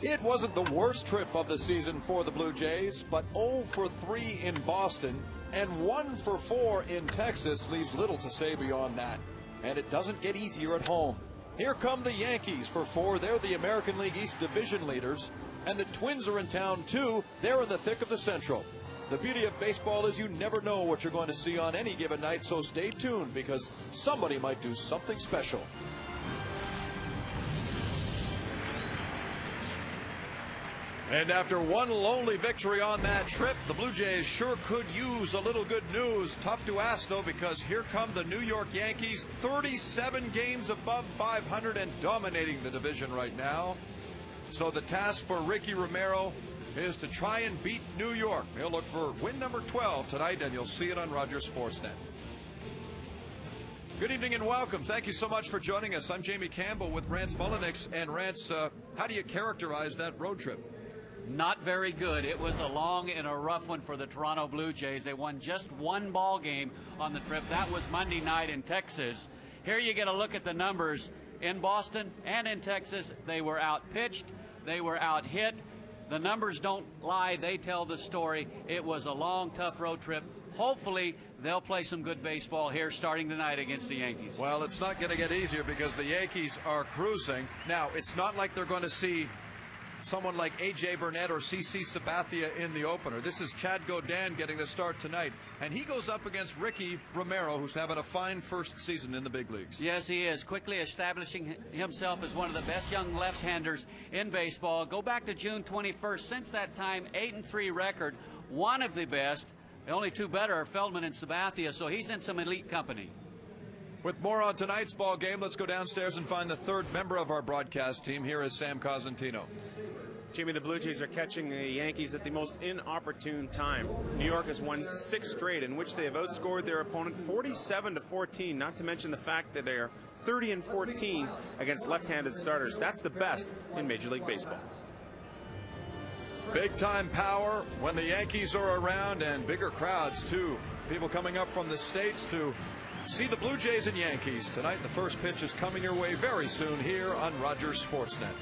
It wasn't the worst trip of the season for the Blue Jays, but 0 for 3 in Boston and 1 for 4 in Texas leaves little to say beyond that. And it doesn't get easier at home. Here come the Yankees for 4. They're the American League East division leaders. And the Twins are in town too. They're in the thick of the Central. The beauty of baseball is you never know what you're going to see on any given night, so stay tuned because somebody might do something special. And after one lonely victory on that trip, the Blue Jays sure could use a little good news. Tough to ask, though, because here come the New York Yankees, 37 games above 500 and dominating the division right now. So the task for Ricky Romero is to try and beat New York. He'll look for win number 12 tonight, and you'll see it on Rogers Sportsnet. Good evening and welcome. Thank you so much for joining us. I'm Jamie Campbell with Rance Mullenix. And Rance, how do you characterize that road trip? Not very good. It was a long and a rough one for the Toronto Blue Jays. They won just one ball game on the trip. That was Monday night in Texas. Here you get a look at the numbers. In Boston and in Texas, they were out-pitched. They were out-hit. The numbers don't lie. They tell the story. It was a long, tough road trip. Hopefully, they'll play some good baseball here starting tonight against the Yankees. Well, it's not going to get easier because the Yankees are cruising. Now, it's not like they're going to see someone like A.J. Burnett or C.C. Sabathia in the opener. This is Chad Gaudin getting the start tonight. And he goes up against Ricky Romero, who's having a fine first season in the big leagues. Yes, he is. Quickly establishing himself as one of the best young left-handers in baseball. Go back to June 21st. Since that time, 8-3 record. One of the best. The only two better are Feldman and Sabathia, so he's in some elite company. With more on tonight's ball game, let's go downstairs and find the third member of our broadcast team. Here is Sam Cosentino. Jimmy, the Blue Jays are catching the Yankees at the most inopportune time. New York has won 6 straight in which they have outscored their opponent 47-14, not to mention the fact that they are 30-14 against left-handed starters. That's the best in Major League Baseball. Big-time power when the Yankees are around, and bigger crowds, too. People coming up from the States to see the Blue Jays and Yankees. Tonight, the first pitch is coming your way very soon here on Rogers Sportsnet.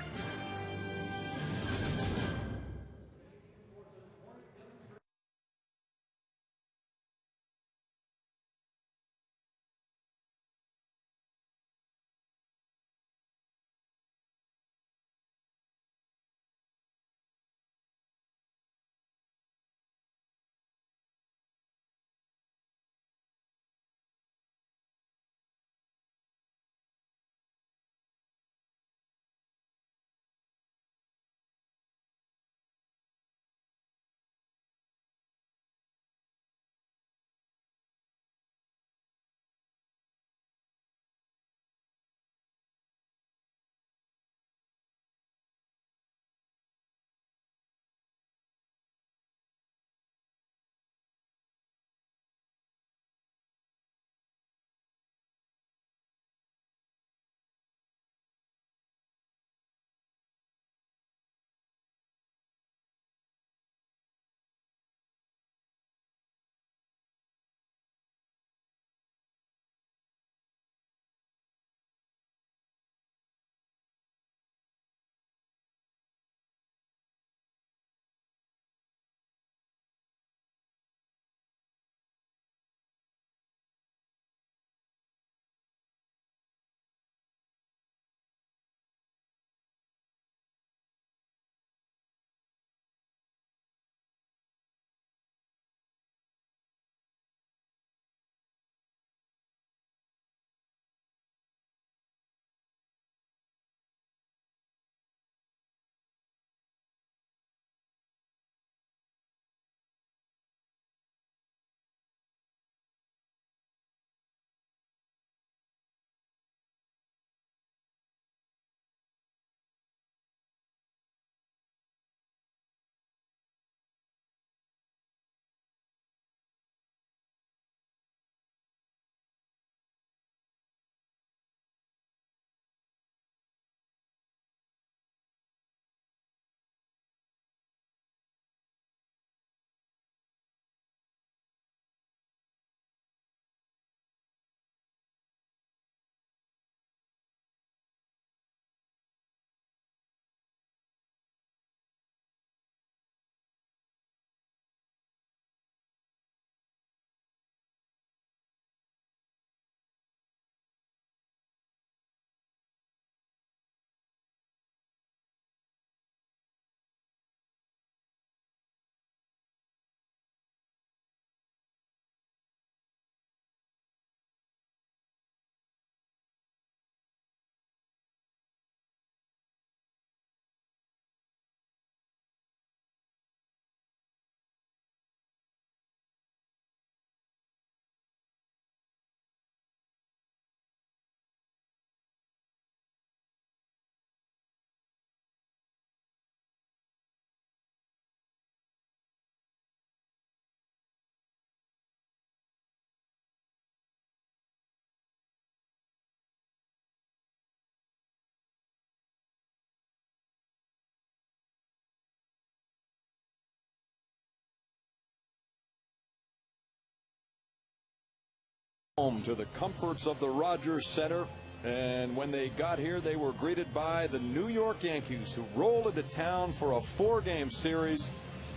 Home to the comforts of the Rogers Center. And when they got here, they were greeted by the New York Yankees, who rolled into town for a 4-game series.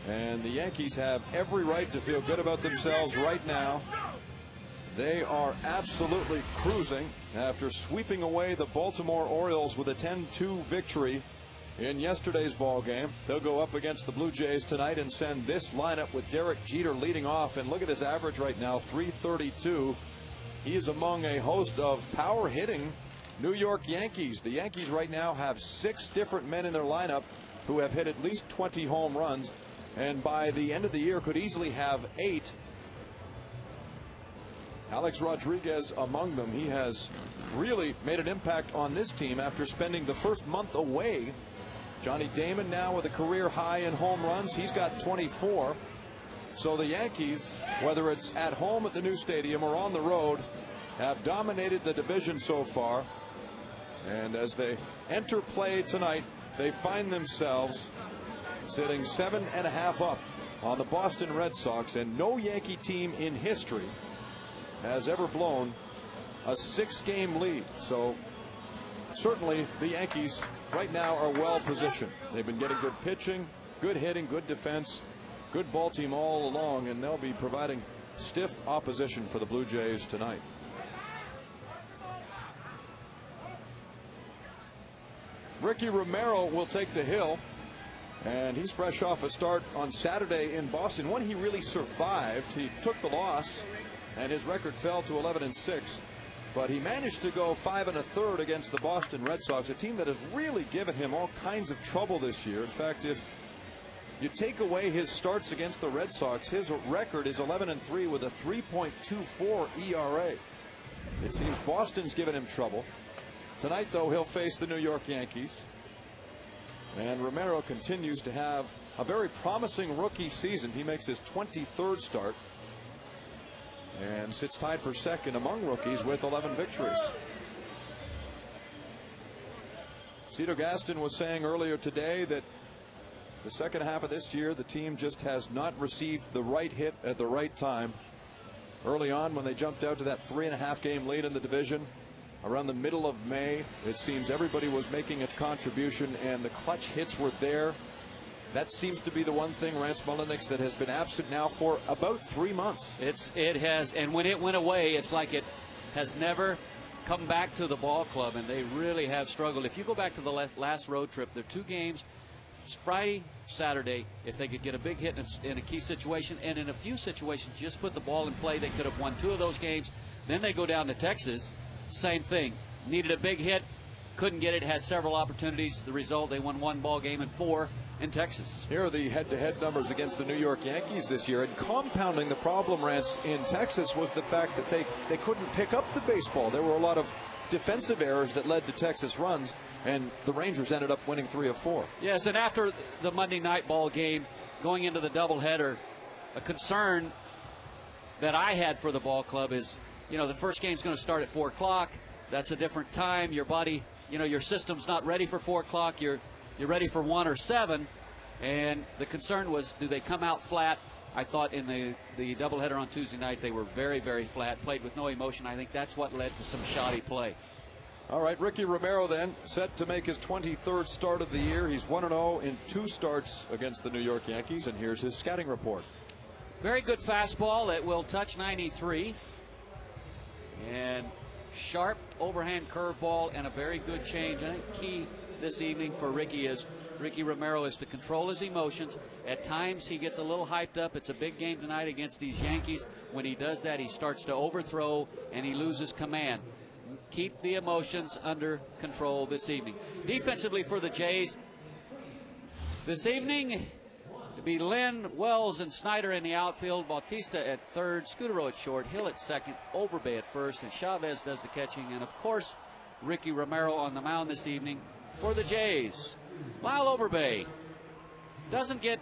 And the Yankees have every right to feel good about themselves right now. They are absolutely cruising after sweeping away the Baltimore Orioles with a 10-2 victory in yesterday's ball game. They'll go up against the Blue Jays tonight and send this lineup with Derek Jeter leading off. And look at his average right now, .332. He is among a host of power hitting New York Yankees. The Yankees right now have 6 different men in their lineup who have hit at least 20 home runs, and by the end of the year could easily have 8. Alex Rodriguez among them. He has really made an impact on this team after spending the first month away. Johnny Damon now with a career high in home runs. He's got 24. So the Yankees, whether it's at home at the new stadium or on the road, have dominated the division so far. And as they enter play tonight, they find themselves sitting 7.5 up on the Boston Red Sox, and no Yankee team in history has ever blown a 6-game lead. So certainly the Yankees right now are well positioned. They've been getting good pitching, good hitting, good defense, good ball team all along, and they'll be providing stiff opposition for the Blue Jays tonight. Ricky Romero will take the hill, and he's fresh off a start on Saturday in Boston. When he really survived, he took the loss, and his record fell to 11-6. But he managed to go 5 1/3 against the Boston Red Sox, a team that has really given him all kinds of trouble this year. In fact, if you take away his starts against the Red Sox, his record is 11-3 with a 3.24 ERA. It seems Boston's given him trouble. Tonight, though, he'll face the New York Yankees. And Romero continues to have a very promising rookie season. He makes his 23rd start and sits tied for second among rookies with 11 victories. Cito Gaston was saying earlier today that the second half of this year, the team just has not received the right hit at the right time. Early on, when they jumped out to that 3.5-game lead in the division, around the middle of May, it seems everybody was making a contribution, and the clutch hits were there. That seems to be the one thing, Rance Mulliniks, that has been absent now for about 3 months. It has, and when it went away, it's like it has never come back to the ball club, and they really have struggled. If you go back to the last road trip, there are 2 games, Friday, Saturday. If they could get a big hit in a key situation, and in a few situations just put the ball in play, they could have won 2 of those games. Then they go down to Texas, same thing, needed a big hit, couldn't get it, had several opportunities. The result, they won 1 ball game in 4 in Texas. Here are the head-to-head numbers against the New York Yankees this year, and compounding the problem, Rance, in Texas was the fact that they couldn't pick up the baseball. There were a lot of defensive errors that led to Texas runs, and the Rangers ended up winning 3 of 4. Yes, and after the Monday night ball game, going into the doubleheader, a concern that I had for the ball club is, you know, the first game's going to start at 4 o'clock. That's a different time. Your body, you know, your system's not ready for 4 o'clock. You're ready for 1 or 7. And the concern was, do they come out flat? I thought in the doubleheader on Tuesday night, they were very, very flat, played with no emotion. I think that's what led to some shoddy play. All right, Ricky Romero then set to make his 23rd start of the year. He's 1-0 in 2 starts against the New York Yankees, and here's his scouting report. Very good fastball that will touch 93. And sharp overhand curveball and a very good change. I think key this evening for Ricky Romero is to control his emotions. At times he gets a little hyped up. It's a big game tonight against these Yankees. When he does that, he starts to overthrow and he loses command. Keep the emotions under control this evening. Defensively for the Jays this evening, to be Lynn, Wells, and Snyder in the outfield, Bautista at third, Scudero at short, Hill at second, Overbay at first, and Chavez does the catching. And, of course, Ricky Romero on the mound this evening for the Jays. Lyle Overbay doesn't get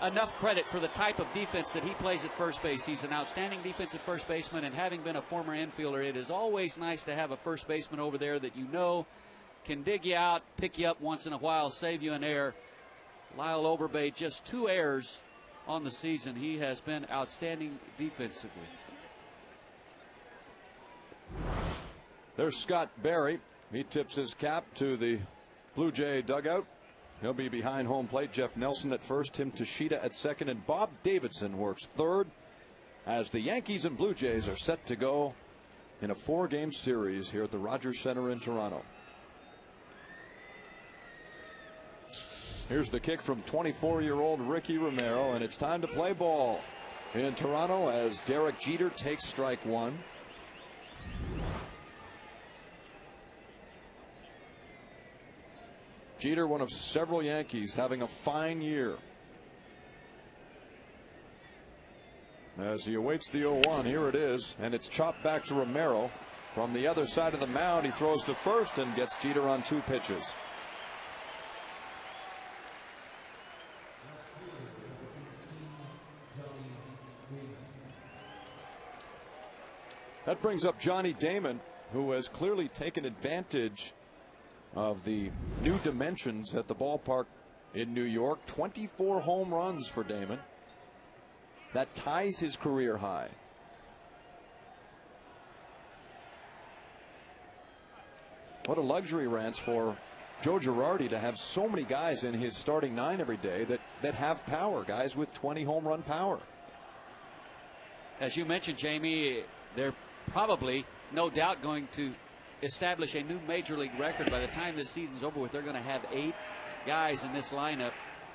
enough credit for the type of defense that he plays at first base. He's an outstanding defensive first baseman, and having been a former infielder, it is always nice to have a first baseman over there that you know can dig you out, pick you up once in a while, save you an error. Lyle Overbay, just 2 errors on the season. He has been outstanding defensively. There's Scott Barry. He tips his cap to the Blue Jay dugout. He'll be behind home plate. Jeff Nelson at first, Tim Tashida at second, and Bob Davidson works third as the Yankees and Blue Jays are set to go in a 4-game series here at the Rogers Center in Toronto. Here's the kick from 24-year-old Ricky Romero, and it's time to play ball in Toronto as Derek Jeter takes strike one. Jeter, one of several Yankees having a fine year. As he awaits the 0-1, here it is, and it's chopped back to Romero. From the other side of the mound, he throws to first and gets Jeter on 2 pitches. That brings up Johnny Damon, who has clearly taken advantage of the new dimensions at the ballpark in New York. 24 home runs for Damon. That ties his career high. What a luxury, Rance, for Joe Girardi to have so many guys in his starting 9 every day that have power, guys with 20 home run power. As you mentioned, Jamie, they're probably, no doubt, going to establish a new major league record. By the time this season's over with, they're going to have 8 guys in this lineup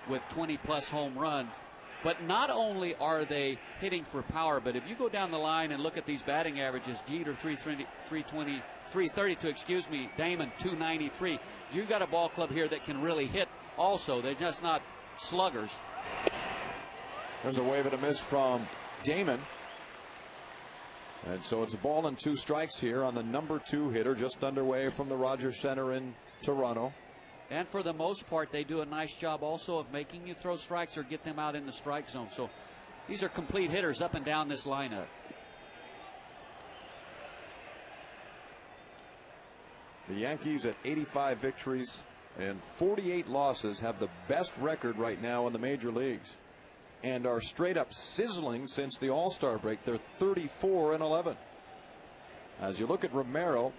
with 20-plus home runs. But not only are they hitting for power, but if you go down the line and look at these batting averages, Jeter 332, excuse me, Damon 293. You've got a ball club here that can really hit also. They're just not sluggers. There's a wave and a miss from Damon. And so it's a ball and 2 strikes here on the number 2 hitter, just underway from the Rogers Center in Toronto. And for the most part, they do a nice job also of making you throw strikes or get them out in the strike zone. So these are complete hitters up and down this lineup. The Yankees at 85 victories and 48 losses have the best record right now in the major leagues, and are straight up sizzling since the All-Star break. They're 34-11. As you look at Romero,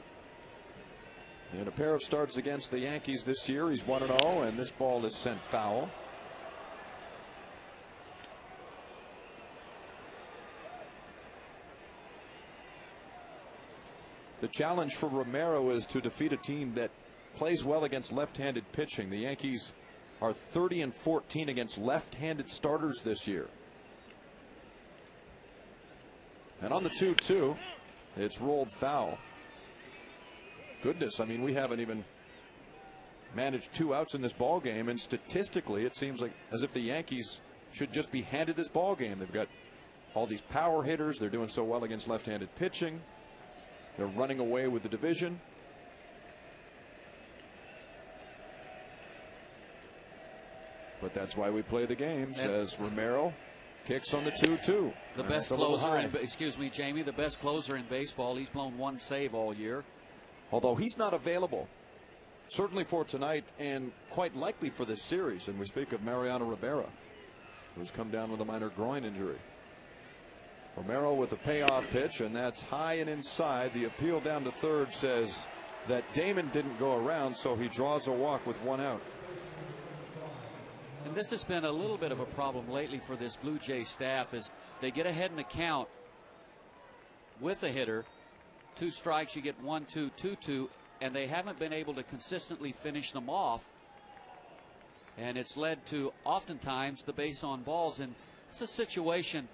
in a pair of starts against the Yankees this year, he's 1-0, and this ball is sent foul. The challenge for Romero is to defeat a team that plays well against left-handed pitching. The Yankees are 30-14 against left-handed starters this year. And on the 2-2, it's rolled foul. Goodness, I mean, we haven't even managed 2 outs in this ball game, and statistically it seems like as if the Yankees should just be handed this ball game. They've got all these power hitters. They're doing so well against left-handed pitching. They're running away with the division. But that's why we play the games, as Romero kicks on the 2-2. The best closer, excuse me, Jamie, the best closer in baseball. He's blown 1 save all year. Although he's not available, certainly for tonight and quite likely for this series. And we speak of Mariano Rivera, who's come down with a minor groin injury. Romero with the payoff pitch, and that's high and inside. The appeal down to third says that Damon didn't go around, so he draws a walk with 1 out. And this has been a little bit of a problem lately for this Blue Jay staff, as they get ahead in the count with a hitter. 2 strikes, you get 1-2, 2-2, and they haven't been able to consistently finish them off. And it's led to oftentimes the base on balls. And it's a situation,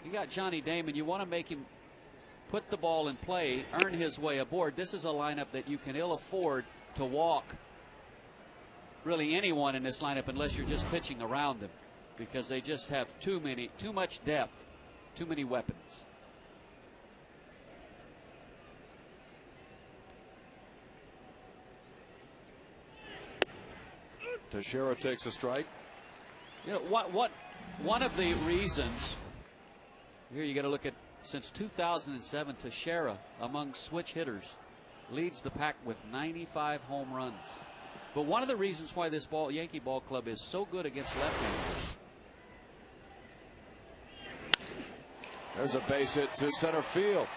you got Johnny Damon, you want to make him put the ball in play, earn his way aboard. This is a lineup that you can ill afford to walk really anyone in this lineup unless you're just pitching around them, because they just have too much depth, too many weapons. Teixeira takes a strike. You know one of the reasons here, you got to look at, since 2007, Teixeira among switch hitters leads the pack with 95 home runs. But one of the reasons why this Yankee ball club is so good against left-handers. There's a base hit to center field.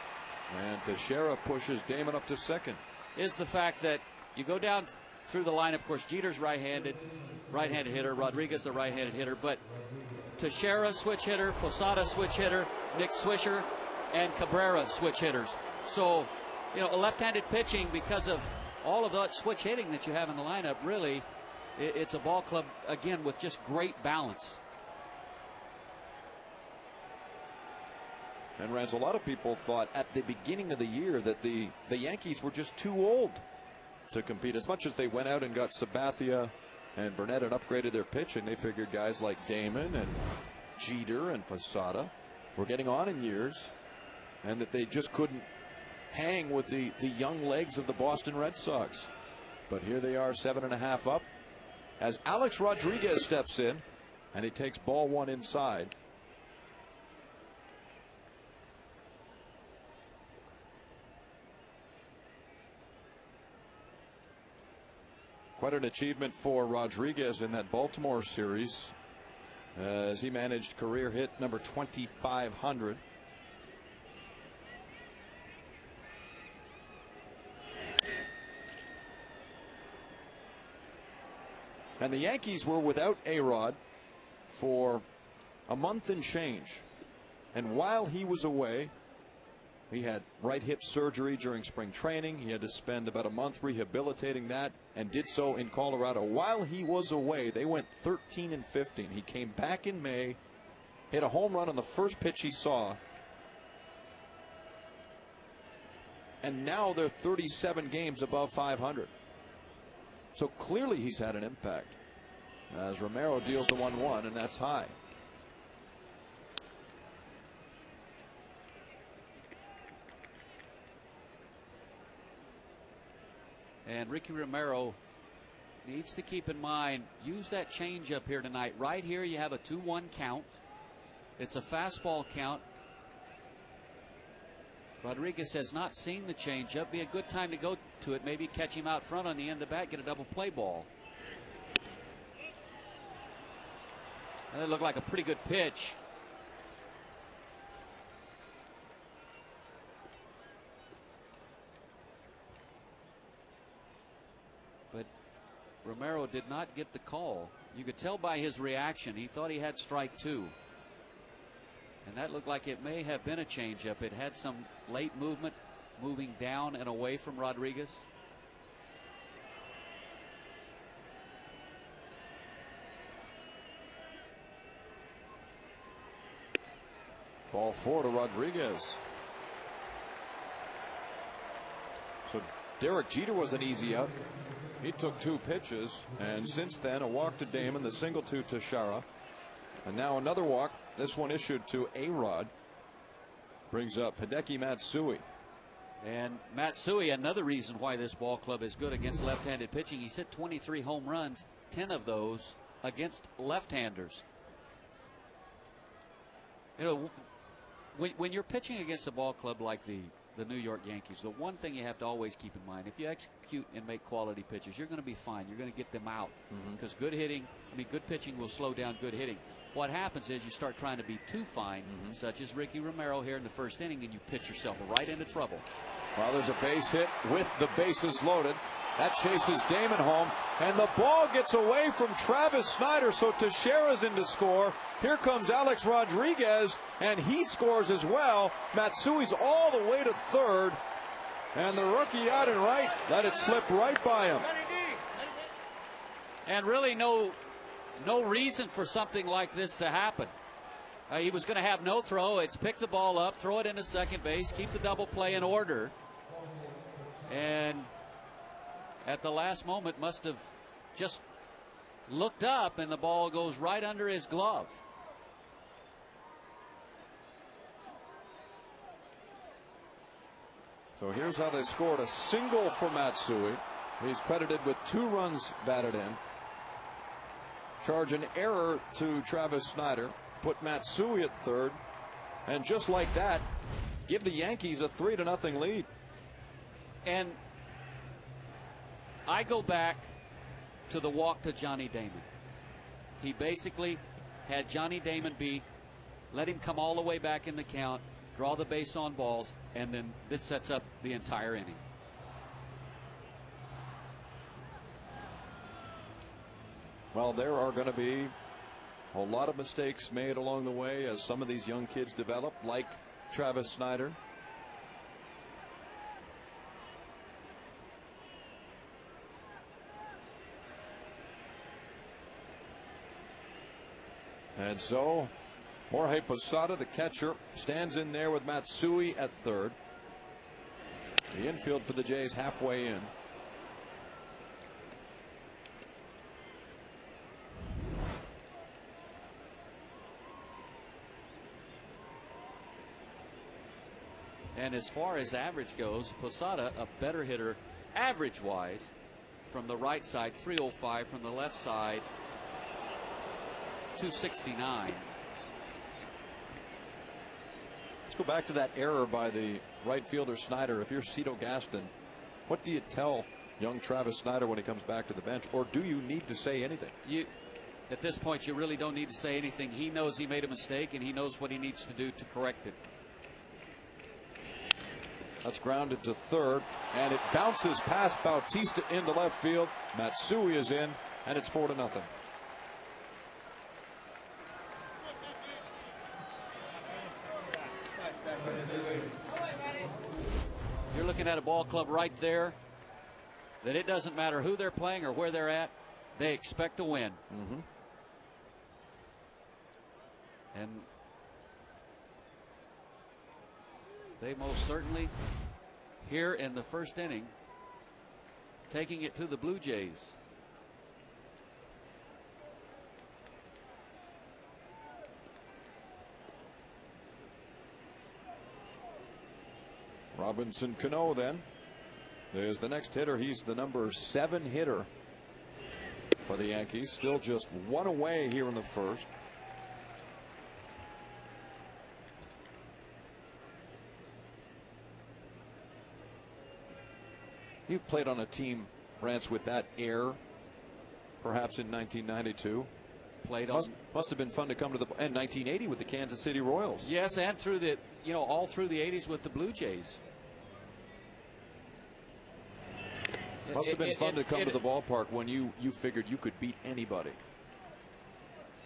And Teixeira pushes Damon up to second. Is the fact that you go down through the lineup. Of course, Jeter's right-handed hitter. Rodriguez a right-handed hitter, but Teixeira switch hitter, Posada switch hitter, Nick Swisher, and Cabrera switch hitters. So, you know, a left-handed pitching, because of all of that switch hitting that you have in the lineup, really, it's a ball club again with just great balance. And Rance, a lot of people thought at the beginning of the year that the Yankees were just too old to compete. As much as they went out and got Sabathia and Burnett and upgraded their pitching, they figured guys like Damon and Jeter and Posada were getting on in years, and that they just couldn't hang with the young legs of the Boston Red Sox. But here they are, 7.5 up, as Alex Rodriguez steps in, and he takes ball one inside. Quite an achievement for Rodriguez in that Baltimore series, as he managed career hit number 2,500. And the Yankees were without A-Rod for a month and change. And while he was away, he had right hip surgery during spring training. He had to spend about a month rehabilitating that, and did so in Colorado. While he was away, they went 13-15. He came back in May, hit a home run on the first pitch he saw, and now they're 37 games above 500. So clearly he's had an impact, as Romero deals the 1-1, and that's high. And Ricky Romero needs to keep in mind, use that changeup here tonight. Right here you have a 2-1 count. It's a fastball count. Rodriguez has not seen the changeup. Be a good time to go to it. Maybe catch him out front on the end of the bat, get a double play ball. And that looked like a pretty good pitch. But Romero did not get the call. You could tell by his reaction. He thought he had strike two. And that looked like it may have been a changeup. It had some late movement, moving down and away from Rodriguez. Ball four to Rodriguez. So Derek Jeter was an easy out. He took 2 pitches, and since then a walk to Damon, the single to Teixeira, and now another walk. This one issued to A-Rod. Brings up Hideki Matsui. And Matsui, another reason why this ball club is good against left-handed pitching. He's hit 23 home runs, 10 of those against left-handers. You know, when you're pitching against a ball club like the New York Yankees, the one thing you have to always keep in mind, if you execute and make quality pitches, you're going to be fine. You're going to get them out, because good pitching will slow down good hitting. What happens is you start trying to be too fine, such as Ricky Romero here in the first inning, and you pitch yourself right into trouble. Well, there's a base hit with the bases loaded. That chases Damon home, and the ball gets away from Travis Snyder, so Teixeira's in to score. Here comes Alex Rodriguez, and he scores as well. Matsui's all the way to third, and the rookie out and right let it slip right by him. And really no reason for something like this to happen. He was going to have no throw. It's pick the ball up, throw it into second base, keep the double play in order, and at the last moment must have just looked up, and the ball goes right under his glove. So here's how they scored: a single for Matsui. He's credited with 2 runs batted in. Charge an error to Travis Snyder, put Matsui at third, and just like that, give the Yankees a 3-0 lead. And I go back to the walk to Johnny Damon. He basically had Johnny Damon beat, let him come all the way back in the count, draw the base on balls, and then this sets up the entire inning. Well, there are going to be a lot of mistakes made along the way as some of these young kids develop, like Travis Snyder. And so Jorge Posada, the catcher, stands in there with Matsui at third. The infield for the Jays halfway in. And as far as average goes, Posada a better hitter average-wise from the right side, 305 from the left side, 269. Let's go back to that error by the right fielder Snyder. If you're Cito Gaston, what do you tell young Travis Snyder when he comes back to the bench, or do you need to say anything? At this point, you really don't need to say anything. He knows he made a mistake, and he knows what he needs to do to correct it. That's grounded to third, and it bounces past Bautista into left field. Matsui is in, and it's 4-0. You're looking at a ball club right there that it doesn't matter who they're playing or where they're at, they expect to win. Mm-hmm. And they most certainly, here in the first inning, taking it to the Blue Jays. Robinson Cano then is the next hitter. He's the number 7 hitter for the Yankees. Still just one away here in the first. You've played on a team, Rance, with that air, perhaps in 1992. Played on. Must have been fun to come to the and 1980 with the Kansas City Royals. Yes, and through the all through the 80s with the Blue Jays. Must have been fun to come to the ballpark when you figured you could beat anybody.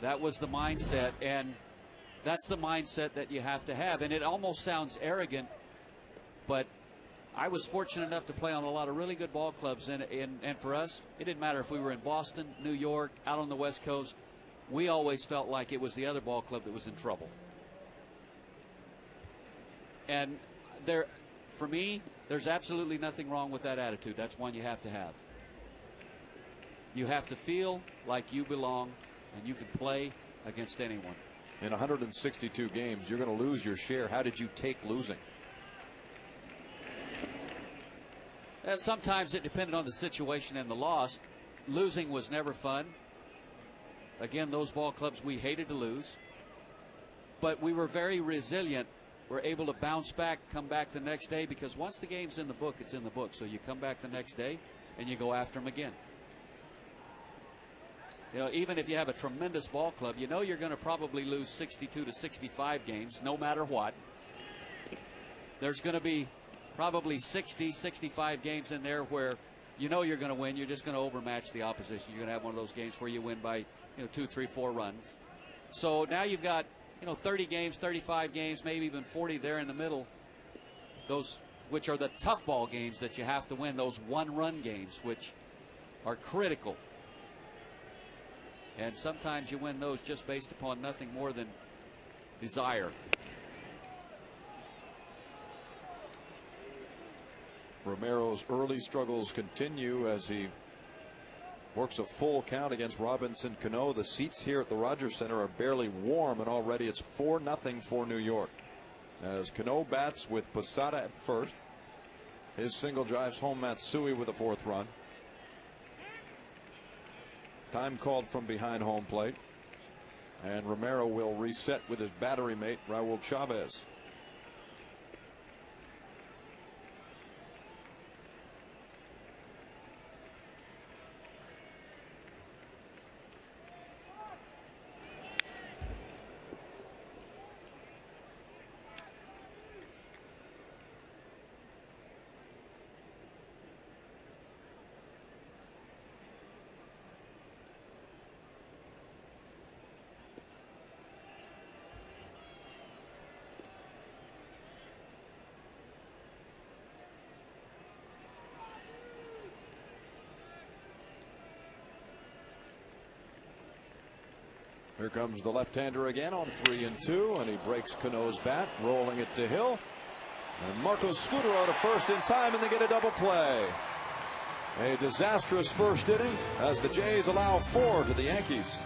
That was the mindset, and that's the mindset that you have to have. And it almost sounds arrogant, but I was fortunate enough to play on a lot of really good ball clubs, and for us, it didn't matter if we were in Boston, New York, out on the West Coast. We always felt like it was the other ball club that was in trouble. And for me, there's absolutely nothing wrong with that attitude. That's one you have to have. You have to feel like you belong and you can play against anyone. In 162 games, you're going to lose your share. How did you take losing? Sometimes it depended on the situation and the loss. Losing was never fun. Again, those ball clubs we hated to lose. But we were very resilient. We're able to bounce back, come back the next day, because once the game's in the book, it's in the book. So you come back the next day and you go after them again. Even if you have a tremendous ball club, you're going to probably lose 62 to 65 games, no matter what. There's going to be probably 60, 65 games in there where you're going to win. You're just going to overmatch the opposition. You're going to have one of those games where you win by 2, 3, 4 runs. So now you've got 30 games, 35 games, maybe even 40 there in the middle. Those which are the tough ball games that you have to win. Those one-run games which are critical. And sometimes you win those just based upon nothing more than desire. Romero's early struggles continue as he works a full count against Robinson Cano. The seats here at the Rogers Center are barely warm, and already it's 4-0 for New York. As Cano bats with Posada at first. His single drives home Matsui with a 4th run. Time called from behind home plate. And Romero will reset with his battery mate, Raul Chavez. Here comes the left-hander again on 3-2, and he breaks Cano's bat, rolling it to Hill. And Marcos Scutaro to first in time, and they get a double play. A disastrous first inning as the Jays allow 4 to the Yankees.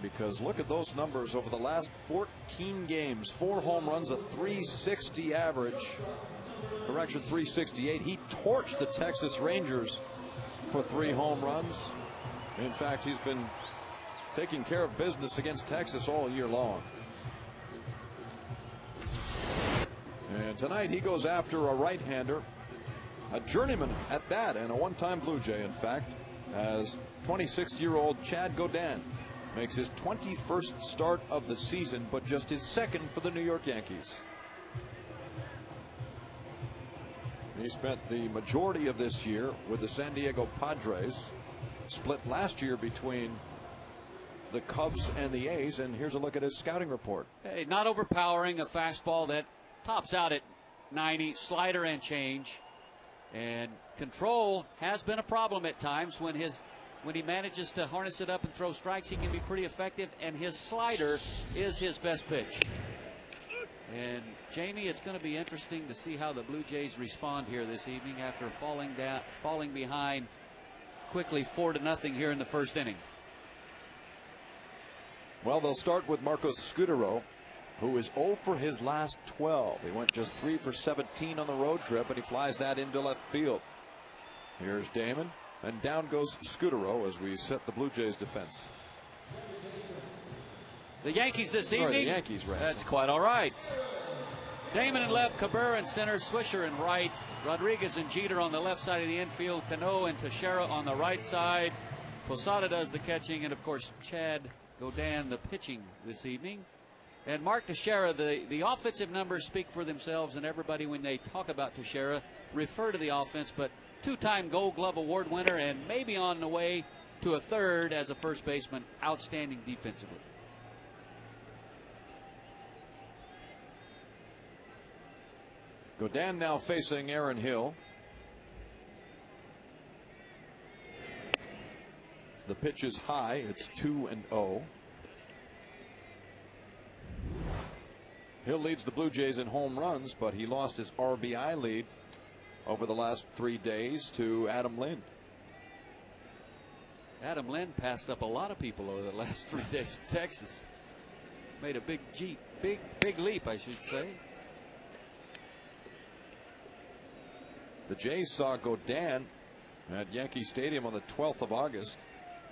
Because look at those numbers over the last 14 games. 4 home runs, a 360 average. Correction, 368. He torched the Texas Rangers for 3 home runs. In fact, he's been taking care of business against Texas all year long. And tonight he goes after a right-hander, a journeyman at that, and a one-time Blue Jay, in fact, as 26-year-old Chad Gaudin makes his 21st start of the season, but just his 2nd for the New York Yankees. He spent the majority of this year with the San Diego Padres, split last year between the Cubs and the A's, and here's a look at his scouting report. Hey, not overpowering, a fastball that tops out at 90, slider and change. And control has been a problem at times. When he manages to harness it up and throw strikes, he can be pretty effective, and his slider is his best pitch. And Jamie, it's going to be interesting to see how the Blue Jays respond here this evening after falling behind quickly 4-0 here in the first inning. Well, they'll start with Marcos Scutaro, who is 0 for his last 12. He went just 3 for 17 on the road trip, and he flies that into left field. Here's Damon. And down goes Scutaro as we set the Blue Jays defense. The Yankees this evening. The Yankees, right. That's quite all right. Damon in left, Cabrera in center, Swisher in right, Rodriguez and Jeter on the left side of the infield, Cano and Teixeira on the right side. Posada does the catching, and of course Chad Gaudin the pitching this evening. And Mark Teixeira, the offensive numbers speak for themselves, and everybody, when they talk about Teixeira, refer to the offense, but 2-time Gold Glove Award winner and maybe on the way to a 3rd as a first baseman. Outstanding defensively. Gaudin now facing Aaron Hill. The pitch is high. It's 2-0. Hill leads the Blue Jays in home runs, but he lost his RBI lead over the last 3 days to Adam Lind. Adam Lind passed up a lot of people over the last 3 days in Texas. Made a big leap, I should say. The Jays saw Gaudin at Yankee Stadium on the 12th of August.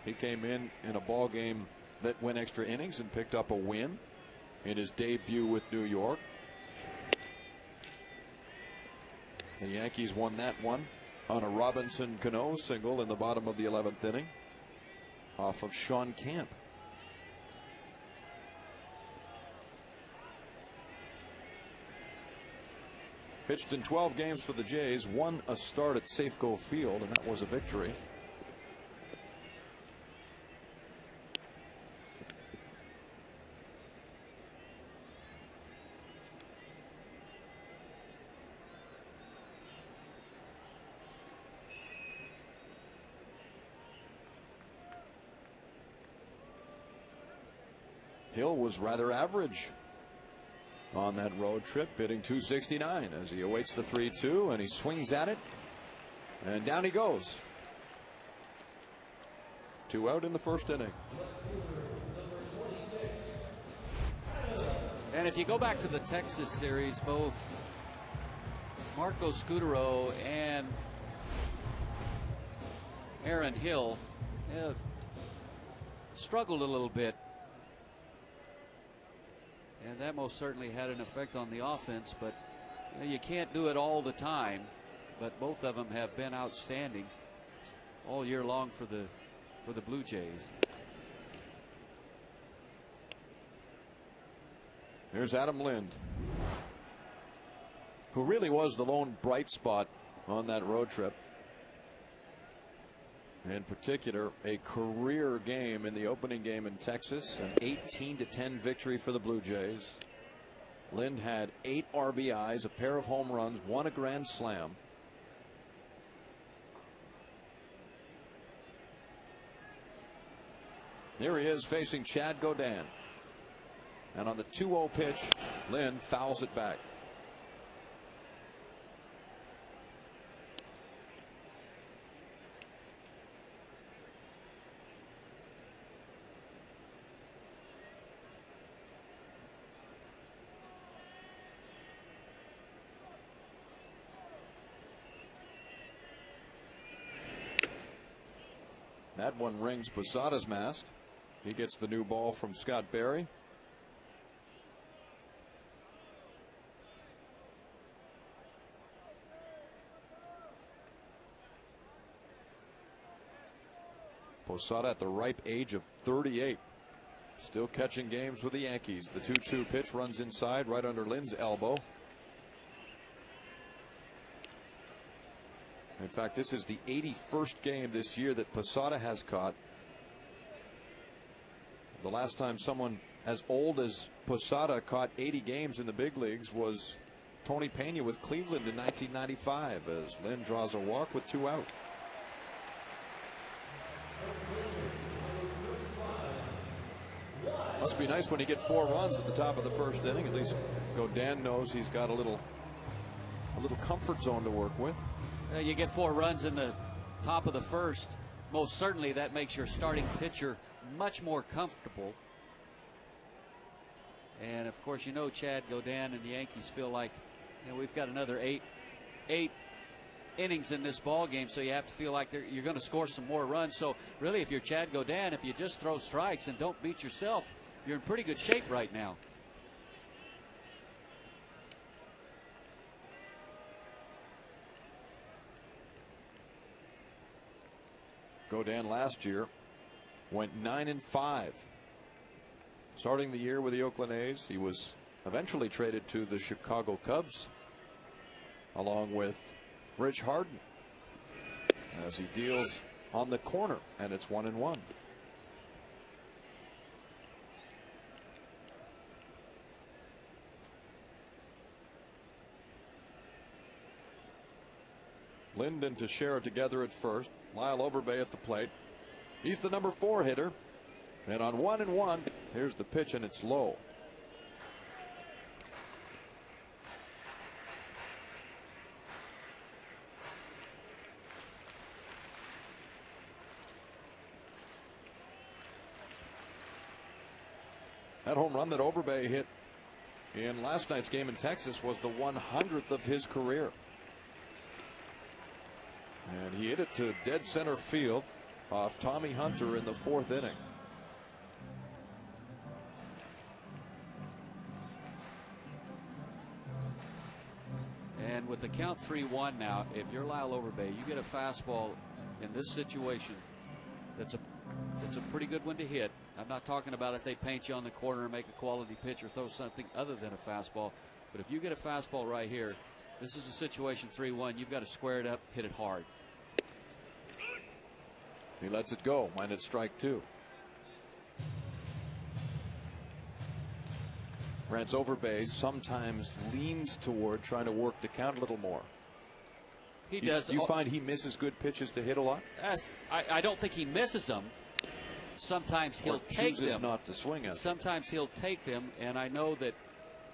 He came in a ball game that went extra innings and picked up a win in his debut with New York. The Yankees won that one on a Robinson Cano single in the bottom of the 11th inning off of Sean Camp. Pitched in 12 games for the Jays, won a start at Safeco Field, and that was a victory. Hill was rather average on that road trip, hitting .269 as he awaits the 3-2, and he swings at it, and down he goes. 2 out in the first inning. And if you go back to the Texas series, both Marco Scutaro and Aaron Hill struggled a little bit. And that most certainly had an effect on the offense, but you can't do it all the time. But both of them have been outstanding all year long for the Blue Jays. Here's Adam Lind, who really was the lone bright spot on that road trip. In particular, a career game in the opening game in Texas, an 18-10 victory for the Blue Jays. Lind had 8 RBIs, a pair of home runs, 1 a grand slam. There he is facing Chad Godin. And on the 2-0 pitch, Lind fouls it back. That one rings Posada's mask. He gets the new ball from Scott Berry. Posada at the ripe age of 38. Still catching games with the Yankees. The 2-2 pitch runs inside right under Lind's elbow. In fact, this is the 81st game this year that Posada has caught. The last time someone as old as Posada caught 80 games in the big leagues was Tony Pena with Cleveland in 1995, as Lind draws a walk with 2 out. Must be nice when you get 4 runs at the top of the first inning. At least Godin knows he's got a little comfort zone to work with. You get 4 runs in the top of the first. Most certainly that makes your starting pitcher much more comfortable. And of course, you know, Chad Godin and the Yankees feel like, we've got another eight innings in this ball game, so you have to feel like you're going to score some more runs. So really, if you're Chad Godin, if you just throw strikes and don't beat yourself, you're in pretty good shape right now. Godin last year went 9-5. Starting the year with the Oakland A's, he was eventually traded to the Chicago Cubs along with Rich Harden as he deals on the corner, and it's 1-1. Lind and Teixeira together at first. Lyle Overbay at the plate. He's the number 4 hitter. And on 1-1, here's the pitch, and it's low. That home run that Overbay hit in last night's game in Texas was the 100th of his career. And he hit it to dead center field off Tommy Hunter in the 4th inning. And with the count 3-1 now, if you're Lyle Overbay, you get a fastball in this situation that's a pretty good one to hit. I'm not talking about if they paint you on the corner and make a quality pitch or throw something other than a fastball. But if you get a fastball right here, This is a situation 3-1. You've got to square it up, hit it hard. He lets it go. When it's strike 2. Rance Overbay sometimes leans toward trying to work the count a little more. He does. You find he misses good pitches to hit a lot? Yes, I don't think he misses them. Sometimes he'll take them. Chooses not to swing at them. Sometimes he'll take them, and I know that,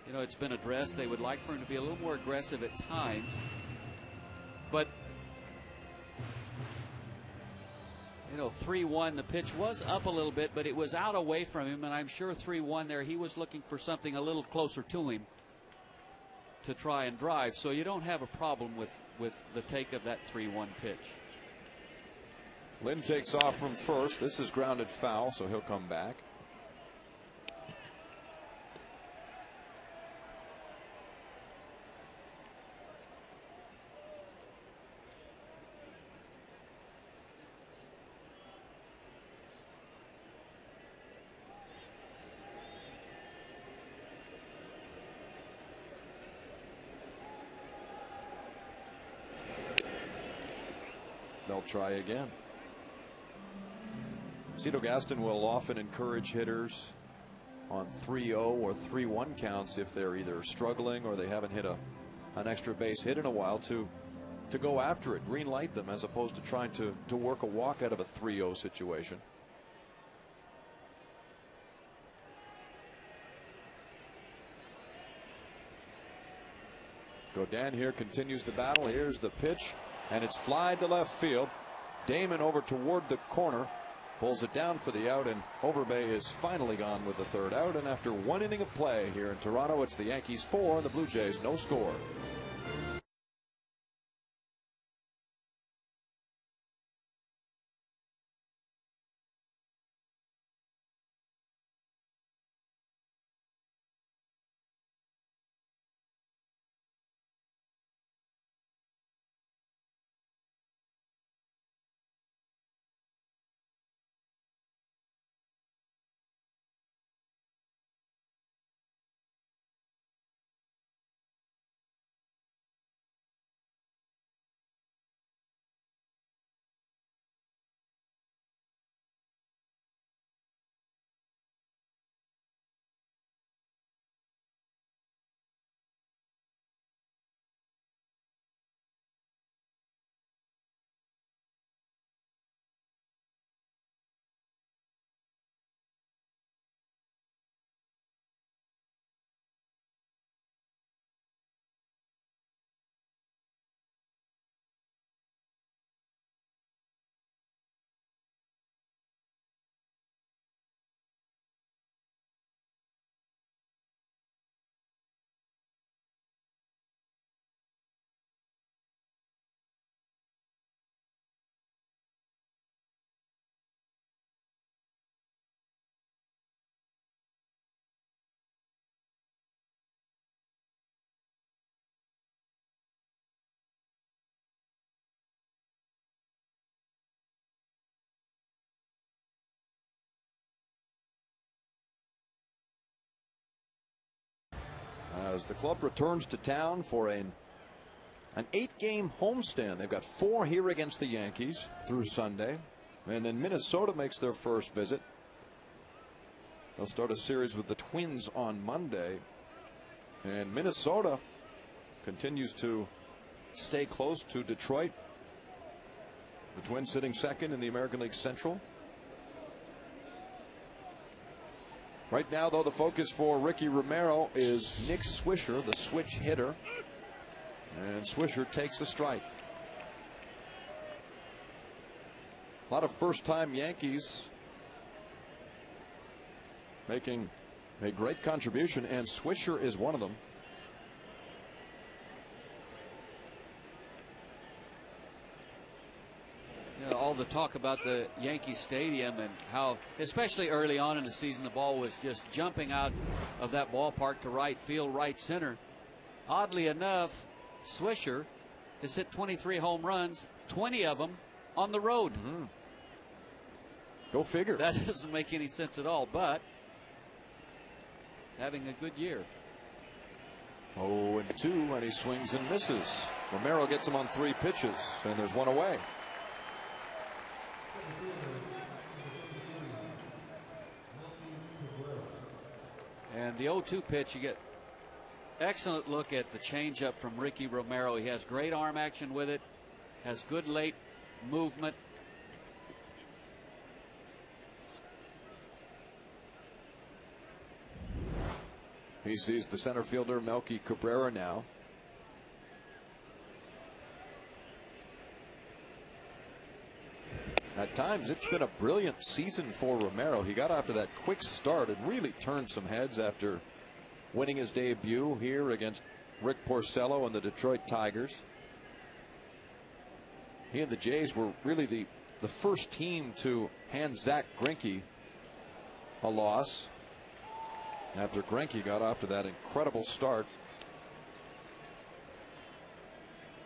you know, it's been addressed. They would like for him to be a little more aggressive at times. But, you know, 3-1, the pitch was up a little bit, but it was out away from him, and I'm sure 3-1 there, he was looking for something a little closer to him to try and drive. So you don't have a problem with the take of that 3-1 pitch. Lynn takes off from first. This is grounded foul, so he'll come back. They'll try again. Cito Gaston will often encourage hitters on 3-0 or 3-1 counts if they're either struggling or they haven't hit an extra base hit in a while to go after it, green light them, as opposed to trying to work a walk out of a 3-0 situation. Godin here continues the battle. Here's the pitch, and it's fly to left field. Damon over toward the corner. Pulls it down for the out, and Overbay is finally gone with the third out. And after 1 inning of play here in Toronto, it's the Yankees 4, the Blue Jays no score. As the club returns to town for an 8-game homestand. They've got 4 here against the Yankees through Sunday, and then Minnesota makes their first visit. They'll start a series with the Twins on Monday, and Minnesota continues to stay close to Detroit. The Twins sitting second in the American League Central. Right now, though, the focus for Ricky Romero is Nick Swisher, the switch hitter. And Swisher takes the strike. A lot of first-time Yankees making a great contribution, and Swisher is one of them. All the talk about the Yankee Stadium and how, especially early on in the season, the ball was just jumping out of that ballpark to right field, right center. Oddly enough, Swisher has hit 23 home runs, 20 of them on the road. Go figure. That doesn't make any sense at all, but having a good year. 0-2, and he swings and misses. Romero gets him on 3 pitches, and there's 1 away. And the 0-2 pitch, you get excellent look at the changeup from Ricky Romero. He has great arm action with it, has good late movement. He sees the center fielder Melky Cabrera now. At times, it's been a brilliant season for Romero. He got after that quick start and really turned some heads after winning his debut here against Rick Porcello and the Detroit Tigers. He and the Jays were really the first team to hand Zach Greinke a loss after Greinke got off to that incredible start.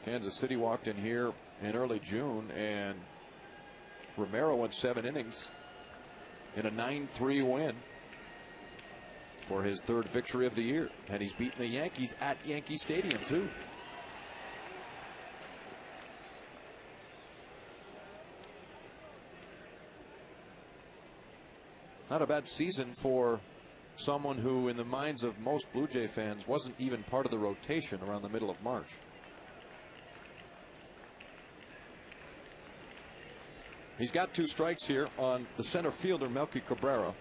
Kansas City walked in here in early June, and Romero went 7 innings in a 9-3 win for his 3rd victory of the year. And he's beaten the Yankees at Yankee Stadium, too. Not a bad season for someone who, in the minds of most Blue Jay fans, wasn't even part of the rotation around the middle of March. He's got 2 strikes here on the center fielder Melky Cabrera.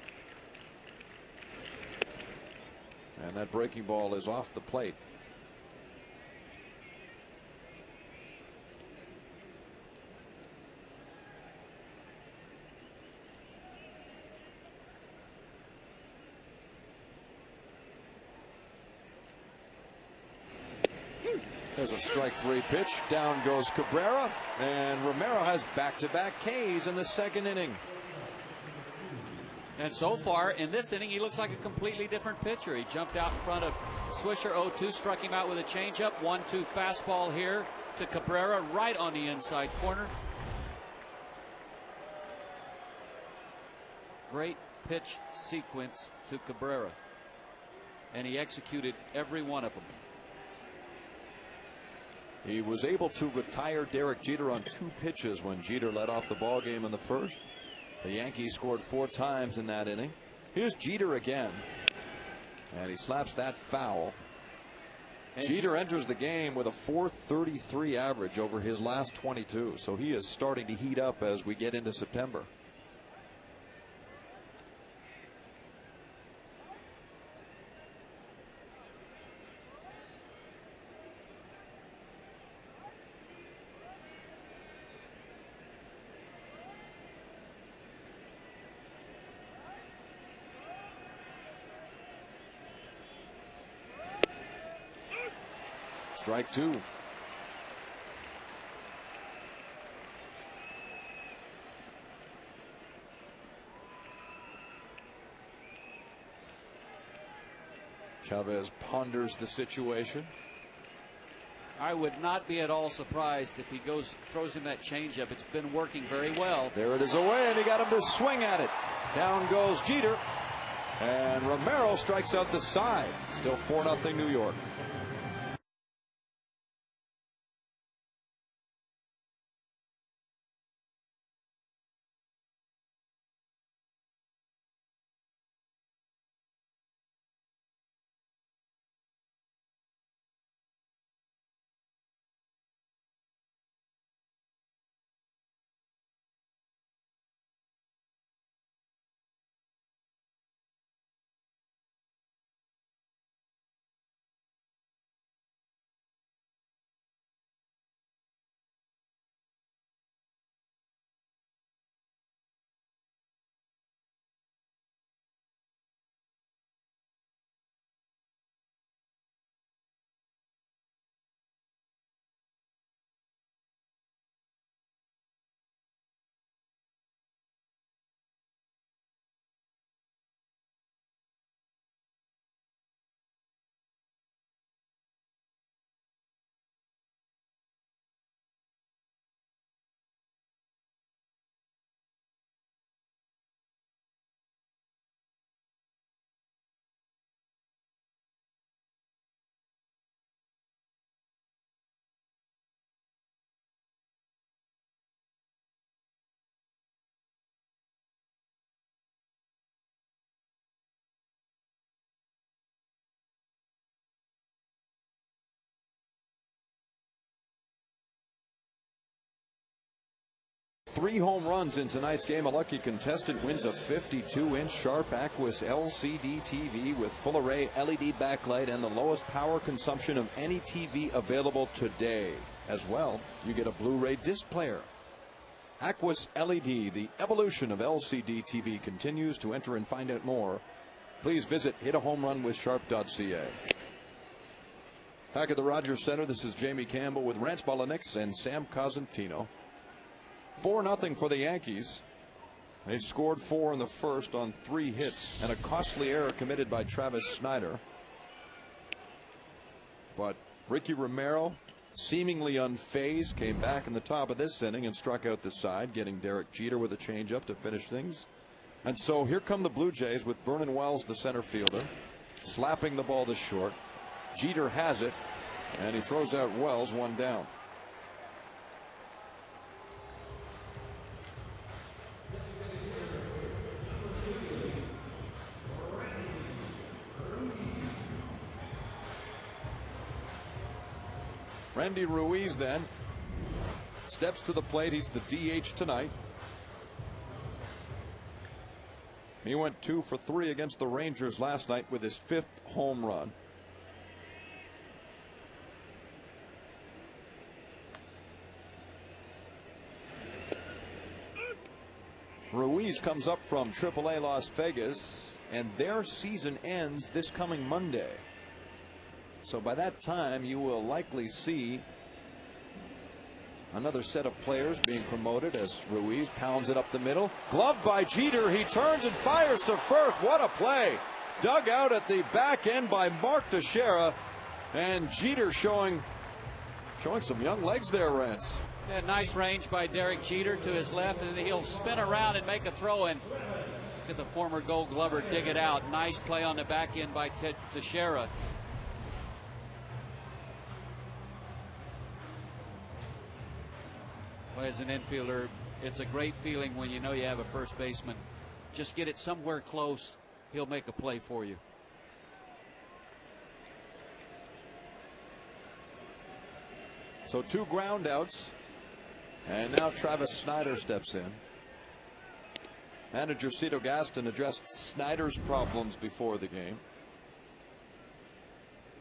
And that breaking ball is off the plate. There's a strike 3 pitch. Down goes Cabrera, and Romero has back-to-back Ks in the 2nd inning. And so far in this inning, he looks like a completely different pitcher. He jumped out in front of Swisher. 0-2, struck him out with a changeup. 1-2 fastball here to Cabrera right on the inside corner. Great pitch sequence to Cabrera, and he executed every one of them. He was able to retire Derek Jeter on 2 pitches when Jeter led off the ball game in the 1st. The Yankees scored 4 times in that inning. Here's Jeter again, and he slaps that foul. And Jeter enters the game with a .433 average over his last 22, so he is starting to heat up as we get into September. Strike 2. Chavez ponders the situation. I would not be at all surprised if he throws him that changeup. It's been working very well. There it is away, and he got him to swing at it. Down goes Jeter, and Romero strikes out the side. Still 4-0 New York. 3 home runs in tonight's game. A lucky contestant wins a 52-inch Sharp Aquis LCD TV with full array LED backlight and the lowest power consumption of any TV available today. As well, you get a Blu-ray disc player. Aquis LED, the evolution of LCD TV, continues. To enter and find out more, please visit hitahomerunwithsharp.ca. Back at the Rogers Center, this is Jamie Campbell with Rance Bolanix and Sam Cosentino. 4-0 for the Yankees. They scored 4 in the first on 3 hits and a costly error committed by Travis Snider. But Ricky Romero, seemingly unfazed, came back in the top of this inning and struck out the side, getting Derek Jeter with a changeup to finish things. And so here come the Blue Jays with Vernon Wells, the center fielder, slapping the ball to short. Jeter has it, and he throws out Wells, 1 down. Randy Ruiz then steps to the plate. He's the DH tonight. He went 2 for 3 against the Rangers last night with his 5th home run. Ruiz comes up from AAA Las Vegas, and their season ends this coming Monday. So by that time, you will likely see another set of players being promoted as Ruiz pounds it up the middle. Gloved by Jeter. He turns and fires to first. What a play. Dug out at the back end by Mark Teixeira. And Jeter showing some young legs there, Rance. Yeah, nice range by Derek Jeter to his left, and he'll spin around and make a throw in. Look at the former Gold Glover dig it out. Nice play on the back end by Teixeira. Well, as an infielder, it's a great feeling when you know you have a first baseman. Just get it somewhere close, he'll make a play for you. So 2 ground outs, and now Travis Snider steps in. Manager Cito Gaston addressed Snider's problems before the game.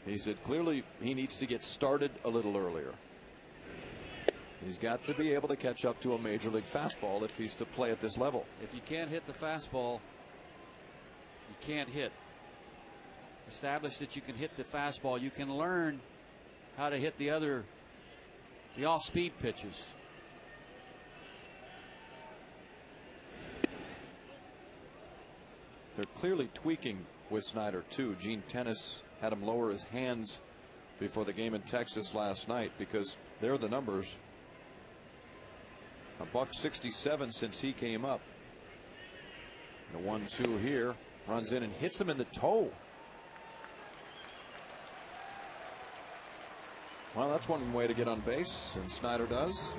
He said clearly he needs to get started a little earlier. He's got to be able to catch up to a major league fastball if he's to play at this level. If you can't hit the fastball, you can't hit. Establish that you can hit the fastball. You can learn how to hit the off-speed pitches. They're clearly tweaking with Snider too. Gene Tennis had him lower his hands before the game in Texas last night because they're the numbers. $167 since he came up. The 1-2 here, runs in and hits him in the toe. Well, that's one way to get on base, and Snider does.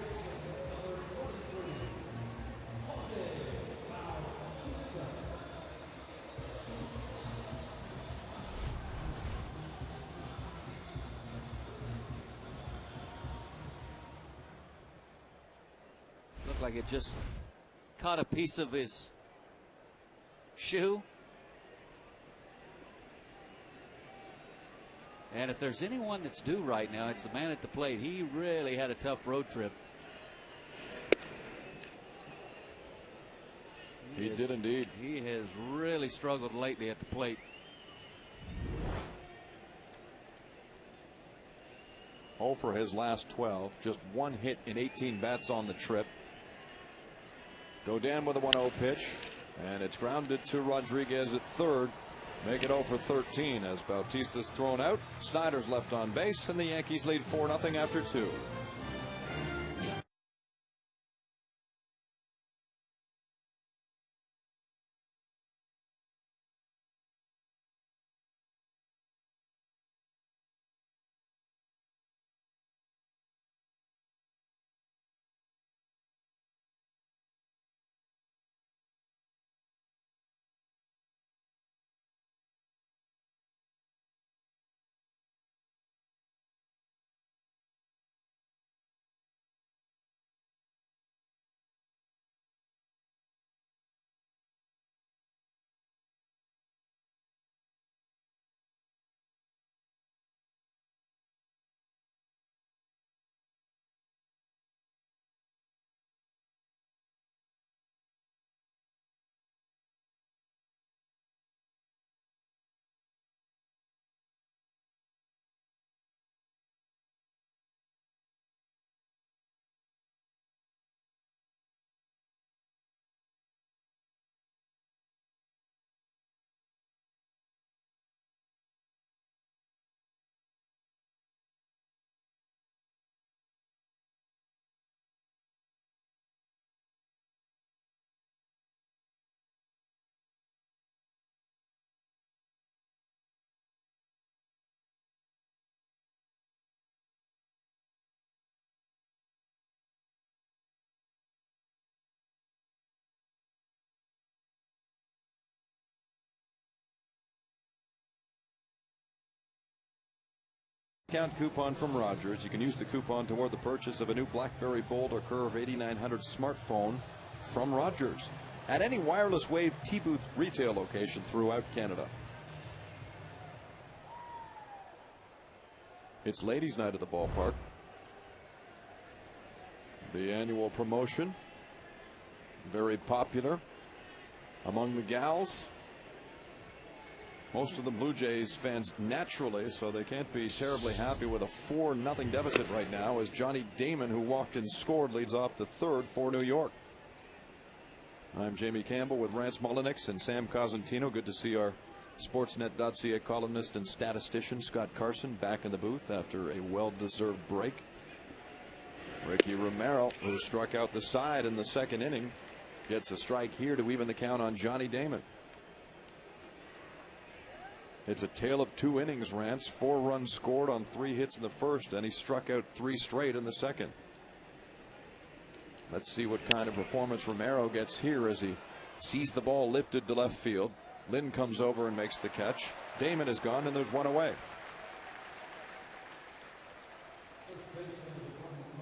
Like it just caught a piece of his shoe. And if there's anyone that's due right now, it's the man at the plate. He really had a tough road trip. He did indeed. He has really struggled lately at the plate. Oh for his last 12. Just 1 hit in 18 bats on the trip. Godin with a 1-0 pitch, and it's grounded to Rodriguez at third. Make it 0 for 13 as Bautista's thrown out. Snider's left on base, and the Yankees lead 4-0 after 2. Discount coupon from Rogers. You can use the coupon toward the purchase of a new BlackBerry Bold or Curve 8900 smartphone from Rogers at any Wireless Wave T-Booth retail location throughout Canada. It's ladies' night at the ballpark. The annual promotion, very popular among the gals. Most of the Blue Jays fans naturally, so they can't be terribly happy with a 4-0 deficit right now as Johnny Damon, who walked and scored, leads off the third for New York. I'm Jamie Campbell with Rance Mullenix and Sam Cosentino. Good to see our Sportsnet.ca columnist and statistician Scott Carson back in the booth after a well-deserved break. Ricky Romero, who struck out the side in the second inning, gets a strike here to even the count on Johnny Damon. It's a tale of 2 innings, Rance. 4 runs scored on 3 hits in the first, and he struck out 3 straight in the second. Let's see what kind of performance Romero gets here as he sees the ball lifted to left field. Lynn comes over and makes the catch. Damon is gone, and there's 1 away.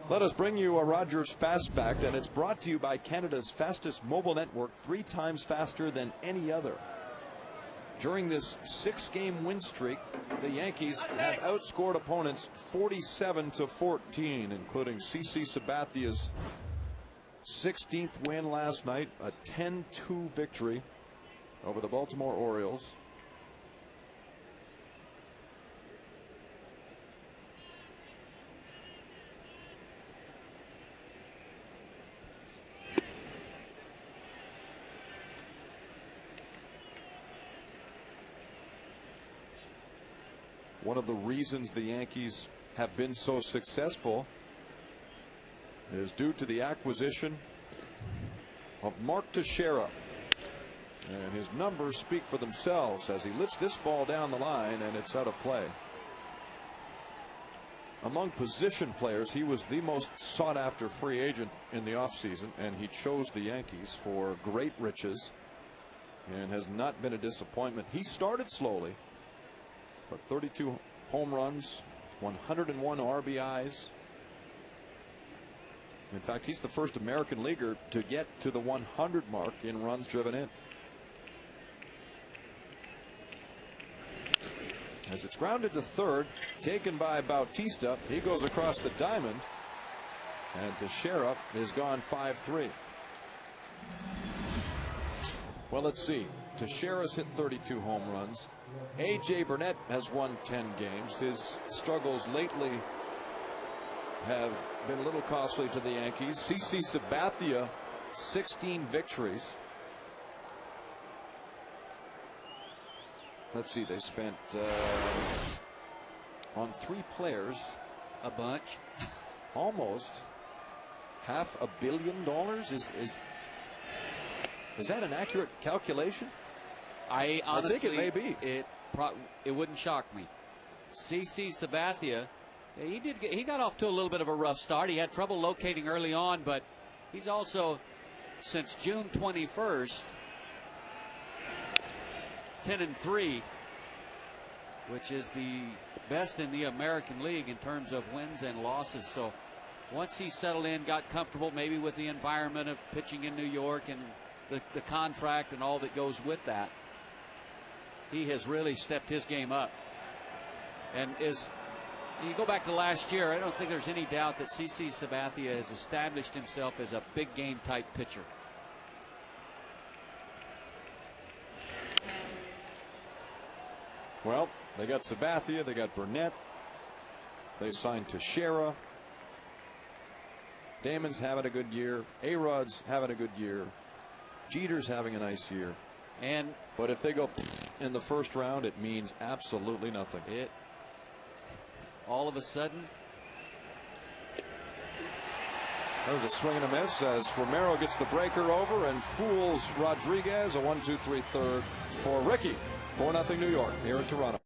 Let us bring you a Rogers Fast Fact, and it's brought to you by Canada's fastest mobile network, 3 times faster than any other. During this 6-game win streak, the Yankees have outscored opponents 47-14, including CC Sabathia's 16th win last night, a 10-2 victory over the Baltimore Orioles. One of the reasons the Yankees have been so successful is due to the acquisition of Mark Teixeira. And his numbers speak for themselves as he lifts this ball down the line and it's out of play. Among position players, he was the most sought after free agent in the offseason, and he chose the Yankees for great riches and has not been a disappointment. He started slowly, but 32 home runs, 101 RBIs. In fact, he's the first American leaguer to get to the 100 mark in runs driven in. As it's grounded to third, taken by Bautista, he goes across the diamond, and Teixeira is gone 5-3. Well, let's see. Teixeira's hit 32 home runs. A.J. Burnett has won 10 games. His struggles lately have been a little costly to the Yankees. CC Sabathia, 16 victories. Let's see, they spent on 3 players A bunch. almost $500 million. Is that an accurate calculation? I honestly think it may be. It wouldn't shock me. CC Sabathia, he got off to a little bit of a rough start. He had trouble locating early on, but he's also, since June 21st, 10-3, which is the best in the American League in terms of wins and losses. So once he settled in, got comfortable maybe with the environment of pitching in New York and the contract and all that goes with that, he has really stepped his game up. And you go back to last year, I don't think there's any doubt that CC Sabathia has established himself as a big game type pitcher. Well, they got Sabathia, they got Burnett, they signed Teixeira. Damon's having a good year. A-Rod's having a good year. Jeter's having a nice year. But if they go in the first round, it means absolutely nothing. All of a sudden, there was a swing and a miss as Romero gets the breaker over and fools Rodriguez. A 1-2-3 third for Ricky. 4-0 New York here in Toronto.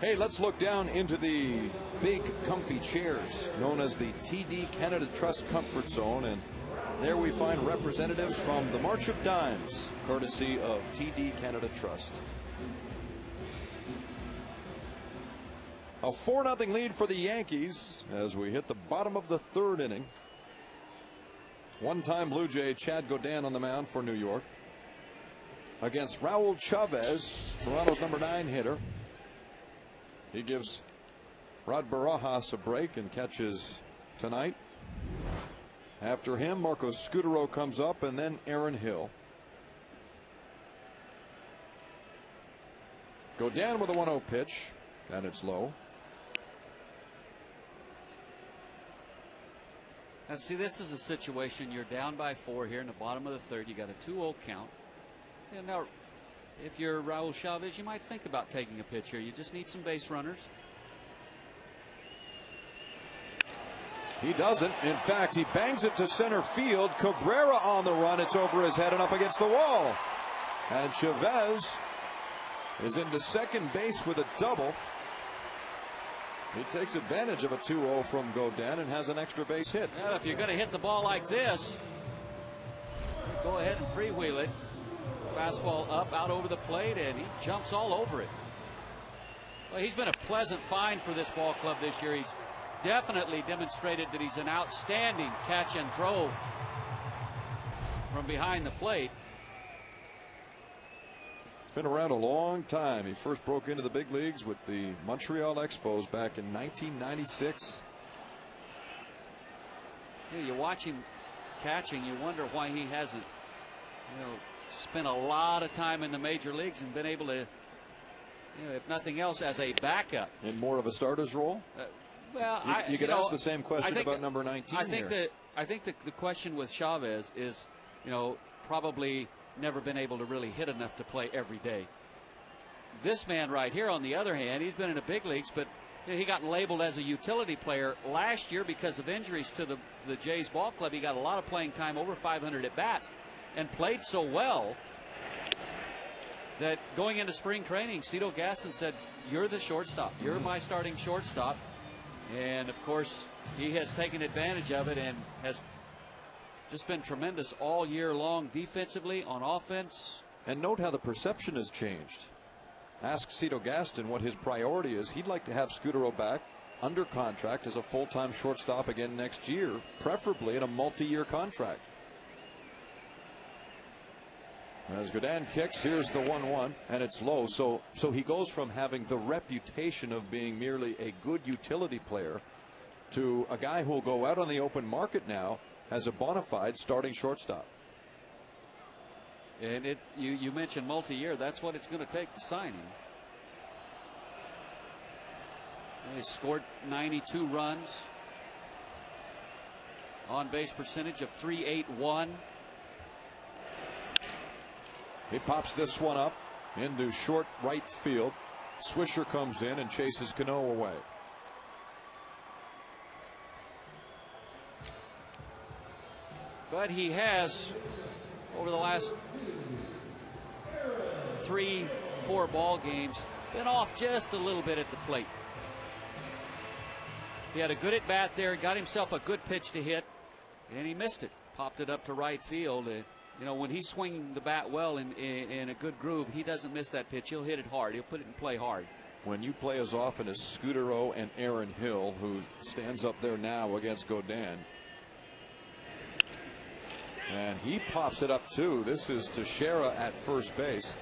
Hey, let's look down into the big comfy chairs known as the TD Canada Trust Comfort Zone, and there we find representatives from the March of Dimes, courtesy of TD Canada Trust. A 4-0 lead for the Yankees as we hit the bottom of the third inning. One-time Blue Jay Chad Gaudin on the mound for New York against Raul Chavez, Toronto's number 9 hitter. He gives Rod Barajas a break and catches tonight. After him, Marcos Scutaro comes up, and then Aaron Hill. Gaudin with a 1-0 pitch, and it's low. Now, see, this is a situation you're down by 4 here in the bottom of the third. You got a 2-0 count. And now, if you're Raul Chavez, you might think about taking a pitch here. You just need some base runners. He doesn't. In fact, he bangs it to center field. Cabrera on the run. It's over his head and up against the wall. And Chavez is into second base with a double. He takes advantage of a 2-0 from Gaudin and has an extra base hit. Well, if you're going to hit the ball like this, go ahead and freewheel it. Fastball up, out over the plate, and he jumps all over it. Well, he's been a pleasant find for this ball club this year. He's definitely demonstrated that he's an outstanding catch and throw from behind the plate. He's been around a long time. He first broke into the big leagues with the Montreal Expos back in 1996. You watch him catching, you wonder why he hasn't, spent a lot of time in the major leagues and been able to, if nothing else, as a backup. In more of a starter's role? Well, you could ask the same question about number 19 I think the question with Chavez is, probably never been able to really hit enough to play every day. This man right here, on the other hand, he's been in the big leagues, but he got labeled as a utility player last year because of injuries to the Jays ball club. He got a lot of playing time, over 500 at bats, and played so well that going into spring training, Cito Gaston said, "You're the shortstop. You're my starting shortstop." And of course, he has taken advantage of it and has just been tremendous all year long, defensively, on offense. And note how the perception has changed. Ask Cito Gaston what his priority is. He'd like to have Scutaro back under contract as a full-time shortstop again next year, preferably in a multi-year contract. As Gaudin kicks, here's the 1-1, and it's low. So he goes from having the reputation of being merely a good utility player to a guy who will go out on the open market now as a bona fide starting shortstop. And you mentioned multi-year. That's what it's going to take to sign him. He scored 92 runs. On base percentage of .381. He pops this one up into short right field. Swisher comes in and chases Cano away. But he has, over the last 3-4 ball games, been off just a little bit at the plate. He had a good at bat there, got himself a good pitch to hit, and he missed it. Popped it up to right field. When he's swinging the bat well in a good groove, he doesn't miss that pitch. He'll hit it hard. He'll put it in play hard. When you play as often as Scutaro and Aaron Hill, who stands up there now against Gaudin, and he pops it up too. This is Teixeira at first base.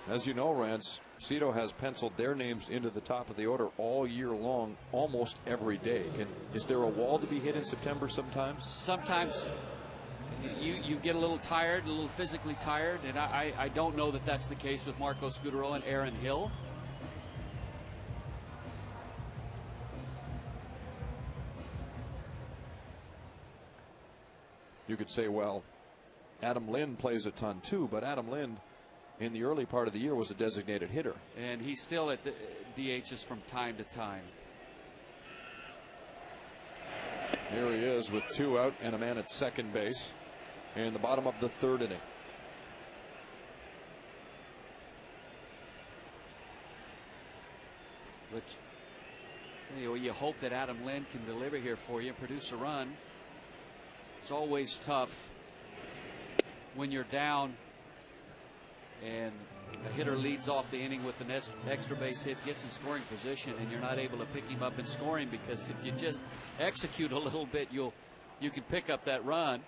As you know, Rance, Cito has penciled their names into the top of the order all year long, almost every day. Is there a wall to be hit in September sometimes? Sometimes you get a little tired, a little physically tired, and I don't know that that's the case with Marcos Scutaro and Aaron Hill. You could say, well, Adam Lind plays a ton too, but Adam Lind in the early part of the year was a designated hitter. And he's still at the DHs from time to time. Here he is with 2 out and a man at second base in the bottom of the third inning. But you hope that Adam Lind can deliver here for you and produce a run. It's always tough when you're down and a hitter leads off the inning with an extra base hit, gets in scoring position, and you're not able to pick him up in scoring, because if you just execute a little bit, you can pick up that run.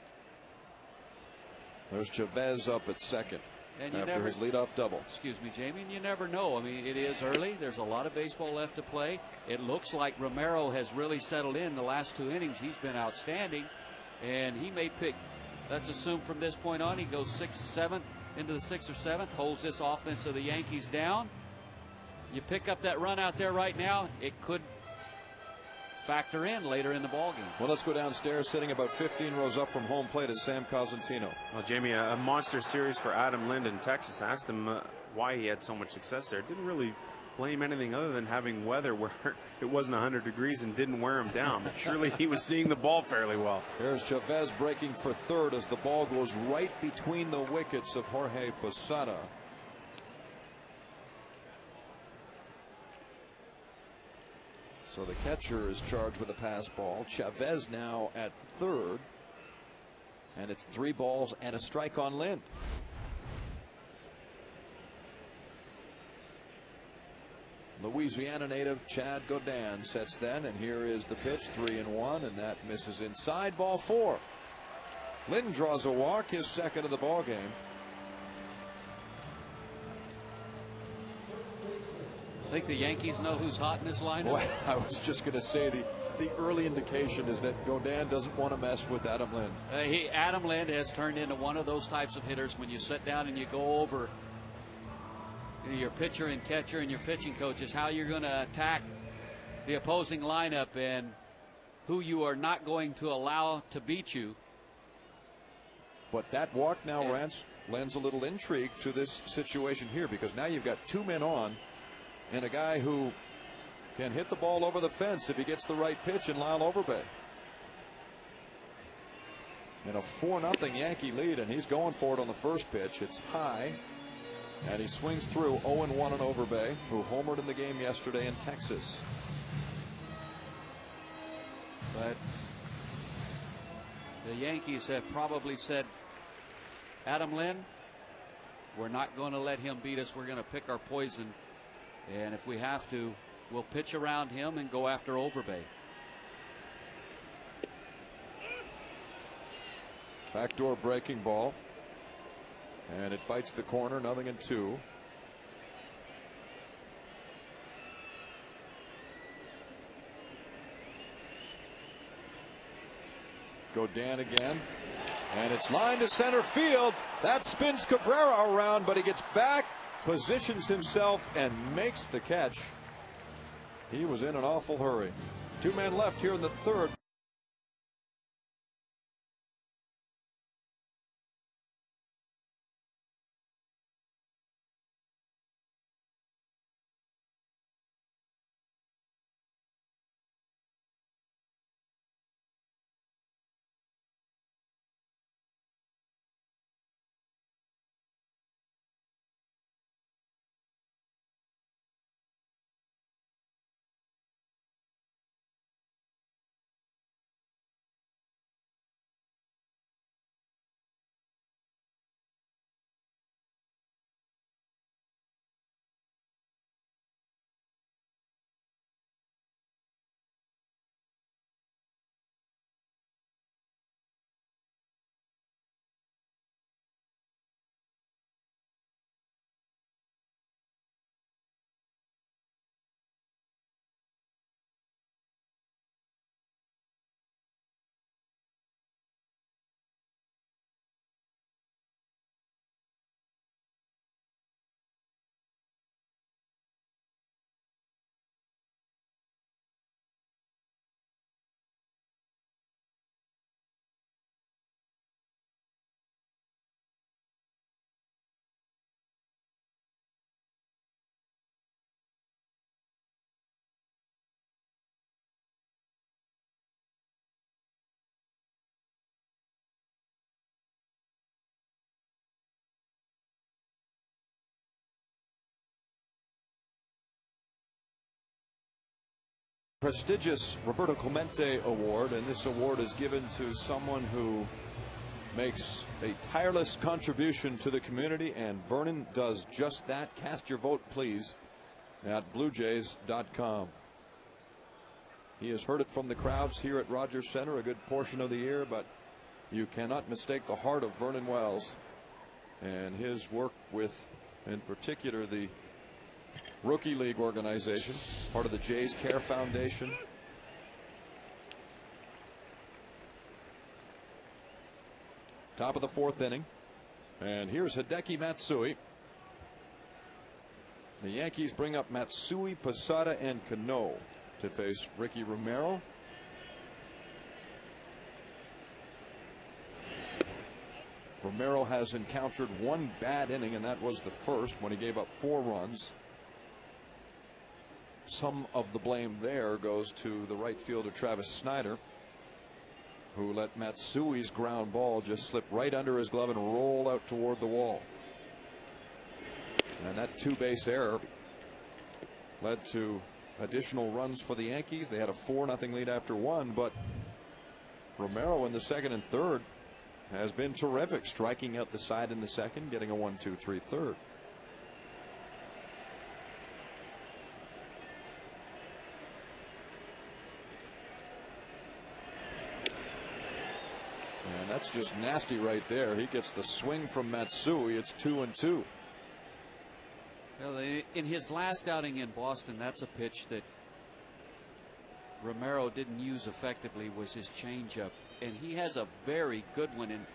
There's Chavez up at second And after his leadoff double. Excuse me, Jamie, and you never know. I mean, it is early. There's a lot of baseball left to play. It looks like Romero has really settled in the last 2 innings. He's been outstanding, and he may pick. Let's assume from this point on he goes 6th, 7th, into the 6th or 7th, holds this offense of the Yankees down. You pick up that run out there right now, it could factor in later in the ballgame. Well, let's go downstairs. Sitting about 15 rows up from home plate is Sam Cosentino. Well, Jamie, a monster series for Adam Lind in Texas. I asked him why he had so much success there. Didn't really blame anything other than having weather where it wasn't 100 degrees and didn't wear him down. Surely he was seeing the ball fairly well. Here's Chavez breaking for third as the ball goes right between the wickets of Jorge Posada. So the catcher is charged with a pass ball. Chavez now at third. And it's 3 balls and a strike on Lind. Louisiana native Chad Godin sets then, and here is the pitch, 3-1, and that misses inside, ball 4. Lind draws a walk, his second of the ball game. I think the Yankees know who's hot in this lineup. Well, I was just going to say the early indication is that Godin doesn't want to mess with Adam Lind. Adam Lind has turned into one of those types of hitters when you sit down and you go over your pitcher and catcher and your pitching coaches, how you're going to attack the opposing lineup and who you are not going to allow to beat you. But that walk now lends a little intrigue to this situation here, because now you've got 2 men on and a guy who can hit the ball over the fence if he gets the right pitch in Lyle Overbay. And a 4-0 Yankee lead, and he's going for it on the first pitch. It's high. And he swings through. 0-1 on Overbay, who homered in the game yesterday in Texas. But the Yankees have probably said, Adam Lind, we're not going to let him beat us. We're going to pick our poison. And if we have to, we'll pitch around him and go after Overbay. Backdoor breaking ball. And it bites the corner, 0-2. Godin again. And it's lined to center field. That spins Cabrera around, but he gets back, positions himself, and makes the catch. He was in an awful hurry. 2 men left here in the third. Prestigious Roberto Clemente Award, and this award is given to someone who makes a tireless contribution to the community, and Vernon does just that. Cast your vote, please, at BlueJays.com. He has heard it from the crowds here at Rogers Center a good portion of the year, but you cannot mistake the heart of Vernon Wells and his work with, in particular, the Rookie League organization, part of the Jays Care Foundation. Top of the fourth inning, and here's Hideki Matsui. The Yankees bring up Matsui, Posada, and Cano to face Ricky Romero. Romero has encountered one bad inning, and that was the first when he gave up 4 runs. Some of the blame there goes to the right fielder Travis Snyder, who let Matsui's ground ball just slip right under his glove and roll out toward the wall. And that 2-base error led to additional runs for the Yankees. They had a 4-0 lead after 1, but Romero in the second and third has been terrific, striking out the side in the second, getting a 1-2-3 third. And that's just nasty right there. He gets the swing from Matsui. It's 2-2. Well, in his last outing in Boston, that's a pitch that Romero didn't use effectively, was his changeup, and he has a very good one. And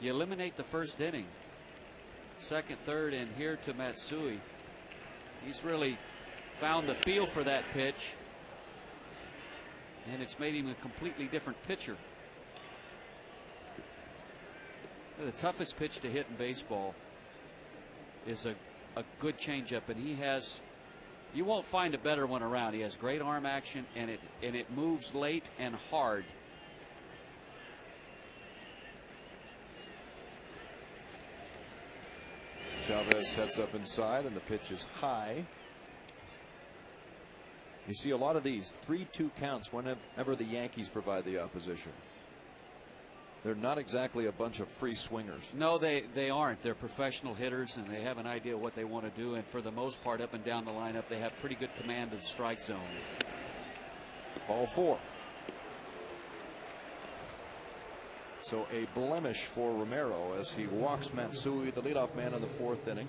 you eliminate the first inning, second, third, and here to Matsui. He's really found the feel for that pitch, and it's made him a completely different pitcher. The toughest pitch to hit in baseball is a good changeup, and he has, you won't find a better one around. He has great arm action, and it moves late and hard. Chavez sets up inside, and the pitch is high. You see a lot of these 3-2 counts whenever the Yankees provide the opposition. They're not exactly a bunch of free swingers. No, they aren't. They're professional hitters, and they have an idea what they want to do. And for the most part, up and down the lineup, they have pretty good command of the strike zone. Ball 4. So a blemish for Romero as he walks Matsui, the leadoff man of the fourth inning,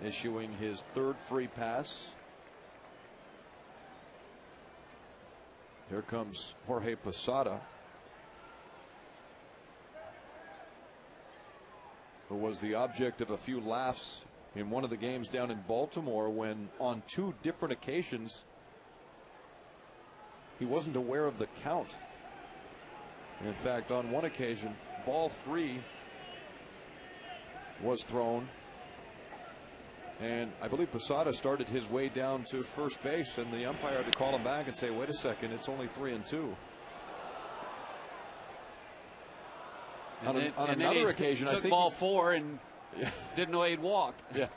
issuing his third free pass. Here comes Jorge Posada, who was the object of a few laughs in one of the games down in Baltimore when on 2 different occasions he wasn't aware of the count. In fact, on one occasion, ball 3 was thrown, and I believe Posada started his way down to first base, and the umpire had to call him back and say, wait a second, it's only 3-2. On another occasion, I think ball 4 and didn't know he'd walked. Yeah,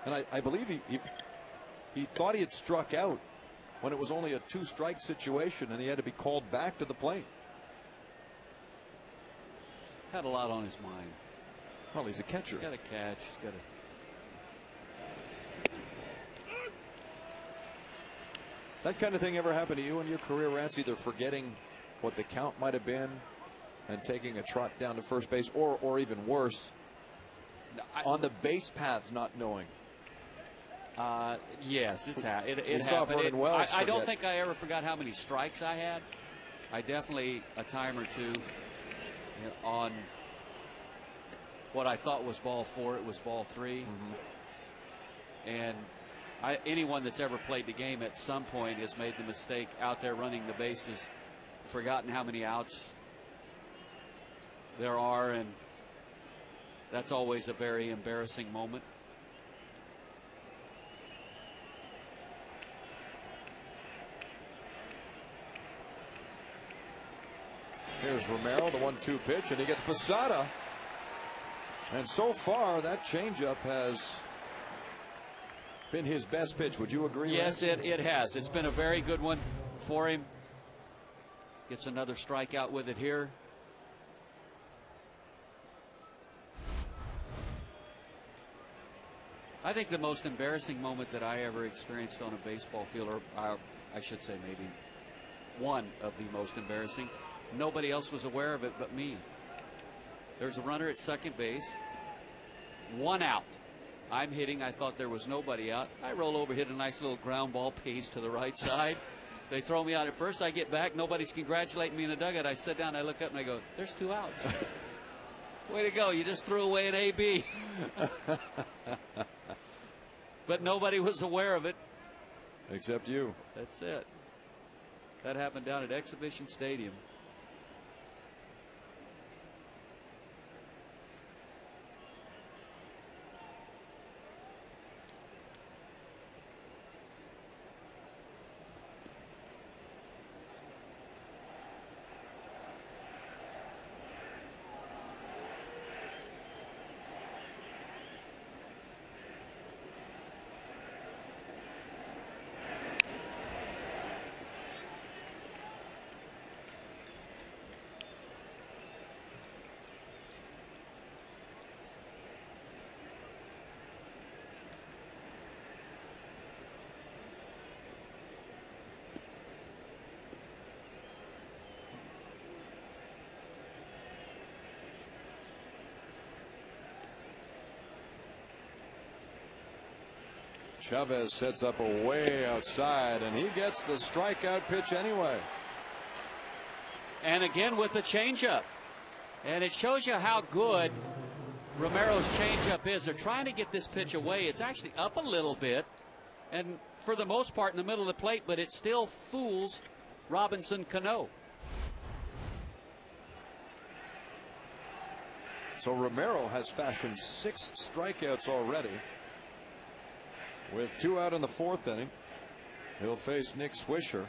and I believe he thought he had struck out when it was only a 2-strike situation, and he had to be called back to the plate. Had a lot on his mind. Well, he's a catcher. He's got to catch. He's got to. That kind of thing ever happened to you in your career, Rance? Either forgetting what the count might have been and taking a trot down to first base, or even worse, on the base paths not knowing? Yes, it happened. I don't think I ever forgot how many strikes I had. I definitely a time or two on what I thought was ball 4. It was ball 3. Mm-hmm. And anyone that's ever played the game at some point has made the mistake out there running the bases, forgotten how many outs there are, and that's always a very embarrassing moment. Here's Romero, the 1-2 pitch, and he gets Posada. And so far, that changeup has been his best pitch. Would you agree? Yes, it has. It's been a very good one for him. Gets another strikeout with it here. I think the most embarrassing moment that I ever experienced on a baseball field, or I should say maybe one of the most embarrassing. Nobody else was aware of it but me. There's a runner at second base. 1 out. I'm hitting. I thought there was nobody out. I roll over, hit a nice little ground ball pace to the right side. They throw me out at first. I get back. Nobody's congratulating me in the dugout. I sit down. I look up and I go, there's 2 outs. Way to go. You just threw away an AB. But nobody was aware of it. Except you. That's it. That happened down at Exhibition Stadium. Chavez sets up a way outside, and he gets the strikeout pitch anyway. And again with the changeup. And it shows you how good Romero's changeup is. They're trying to get this pitch away. It's actually up a little bit, and for the most part in the middle of the plate, but it still fools Robinson Cano. So Romero has fashioned 6 strikeouts already. With 2 out in the 4th inning, he'll face Nick Swisher.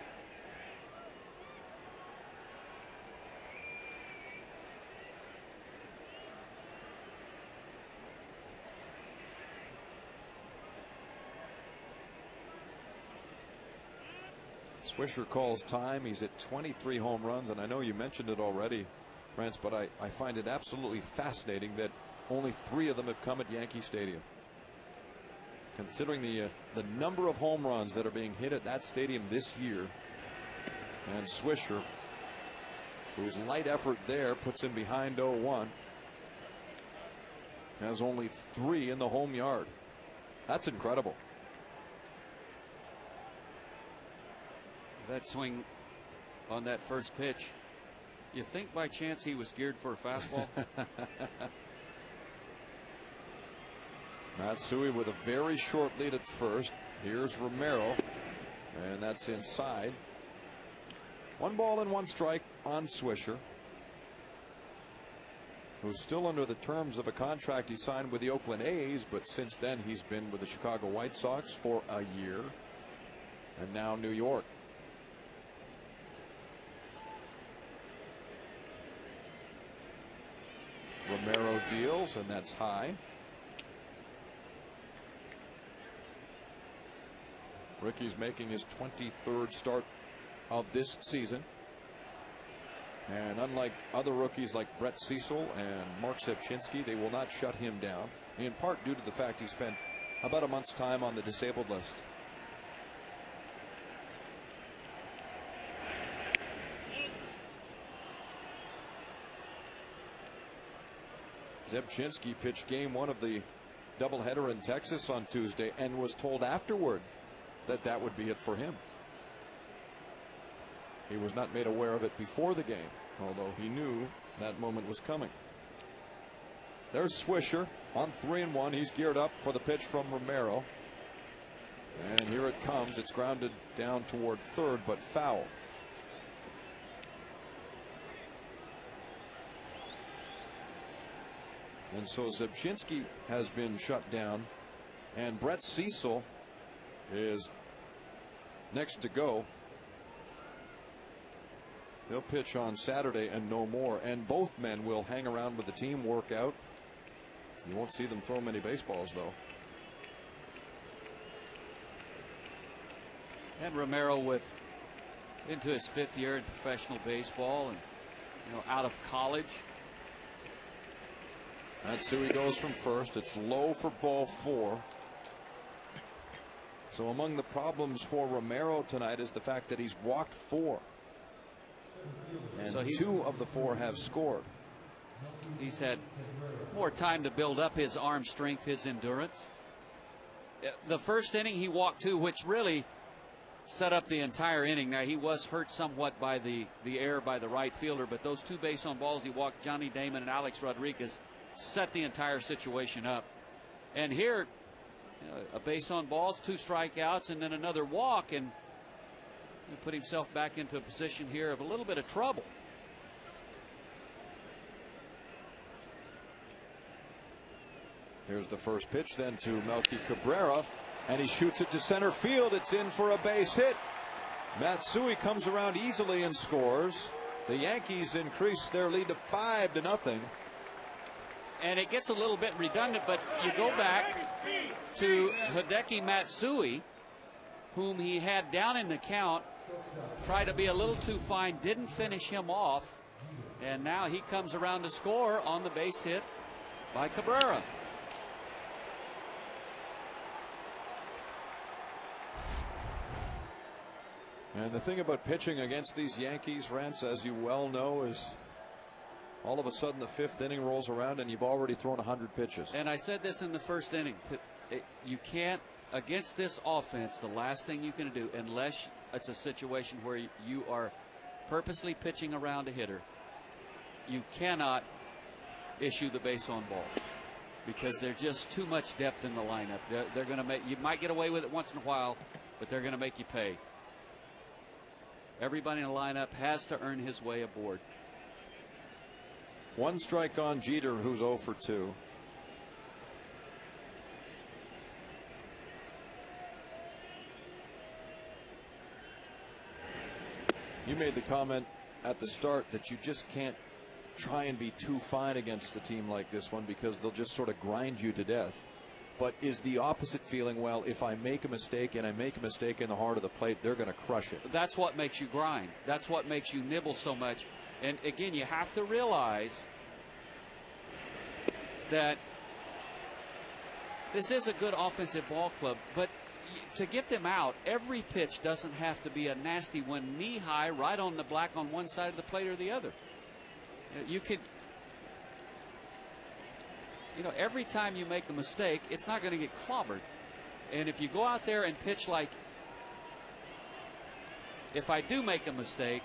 Swisher calls time. He's at 23 home runs, and I know you mentioned it already, Brent, but I find it absolutely fascinating that only 3 of them have come at Yankee Stadium. Considering the number of home runs that are being hit at that stadium this year, and Swisher, whose light effort there puts him behind 0-1, has only 3 in the home yard. That's incredible. That swing on that first pitch, you think by chance he was geared for a fastball? Matsui with a very short lead at first. Here's Romero, and that's inside. 1 ball and 1 strike on Swisher, who's still under the terms of a contract he signed with the Oakland A's, but since then he's been with the Chicago White Sox for a year, and now New York. Romero deals, and that's high. Ricky's making his 23rd start of this season. And unlike other rookies like Brett Cecil and Mark Sepchinski, they will not shut him down, in part due to the fact he spent about a month's time on the disabled list. Sepchinski pitched game 1 of the doubleheader in Texas on Tuesday and was told afterward that that would be it for him. He was not made aware of it before the game, although he knew that moment was coming. There's Swisher on 3-1. He's geared up for the pitch from Romero. And here it comes. It's grounded down toward third, but foul. And so Sepchinski has been shut down, and Brett Cecil is next to go. He'll pitch on Saturday and no more, and both men will hang around with the team, work out. You won't see them throw many baseballs, though. And Romero into his 5th year in professional baseball and out of college. Matsui goes from first. It's low for ball 4. So among the problems for Romero tonight is the fact that he's walked 4. And so 2 of the 4 have scored. He's had more time to build up his arm strength, his endurance. The first inning he walked 2, which really set up the entire inning. Now he was hurt somewhat by the error by the right fielder, but those 2 base on balls he walked, Johnny Damon and Alex Rodriguez, set the entire situation up. And here, a base on balls, 2 strikeouts, and then another walk, and he put himself back into a position here of a little bit of trouble. Here's the first pitch then to Melky Cabrera, and he shoots it to center field. It's in for a base hit. Matsui comes around easily and scores. The Yankees increase their lead to 5-0. And it gets a little bit redundant, but you go back to Hideki Matsui, whom he had down in the count, tried to be a little too fine, didn't finish him off, and now he comes around to score on the base hit by Cabrera. And the thing about pitching against these Yankees, Rance, as you well know, is all of a sudden the 5th inning rolls around and you've already thrown 100 pitches. And I said this in the first inning. You can't, against this offense, the last thing you can do, unless it's a situation where you are purposely pitching around a hitter, you cannot issue the base on ball, because there's just too much depth in the lineup. They're going to make, you might get away with it once in a while, but they're going to make you pay. Everybody in the lineup has to earn his way aboard. 1 strike on Jeter, who's 0 for 2. You made the comment at the start that you just can't try and be too fine against a team like this one, because they'll just sort of grind you to death. But is the opposite feeling, well, if I make a mistake and I make a mistake in the heart of the plate, they're going to crush it? That's what makes you grind. That's what makes you nibble so much. And again, you have to realize that this is a good offensive ball club, but to get them out, every pitch doesn't have to be a nasty one, knee high, right on the black on one side of the plate or the other. You could, every time you make a mistake, it's not going to get clobbered. And if you go out there and pitch like, if I do make a mistake,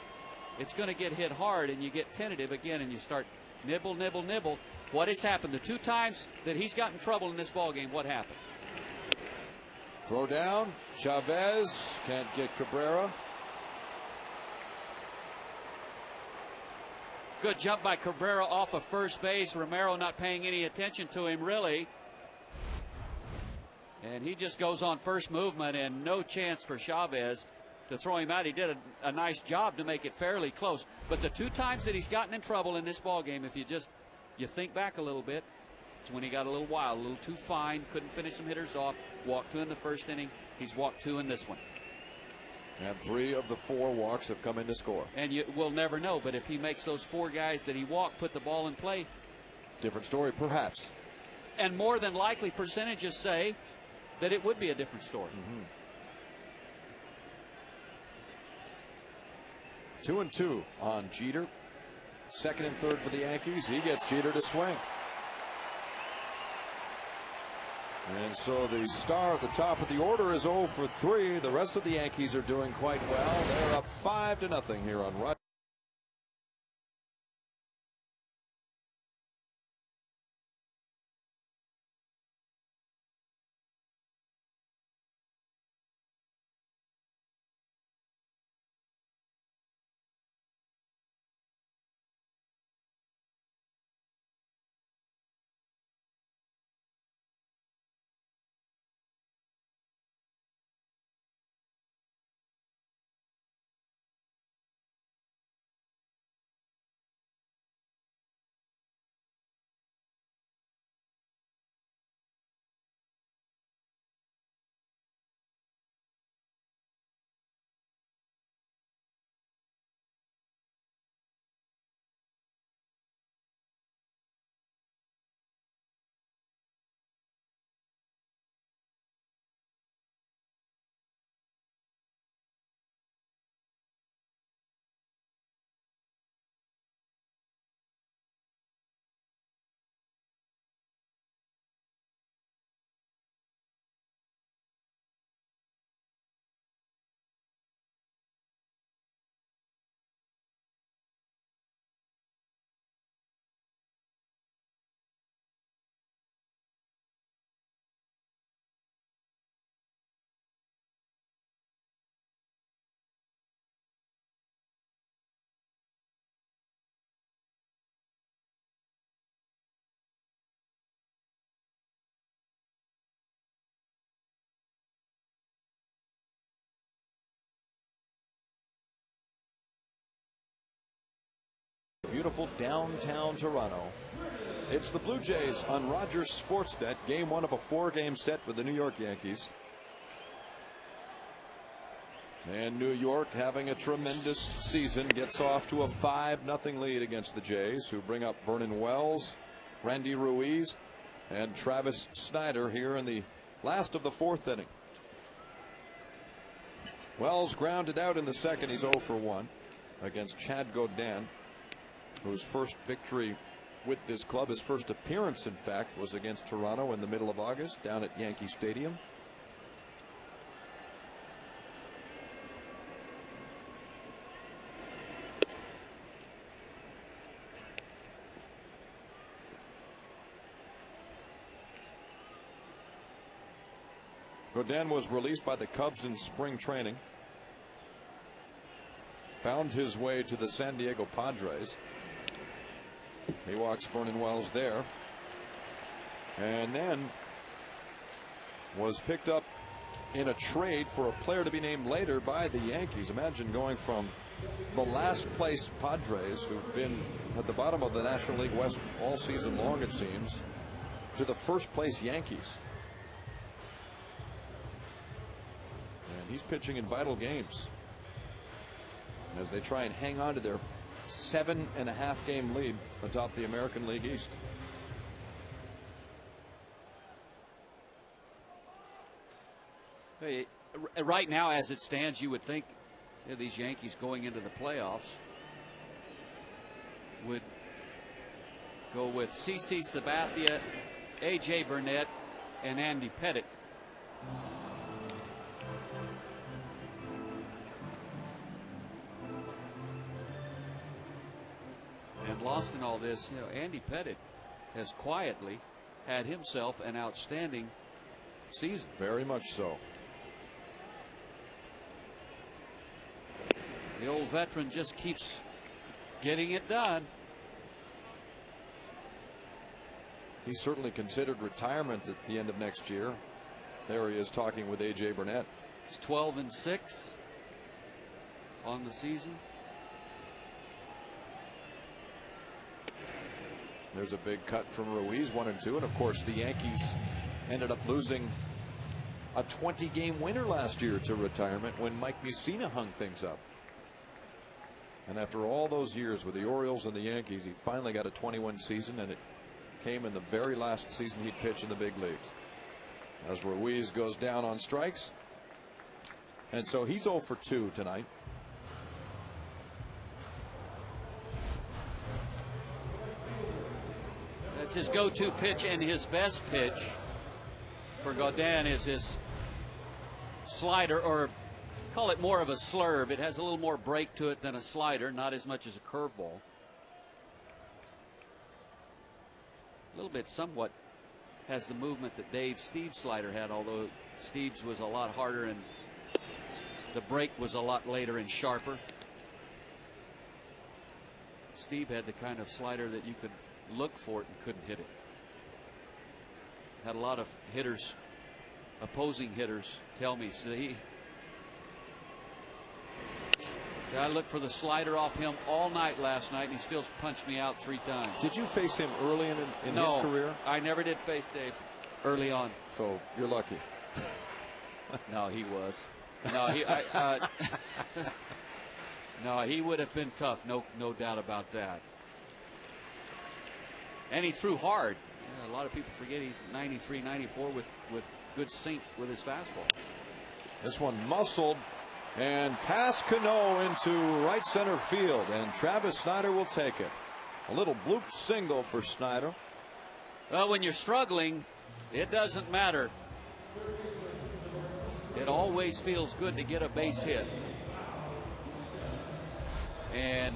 it's going to get hit hard, and you get tentative again, and you start nibble, nibble, nibble. What has happened? The 2 times that he's gotten trouble in this ball game, what happened? Throw down. Chavez can't get Cabrera. Good jump by Cabrera off of first base. Romero not paying any attention to him, really. And he just goes on first movement, and no chance for Chavez to throw him out. He did a nice job to make it fairly close. But the 2 times that he's gotten in trouble in this ball game, if you think back a little bit, it's when he got a little wild, a little too fine, couldn't finish some hitters off. Walked 2 in the first inning. He's walked 2 in this one. And 3 of the 4 walks have come in to score. And you will never know, but if he makes those 4 guys that he walked put the ball in play, different story, perhaps. And more than likely, percentages say that it would be a different story. 2-2 on Jeter. 2nd and 3rd for the Yankees. He gets Jeter to swing. And so the star at the top of the order is 0 for 3. The rest of the Yankees are doing quite well. They're up 5-0 here on Rush. beautiful downtown Toronto. It's the Blue Jays on Rogers Sportsnet, game 1 of a 4-game set with the New York Yankees. And New York, having a tremendous season, gets off to a 5-0 lead against the Jays, who bring up Vernon Wells, Randy Ruiz, and Travis Snider here in the last of the 4th inning. Wells grounded out in the second. He's 0 for 1 against Chad Gaudin, whose first victory with this club, his first appearance, in fact, was against Toronto in the middle of August down at Yankee Stadium. Gaudin was released by the Cubs in spring training. Found his way to the San Diego Padres. He walks Vernon Wells there. And then was picked up in a trade for a player to be named later by the Yankees. Imagine going from the last place Padres, who've been at the bottom of the National League West all season long, it seems, to the first place Yankees. And he's pitching in vital games as they try and hang on to their 7.5-game lead atop the American League East. Hey, right now, as it stands, you would think these Yankees going into the playoffs would go with CC Sabathia, AJ Burnett, and Andy Pettitte. And lost in all this, Andy Pettitte has quietly had himself an outstanding season. Very much so. The old veteran just keeps getting it done. He's certainly considered retirement at the end of next year. There he is talking with AJ Burnett. He's 12-6 on the season. There's a big cut from Ruiz, 1-2, and of course the Yankees ended up losing a 20-game winner last year to retirement when Mike Mussina hung things up. And after all those years with the Orioles and the Yankees, he finally got a 21 season, and it came in the very last season he'd pitch in the big leagues. As Ruiz goes down on strikes, and so he's 0 for 2 tonight. That's his go-to pitch, and his best pitch for Gaudin is his slider, or call it more of a slurve. It has a little more break to it than a slider, not as much as a curveball. A little bit somewhat has the movement that Steve's slider had, although Steve's was a lot harder and the break was a lot later and sharper. Steve had the kind of slider that you could look for it and couldn't hit it. Had a lot of hitters, opposing hitters, tell me, I looked for the slider off him all night last night, and he still punched me out 3 times. Did you face him early in no, his career? I never did face Dave early on. So you're lucky. No, he was. No, no, he would have been tough. No doubt about that. And he threw hard. A lot of people forget he's 93, 94 with good sink with his fastball. This one muscled and past Cano into right center field, and Travis Snider will take it. A little bloop single for Snider. Well, when you're struggling, it doesn't matter. It always feels good to get a base hit. And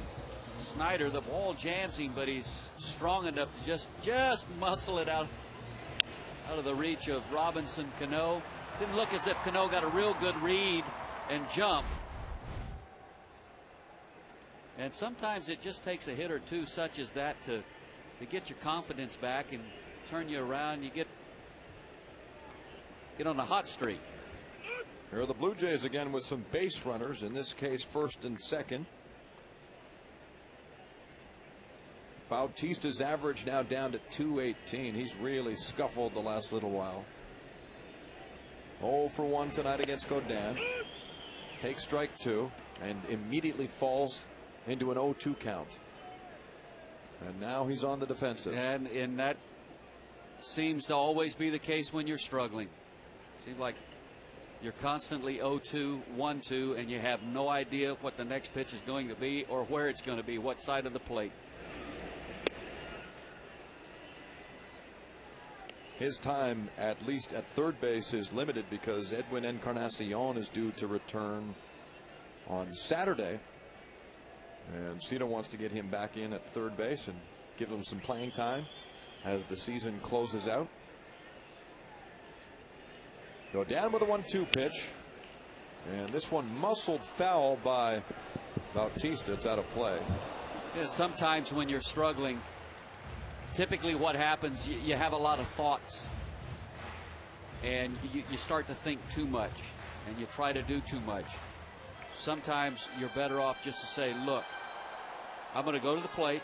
Snider, the ball jams him, but he's strong enough to just muscle it out of the reach of Robinson Cano. Didn't look as if Cano got a real good read and jump. And sometimes it just takes a hit or two such as that to get your confidence back and turn you around. You get on a hot streak. Here are the Blue Jays again with some base runners, in this case first and second. Bautista's average now down to 218. He's really scuffled the last little while. 0 for 1 tonight against Godin. Takes strike 2 and immediately falls into an 0-2 count. And now he's on the defensive. And that seems to always be the case when you're struggling. Seems like you're constantly 0-2, 1-2, and you have no idea what the next pitch is going to be or where it's going to be, what side of the plate. His time, at least at third base, is limited because Edwin Encarnacion is due to return on Saturday. And Cito wants to get him back in at third base and give him some playing time as the season closes out. Go down with a 1-2 pitch. And this one muscled foul by Bautista. It's out of play. Yeah, sometimes when you're struggling, typically what happens, you have a lot of thoughts. And you start to think too much. And you try to do too much. Sometimes you're better off just to say, look, I'm going to go to the plate.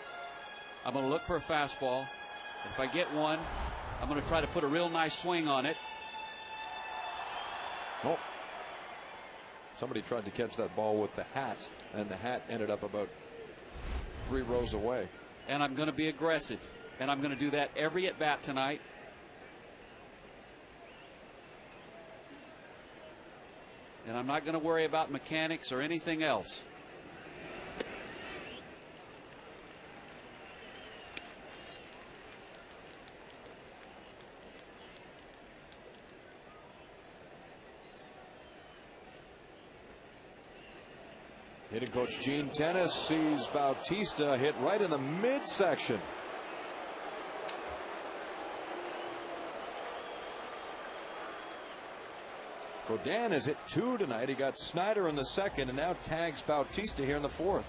I'm going to look for a fastball. If I get one, I'm going to try to put a real nice swing on it. Oh. Somebody tried to catch that ball with the hat, and the hat ended up about 3 rows away. And I'm going to be aggressive. And I'm going to do that every at bat tonight. And I'm not going to worry about mechanics or anything else. Hitting coach Gene Tennis sees Bautista hit right in the midsection. Godin has hit 2 tonight. He got Snyder in the second and now tags Bautista here in the 4th.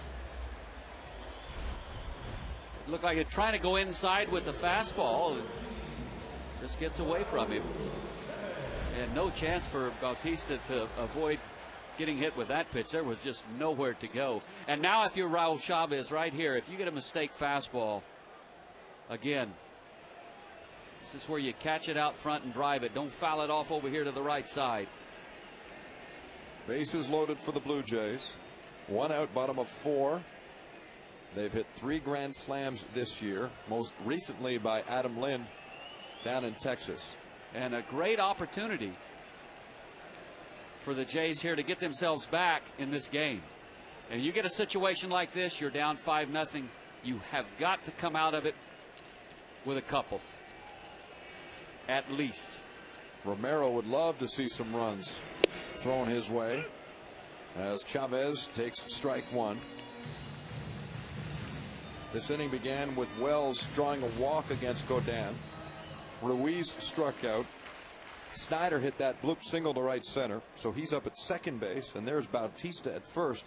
It looked like it's trying to go inside with the fastball. And just gets away from him. And no chance for Bautista to avoid getting hit with that pitch. There was just nowhere to go. And now if you're Raul Chavez right here, if you get a mistake fastball, again, this is where you catch it out front and drive it. Don't foul it off over here to the right side. Bases loaded for the Blue Jays. 1 out, bottom of 4. They've hit 3 grand slams this year, most recently by Adam Lind down in Texas. And a great opportunity for the Jays here to get themselves back in this game. And you get a situation like this, you're down 5-0. You have got to come out of it with a couple, at least. Romero would love to see some runs thrown his way as Chavez takes strike 1. This inning began with Wells drawing a walk against Godin. Ruiz struck out. Snyder hit that bloop single to right center, so he's up at second base, and there's Bautista at first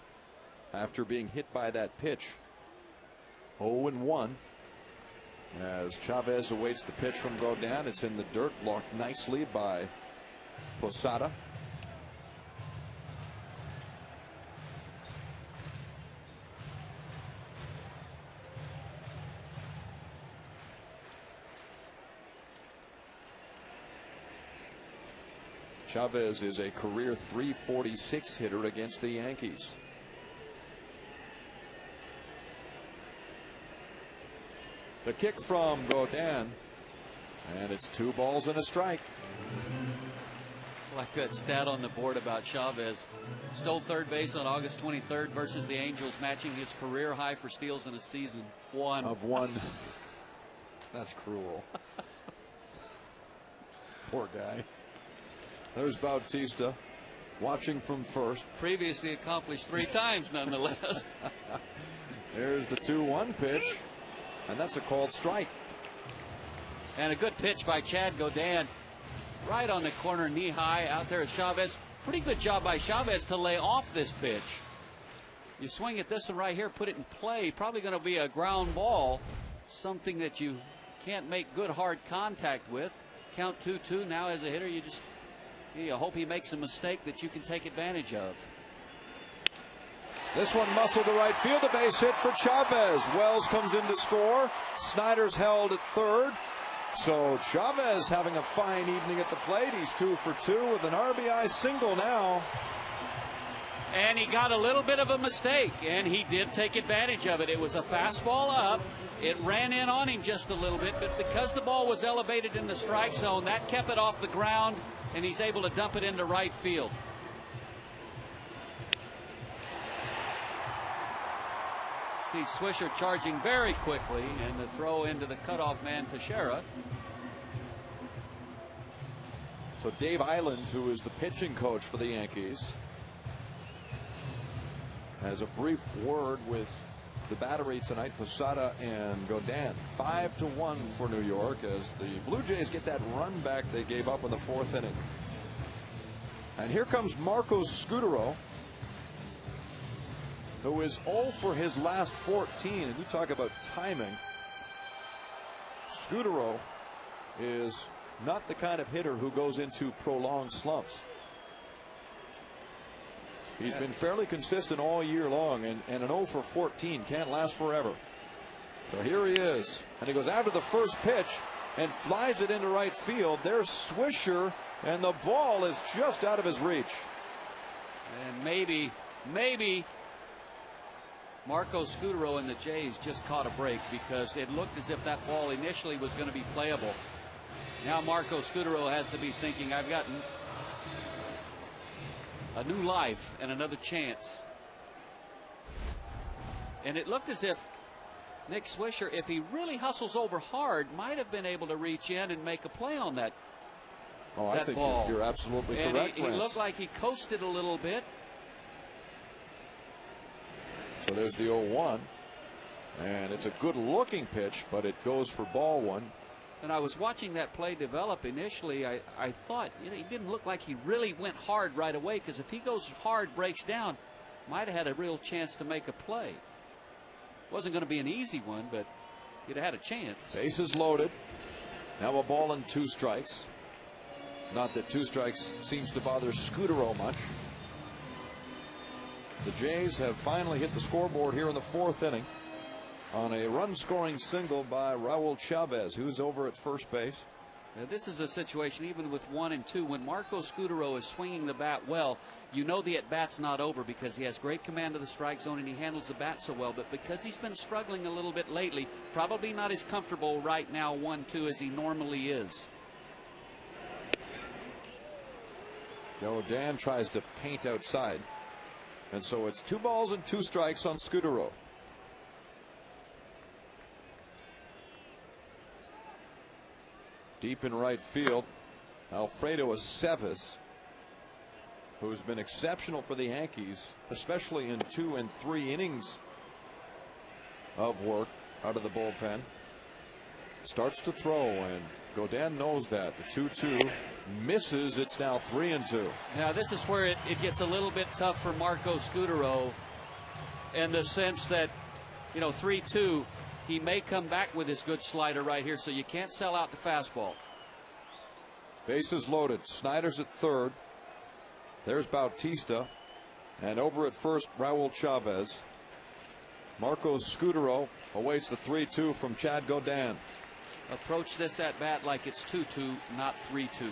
after being hit by that pitch. 0-1 as Chavez awaits the pitch from Godin. It's in the dirt, blocked nicely by Posada. Chavez is a career .346 hitter against the Yankees. The kick from Godin, and it's 2 balls and a strike. Like that stat on the board about Chavez. Stole third base on August 23rd versus the Angels, matching his career high for steals in a season. 1 of 1. That's cruel. Poor guy. There's Bautista watching from first. Previously accomplished 3 times nonetheless. There's the 2-1 pitch, and that's a called strike. And a good pitch by Chad Godin. Right on the corner, knee high, out there at Chavez. Pretty good job by Chavez to lay off this pitch. You swing at this one right here, put it in play. Probably going to be a ground ball, something that you can't make good hard contact with. Count 2-2. Now as a hitter, you hope he makes a mistake that you can take advantage of. This one muscled to right field, a base hit for Chavez. Wells comes in to score. Snyder's held at third. So Chavez having a fine evening at the plate. He's 2 for 2 with an RBI single now. And he got a little bit of a mistake, and he did take advantage of it. It was a fastball up. It ran in on him just a little bit, but because the ball was elevated in the strike zone, that kept it off the ground, and he's able to dump it into right field. See Swisher charging very quickly, and the throw into the cutoff man Teixeira. So Dave Island, who is the pitching coach for the Yankees, has a brief word with the battery tonight. Posada and Godin. 5-1 for New York as the Blue Jays get that run back they gave up in the 4th inning. And here comes Marcos Scutaro, who is 0 for his last 14. And you talk about timing. Scutaro is not the kind of hitter who goes into prolonged slumps. He's been fairly consistent all year long, and an 0 for 14 can't last forever. So here he is, and he goes after the first pitch and flies it into right field. There's Swisher, and the ball is just out of his reach. And maybe Marco Scutaro and the Jays just caught a break, because it looked as if that ball initially was going to be playable. Now Marco Scutaro has to be thinking, I've gotten a new life and another chance. And it looked as if Nick Swisher, if he really hustles over hard, might have been able to reach in and make a play on that. I think ball. You're absolutely and correct. He looked like he coasted a little bit. So there's the 0-1, and it's a good looking pitch, but it goes for ball one. And I was watching that play develop initially. I thought, he didn't look like he really went hard right away, because if he goes hard, breaks down, might have had a real chance to make a play. Wasn't going to be an easy one, but he'd have had a chance. Bases loaded. Now a ball and 2 strikes. Not that 2 strikes seems to bother Scutaro much. The Jays have finally hit the scoreboard here in the 4th inning on a run-scoring single by Raul Chavez, who's over at first base. Now, this is a situation, even with 1 and 2, when Marco Scutaro is swinging the bat well, you know the at-bat's not over, because he has great command of the strike zone and he handles the bat so well. But because he's been struggling a little bit lately, probably not as comfortable right now 1-2 as he normally is. Dan tries to paint outside, and so it's 2 balls and 2 strikes on Scutaro. Deep in right field, Alfredo Aceves, who's been exceptional for the Yankees, especially in 2 and 3 innings of work out of the bullpen, starts to throw, and Godin knows that. The 2-2 misses. It's now 3-2. Now this is where it gets a little bit tough for Marco Scutaro, in the sense that, 3-2, he may come back with his good slider right here, so you can't sell out the fastball. Bases loaded. Snyder's at third. There's Bautista, and over at first, Raul Chavez. Marco Scutaro awaits the 3-2 from Chad Godin. Approach this at bat like it's 2-2, not 3-2.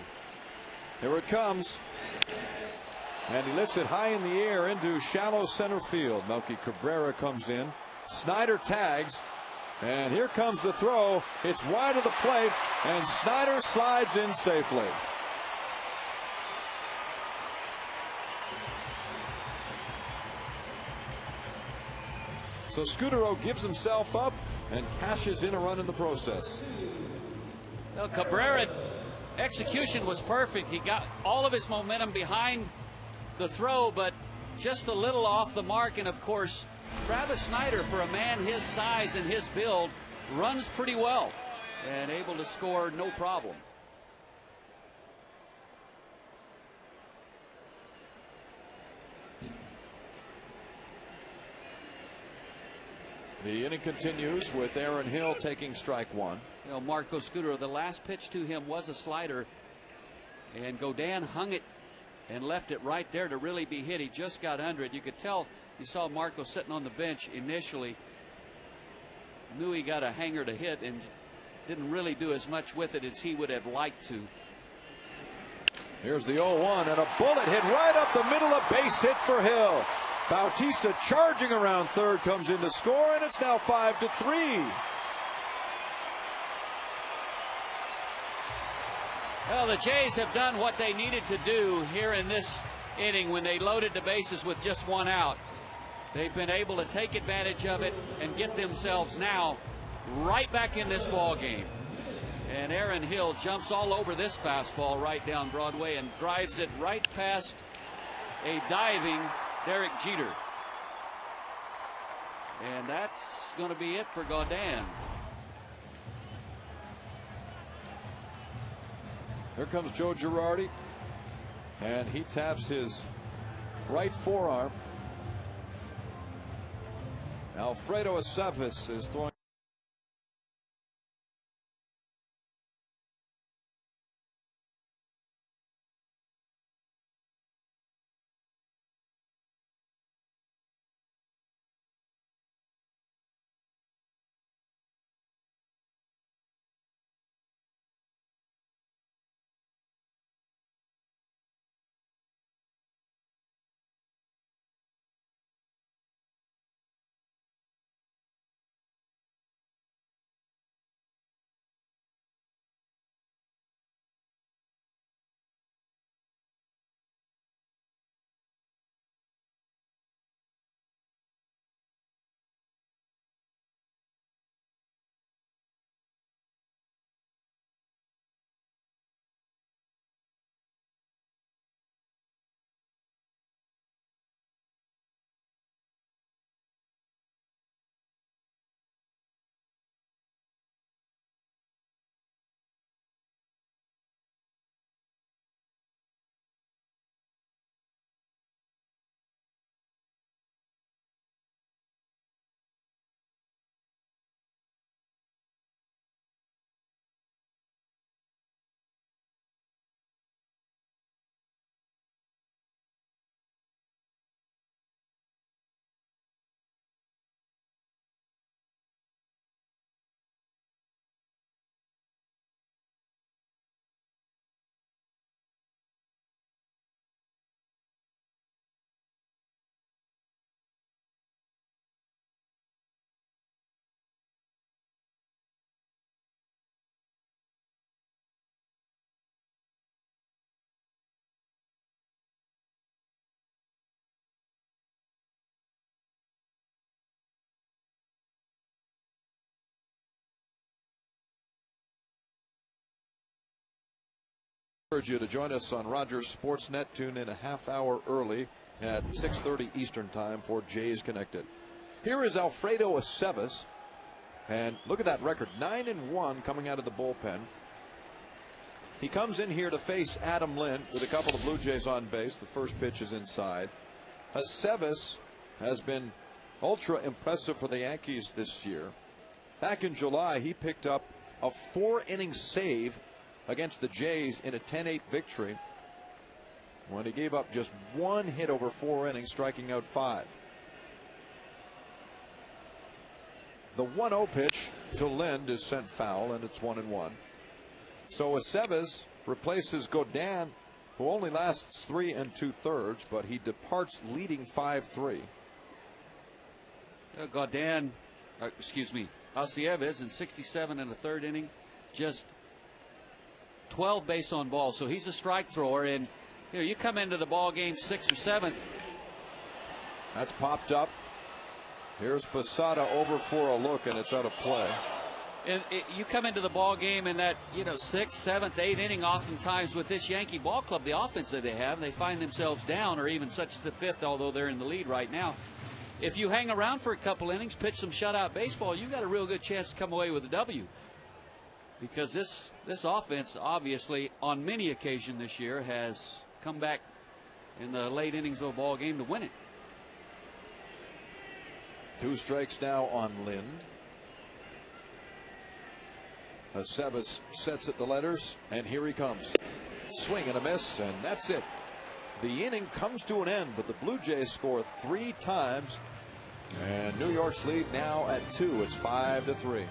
Here it comes, and he lifts it high in the air into shallow center field. Melky Cabrera comes in. Snyder tags, and here comes the throw. It's wide of the plate, and Snyder slides in safely. So Scutaro gives himself up and cashes in a run in the process. Well, Cabrera, execution was perfect. He got all of his momentum behind the throw, but just a little off the mark. And of course, Travis Snyder, for a man his size and his build, runs pretty well and able to score no problem. The inning continues with Aaron Hill taking strike 1. Marco Scutaro, the last pitch to him was a slider, and Godin hung it and left it right there to really be hit. He just got under it. You could tell, you saw Marco sitting on the bench initially, knew he got a hanger to hit and didn't really do as much with it as he would have liked to. Here's the 0-1, and a bullet hit right up the middle, a base hit for Hill. Bautista charging around third comes in to score, and it's now 5-3. Well, the Jays have done what they needed to do here in this inning when they loaded the bases with just one out. They've been able to take advantage of it and get themselves now right back in this ball game. And Aaron Hill jumps all over this fastball right down Broadway and drives it right past a diving Derek Jeter. And that's going to be it for Gaudin. Here comes Joe Girardi, and he taps his right forearm. Alfredo Aceves is throwing. I encourage you to join us on Rogers Sportsnet. Tune in a half hour early at 6:30 Eastern Time for Jays Connected. Here is Alfredo Aceves, and look at that record, 9-1 coming out of the bullpen. He comes in here to face Adam Lind with a couple of Blue Jays on base. The first pitch is inside. Aceves has been ultra impressive for the Yankees this year. Back in July, he picked up a 4-inning save against the Jays in a 10-8 victory when he gave up just one hit over 4 innings, striking out 5. The 1-0 pitch to Lind is sent foul, and it's 1-1. So Aceves replaces Gaudin, who only lasts 3 2/3, but he departs leading 5-3. Aceves in 67 in the third inning, just 12 base on balls, so he's a strike thrower. And you come into the ball game 6th or 7th. That's popped up. Here's Posada over for a look, and it's out of play. And you come into the ball game in that 6th, 7th, 8th inning. Oftentimes with this Yankee ball club, the offense that they have, they find themselves down, or even such as the 5th, although they're in the lead right now. If you hang around for a couple innings, pitch some shutout baseball, you got a real good chance to come away with a W. Because this offense, obviously, on many occasions this year, has come back in the late innings of a ball game to win it. 2 strikes now on Lind. Aceves sets at the letters, and here he comes. Swing and a miss, and that's it. The inning comes to an end, but the Blue Jays score 3 times, and New York's lead now at 2. It's 5-3.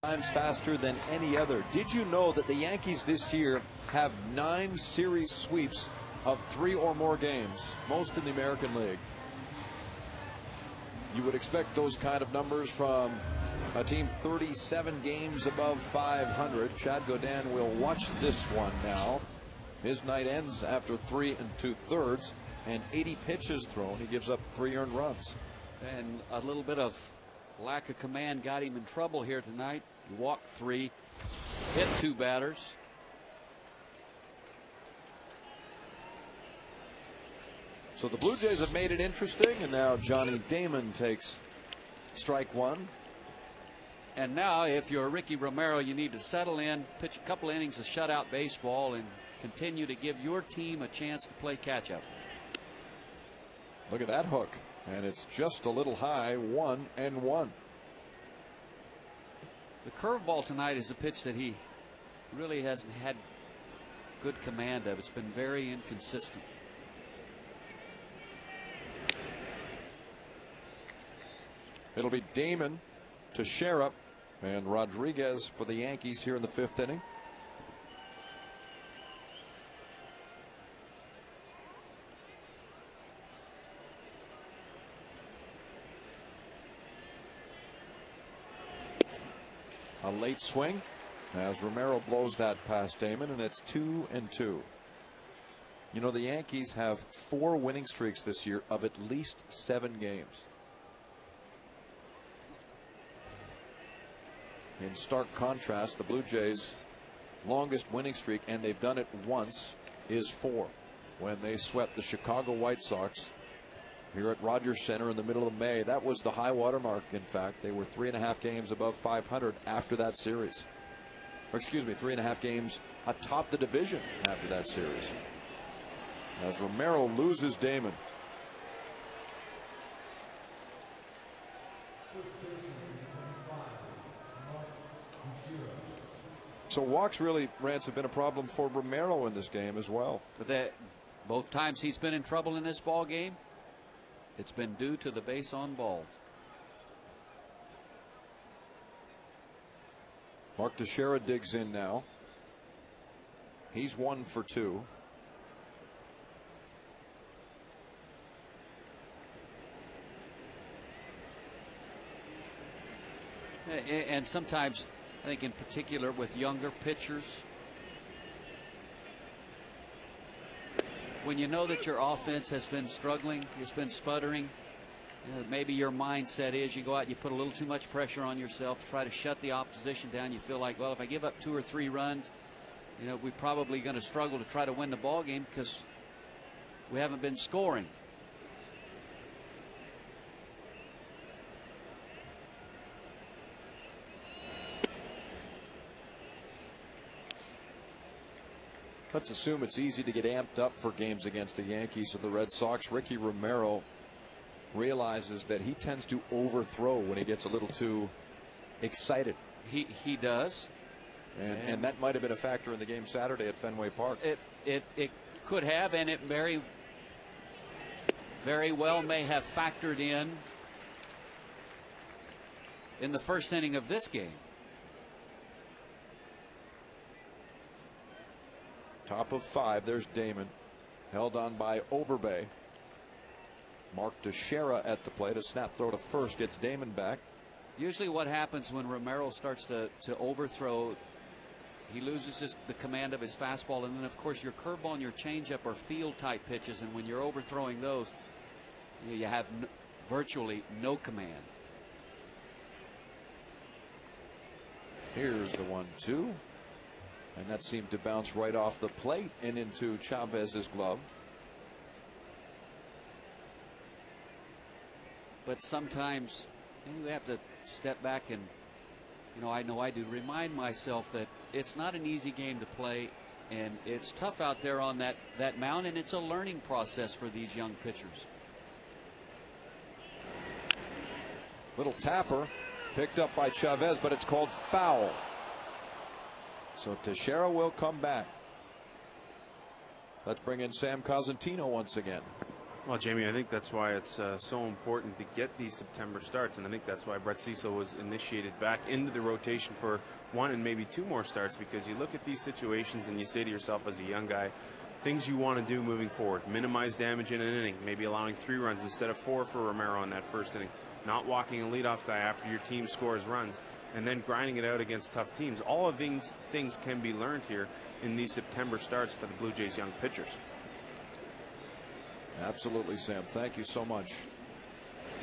Times faster than any other. Did you know that the Yankees this year have 9 series sweeps of 3 or more games, most in the American League? You would expect those kind of numbers from a team 37 games above 500. Chad Godin will watch this one now. His night ends after 3 2/3 and 80 pitches thrown. He gives up 3 earned runs. And a little bit of lack of command got him in trouble here tonight. He walked 3, hit 2 batters. So the Blue Jays have made it interesting, and now Johnny Damon takes strike 1. And now, if you're Ricky Romero, you need to settle in, pitch a couple innings of shutout baseball, and continue to give your team a chance to play catch up. Look at that hook, and it's just a little high. 1-1. The curveball tonight is a pitch that he really hasn't had good command of. It's been very inconsistent. It'll be Damon to Sherrup and Rodriguez for the Yankees here in the 5th inning. A late swing as Romero blows that past Damon, and it's 2-2. You know, the Yankees have 4 winning streaks this year of at least 7 games. In stark contrast, the Blue Jays' longest winning streak, and they've done it once, is 4 when they swept the Chicago White Sox here at Rogers Center in the middle of May. That was the high water mark. In fact, they were 3.5 games above 500 after that series. Or excuse me, 3.5 games atop the division after that series. As Romero loses Damon. So walks really, Rance, have been a problem for Romero in this game as well. But both times he's been in trouble in this ball game, it's been due to the base on balls. Mark Teixeira digs in now. He's 1 for 2. And sometimes, I think in particular with younger pitchers, when you know that your offense has been struggling, it's been sputtering, maybe your mindset is you go out and you put a little too much pressure on yourself to try to shut the opposition down. You feel like, well, if I give up 2 or 3 runs, we're probably going to struggle to try to win the ball game because we haven't been scoring. Let's assume it's easy to get amped up for games against the Yankees or the Red Sox. Ricky Romero realizes that he tends to overthrow when he gets a little too excited. He does. And that might have been a factor in the game Saturday at Fenway Park. It could have, and it very well may have factored in the first inning of this game. Top of 5, there's Damon, held on by Overbay. Mark Teixeira at the plate. A snap throw to first gets Damon back. Usually what happens when Romero starts to overthrow, he loses the command of his fastball, and then of course your curveball and your changeup are field type pitches, and when you're overthrowing those, you have virtually no command. Here's the 1-2. And that seemed to bounce right off the plate and into Chavez's glove. But sometimes you have to step back and, I know I do, remind myself that it's not an easy game to play, and it's tough out there on that mound, and it's a learning process for these young pitchers. Little tapper picked up by Chavez, but it's called foul. So Teixeira will come back. Let's bring in Sam Cosentino once again. Well, Jamie, I think that's why it's so important to get these September starts, and I think that's why Brett Cecil was initiated back into the rotation for 1 and maybe 2 more starts, because you look at these situations and you say to yourself as a young guy, things you want to do moving forward: minimize damage in an inning, maybe allowing 3 runs instead of 4 for Romero in that first inning, not walking a leadoff guy after your team scores runs, and then grinding it out against tough teams. All of these things can be learned here in these September starts for the Blue Jays young pitchers. Absolutely, Sam. Thank you so much.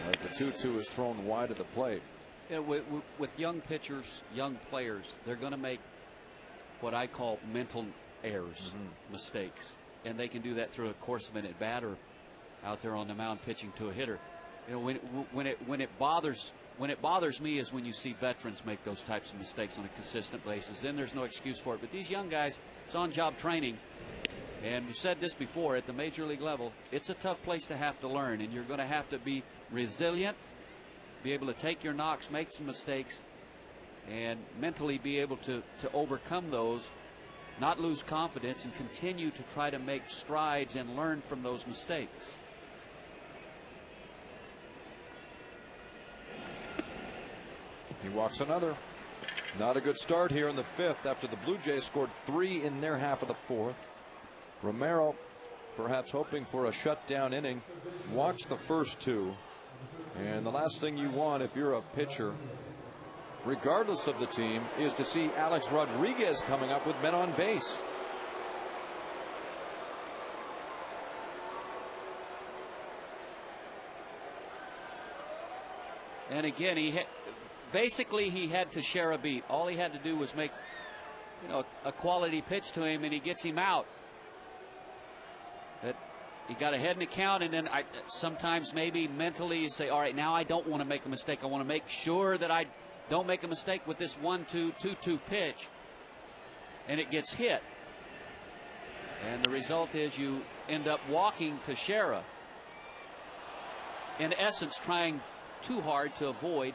As the 2-2 is thrown wide of the plate. With young pitchers, young players, they're going to make what I call mental errors, mistakes, and they can do that through a course of an at-bat or out there on the mound pitching to a hitter. When it bothers me is when you see veterans make those types of mistakes on a consistent basis. Then there's no excuse for it. But these young guys, it's on-job training. And we said this before, at the major league level, it's a tough place to have to learn. And you're going to have to be resilient, be able to take your knocks, make some mistakes, and mentally be able to overcome those, not lose confidence, and continue to try to make strides and learn from those mistakes. He walks another. Not a good start here in the 5th after the Blue Jays scored 3 in their half of the 4th. Romero perhaps hoping for a shutdown inning. Walks the first 2. And the last thing you want if you're a pitcher, regardless of the team, is to see Alex Rodriguez coming up with men on base. And again, basically he had Teixeira beat. All he had to do was make a quality pitch to him, and he gets him out. But he got ahead in the count, and then sometimes maybe mentally you say, all right, now I don't want to make a mistake. I want to make sure that I don't make a mistake with this 1-2, 2-2 pitch, and it gets hit. And the result is you end up walking Teixeira, in essence trying too hard to avoid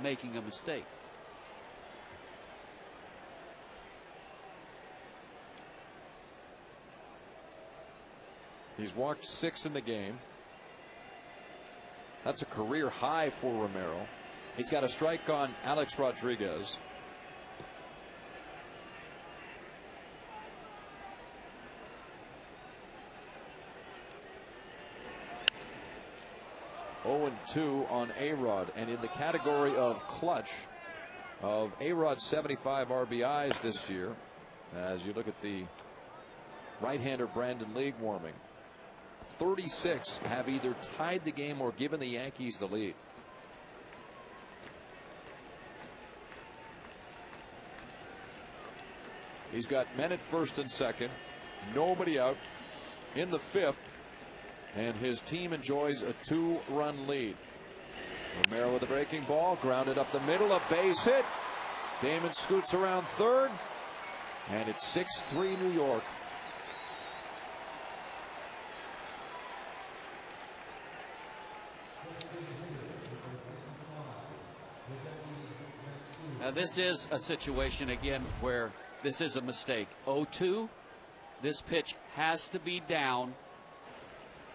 making a mistake. He's walked 6 in the game. That's a career high for Romero. He's got a strike on Alex Rodriguez. (0-2) on A-Rod, and in the category of clutch of A-Rod's 75 RBIs this year, as you look at the right-hander Brandon League warming, 36 have either tied the game or given the Yankees the lead. He's got men at first and second, nobody out in the 5th. and his team enjoys a 2-run lead. Romero with the breaking ball, grounded up the middle, a base hit. Damon scoots around third, and it's 6-3 New York. Now this is a situation again where this is a mistake. 0-2, this pitch has to be down,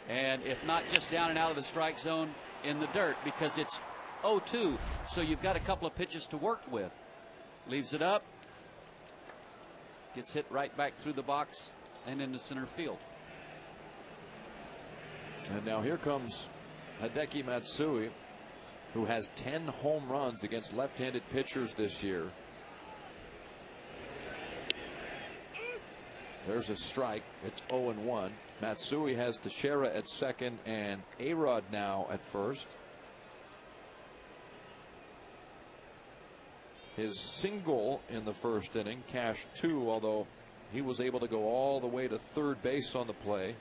and if not just down and out of the strike zone, in the dirt, because it's 0-2, so you've got a couple of pitches to work with. Leaves it up, gets hit right back through the box and into center field. And now here comes Hideki Matsui, who has 10 home runs against left-handed pitchers this year. There's a strike. It's 0-1. Matsui has Teixeira at second and A-Rod now at first. His single in the first inning cashed 2, although he was able to go all the way to third base on the play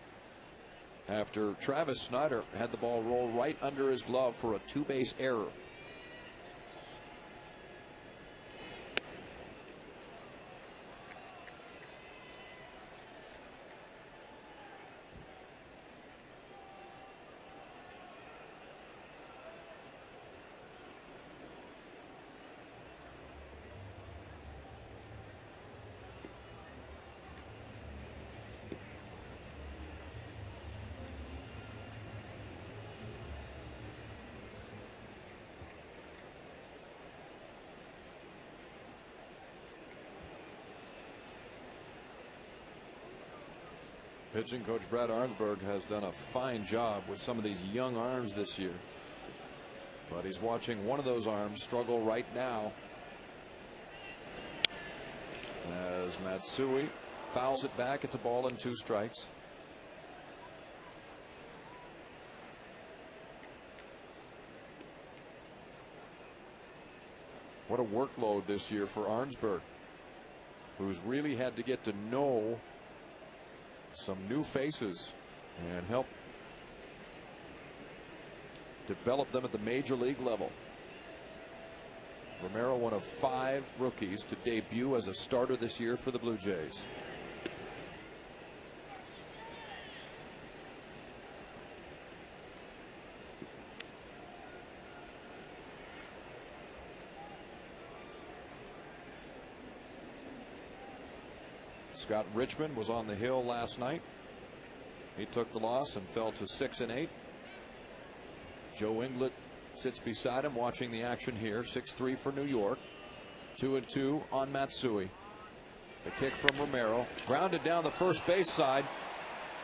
after Travis Snyder had the ball roll right under his glove for a 2-base error. Pitching coach Brad Arnsberg has done a fine job with some of these young arms this year, but he's watching one of those arms struggle right now as Matsui fouls it back. It's a ball and 2 strikes. What a workload this year for Arnsberg, who's really had to get to know some new faces and help develop them at the major league level. Romero, one of 5 rookies to debut as a starter this year for the Blue Jays. Scott Richmond was on the hill last night. He took the loss and fell to 6-8. Joe Inglet sits beside him watching the action here. 6-3 for New York. 2-2 on Matsui. The kick from Romero, grounded down the first base side.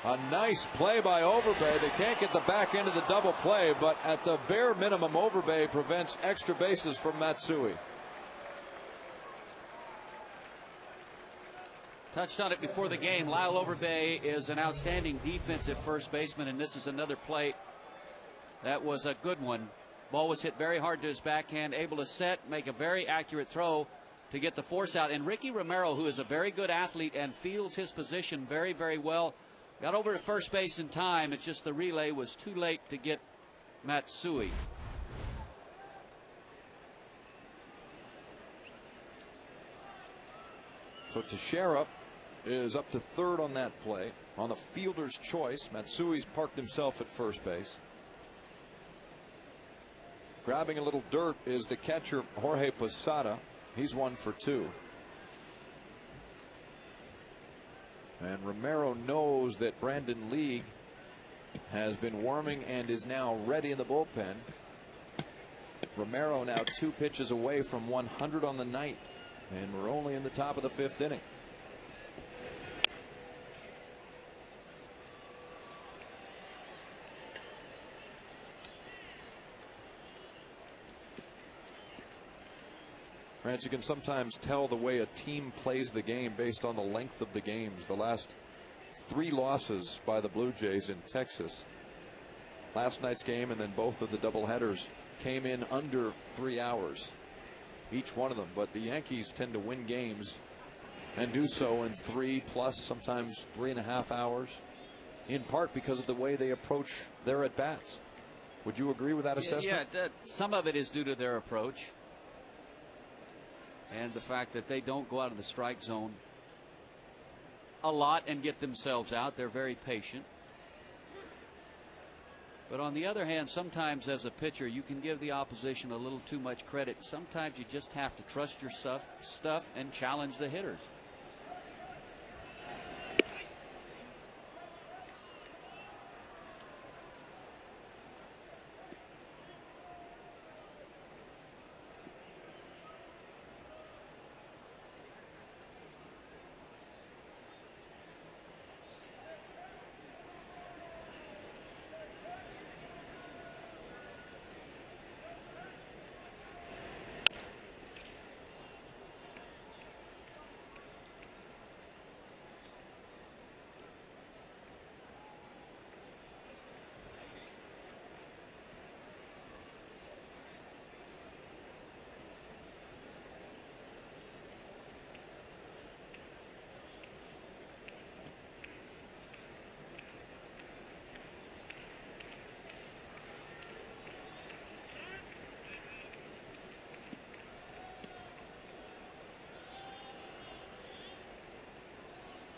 A nice play by Overbay. They can't get the back end of the double play, but at the bare minimum, Overbay prevents extra bases from Matsui. Touched on it before the game. Lyle Overbay is an outstanding defensive first baseman, and this is another play that was a good one. Ball was hit very hard to his backhand, able to set, make a very accurate throw to get the force out. And Ricky Romero, who is a very good athlete and feels his position very, very well, got over to first base in time. It's just the relay was too late to get Matsui. So Teixeira is up to third on that play. On the fielder's choice, Matsui's parked himself at first base. Grabbing a little dirt is the catcher Jorge Posada. He's 1 for 2. And Romero knows that Brandon League has been warming and is now ready in the bullpen. Romero now 2 pitches away from 100 on the night, and we're only in the top of the 5th inning. Rance, you can sometimes tell the way a team plays the game based on the length of the games. The last 3 losses by the Blue Jays in Texas, last night's game and then both of the doubleheaders, came in under 3 hours, each one of them. But the Yankees tend to win games and do so in 3+, sometimes 3.5 hours. in part because of the way they approach their at-bats. Would you agree with that assessment? Yeah, some of it is due to their approach and the fact that they don't go out of the strike zone a lot and get themselves out. They're very patient. But on the other hand, sometimes as a pitcher, you can give the opposition a little too much credit. Sometimes you just have to trust your stuff and challenge the hitters.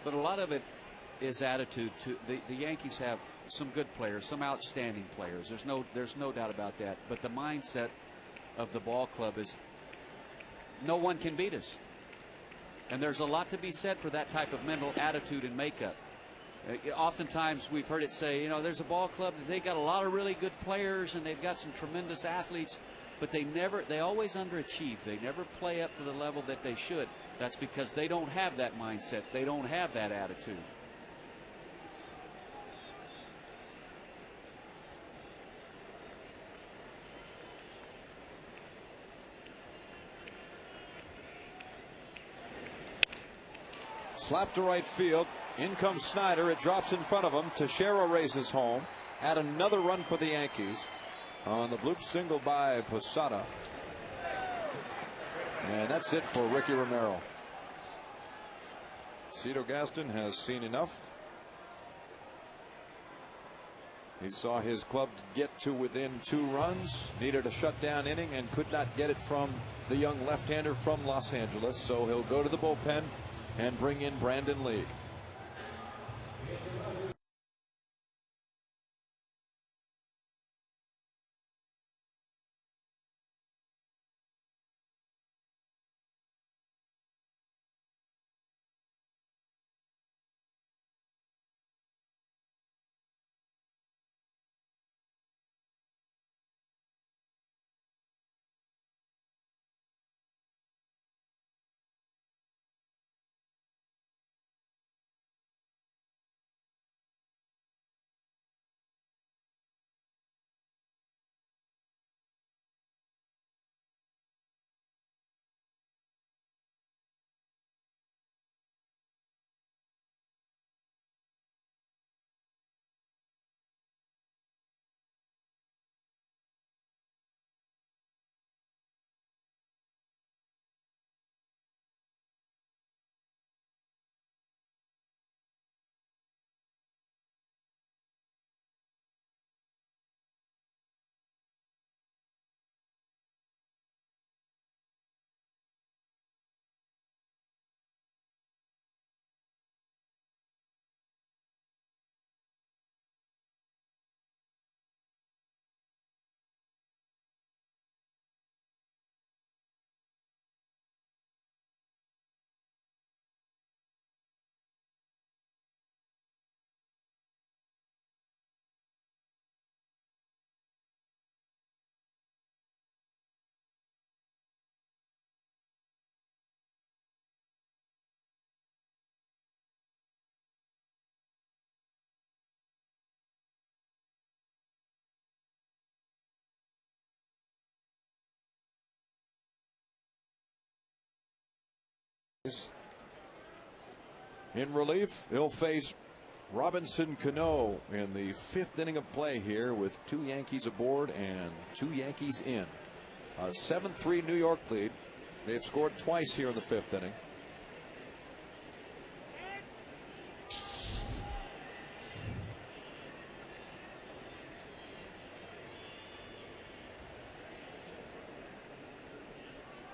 But a lot of it is attitude. The Yankees have some good players, some outstanding players. There's no doubt about that. But the mindset of the ball club is no one can beat us. And there's a lot to be said for that type of mental attitude and makeup. Oftentimes we've heard it say, there's a ball club that they got a lot of really good players and they've got some tremendous athletes, but they always underachieve. They never play up to the level that they should. That's because they don't have that mindset. They don't have that attitude. Slap to right field. In comes Snyder. It drops in front of him. Teixeira races home. Add another run for the Yankees on the bloop single by Posada. And that's it for Ricky Romero. Cito Gaston has seen enough. He saw his club get to within 2 runs, needed a shutdown inning, and could not get it from the young left-hander from Los Angeles. So he'll go to the bullpen and bring in Brandon Lee. In relief, he'll face Robinson Cano in the 5th inning of play here with 2 Yankees aboard and 2 Yankees in. A 7-3 New York lead. They've scored twice here in the 5th inning.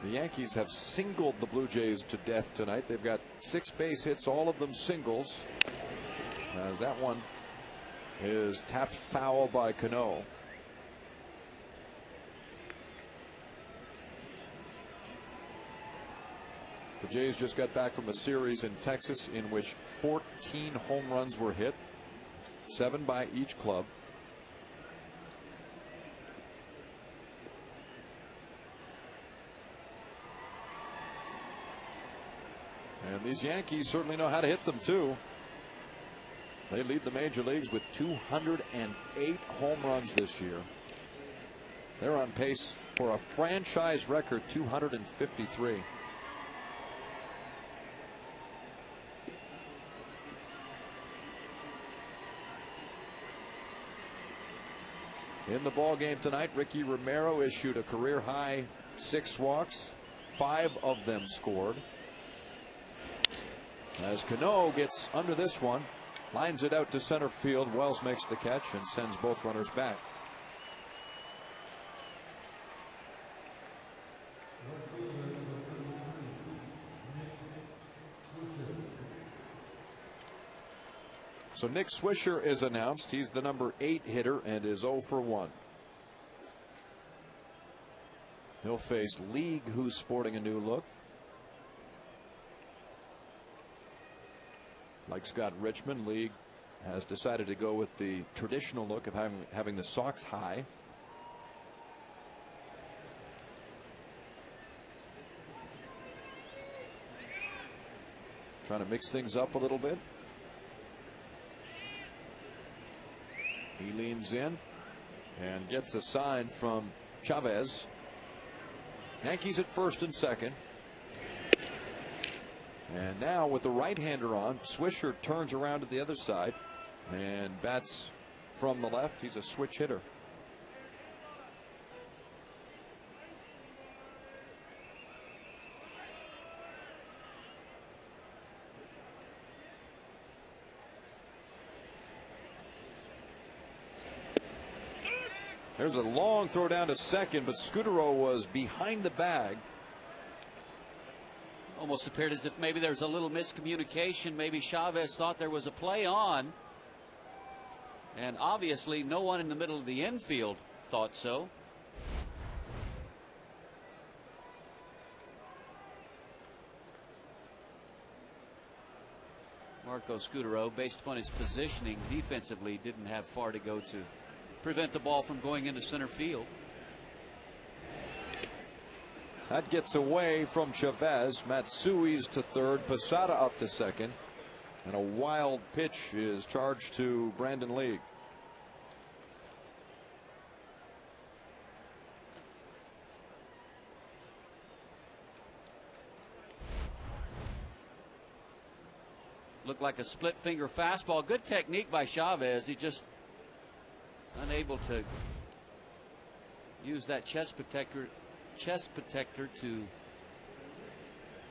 The Yankees have singled the Blue Jays to death tonight. They've got 6 base hits, all of them singles, as that one is tapped foul by Cano. The Jays just got back from a series in Texas in which 14 home runs were hit, 7 by each club. And these Yankees certainly know how to hit them too. They lead the major leagues with 208 home runs this year. They're on pace for a franchise record 253. In the ball game tonight, Ricky Romero issued a career high 6 walks, 5 of them scored. As Cano gets under this one, lines it out to center field. Wells makes the catch and sends both runners back. So Nick Swisher is announced. He's the number 8 hitter and is 0 for 1. He'll face League, who's sporting a new look. Like Scott Richmond, League has decided to go with the traditional look of having the socks high. Trying to mix things up a little bit. He leans in and gets a sign from Chavez. Yankees at first and second. And now with the right-hander on, Swisher turns around to the other side and bats from the left. He's a switch hitter. There's a long throw down to second, but Scutaro was behind the bag. Almost appeared as if maybe there was a little miscommunication. Maybe Chavez thought there was a play on. And obviously no one in the middle of the infield thought so. Marco Scutaro, based upon his positioning defensively, didn't have far to go to prevent the ball from going into center field. That gets away from Chavez. Matsui's to third, Posada up to second, and a wild pitch is charged to Brandon League. Looked like a split finger fastball. Good technique by Chavez. He just unable to use that chest protector to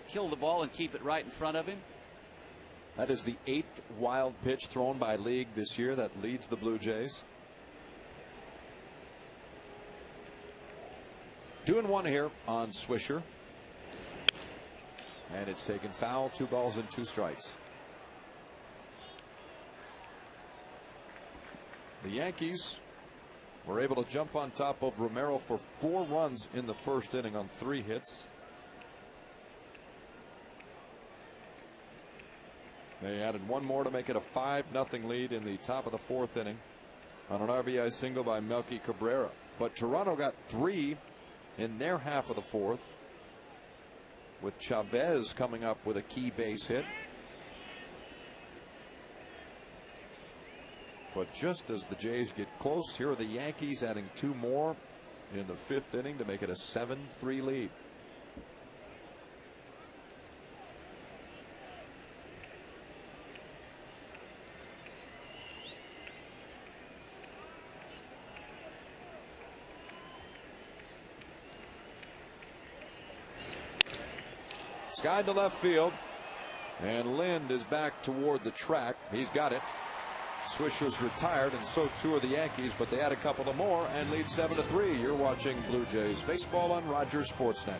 kill the ball and keep it right in front of him. That is the 8th wild pitch thrown by League this year that leads the Blue Jays. 2-1 here on Swisher. And it's taken foul, 2 balls and 2 strikes. The Yankees were able to jump on top of Romero for 4 runs in the first inning on 3 hits. They added 1 more to make it a 5-0 lead in the top of the 4th inning on an RBI single by Melky Cabrera. But Toronto got 3 in their half of the 4th, with Chavez coming up with a key base hit. But just as the Jays get close, here are the Yankees adding 2 more in the 5th inning to make it a 7-3 lead. Sky to left field, and Lind is back toward the track. He's got it. Swisher's retired, and so too are the Yankees, but they add a couple of more and lead 7-3. You're watching Blue Jays baseball on Rogers Sportsnet.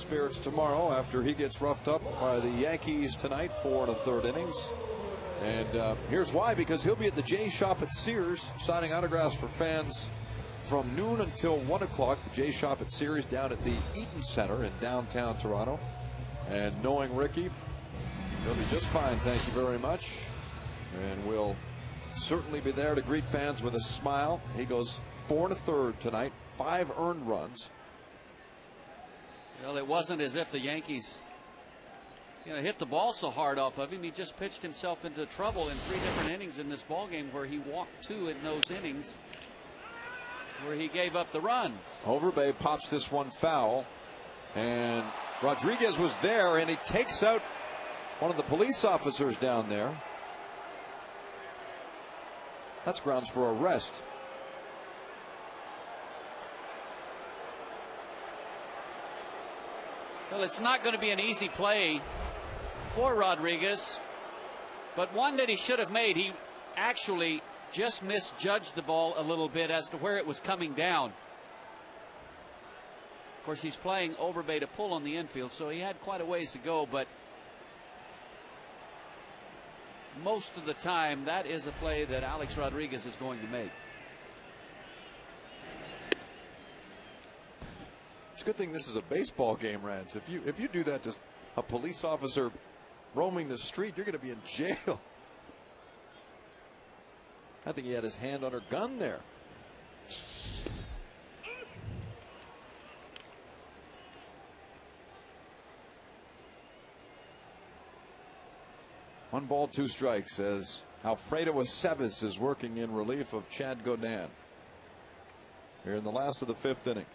spirits tomorrow after he gets roughed up by the Yankees tonight, 4 1/3 innings. And here's why, because he'll be at the J Shop at Sears signing autographs for fans from noon until 1 o'clock. The J Shop at Sears down at the Eaton Center in downtown Toronto. And knowing Ricky, he'll be just fine, thank you very much. And we'll certainly be there to greet fans with a smile. He goes 4 1/3 tonight, 5 earned runs. Well, it wasn't as if the Yankees hit the ball so hard off of him. He just pitched himself into trouble in 3 different innings in this ball game, where he walked 2 in those innings where he gave up the runs. Overbay pops this one foul, and Rodriguez was there, and he takes out one of the police officers down there. That's grounds for arrest. Well, it's not going to be an easy play for Rodriguez, but one that he should have made. He actually just misjudged the ball a little bit as to where it was coming down. Of course, he's playing Overbay to pull on the infield, so he had quite a ways to go, but most of the time that is a play that Alex Rodriguez is going to make. It's a good thing this is a baseball game, Rance. If you do that to a police officer roaming the street, you're going to be in jail. I think he had his hand on her gun there. One ball, 2 strikes as Alfredo Aceves is working in relief of Chad Godin here in the last of the 5th inning.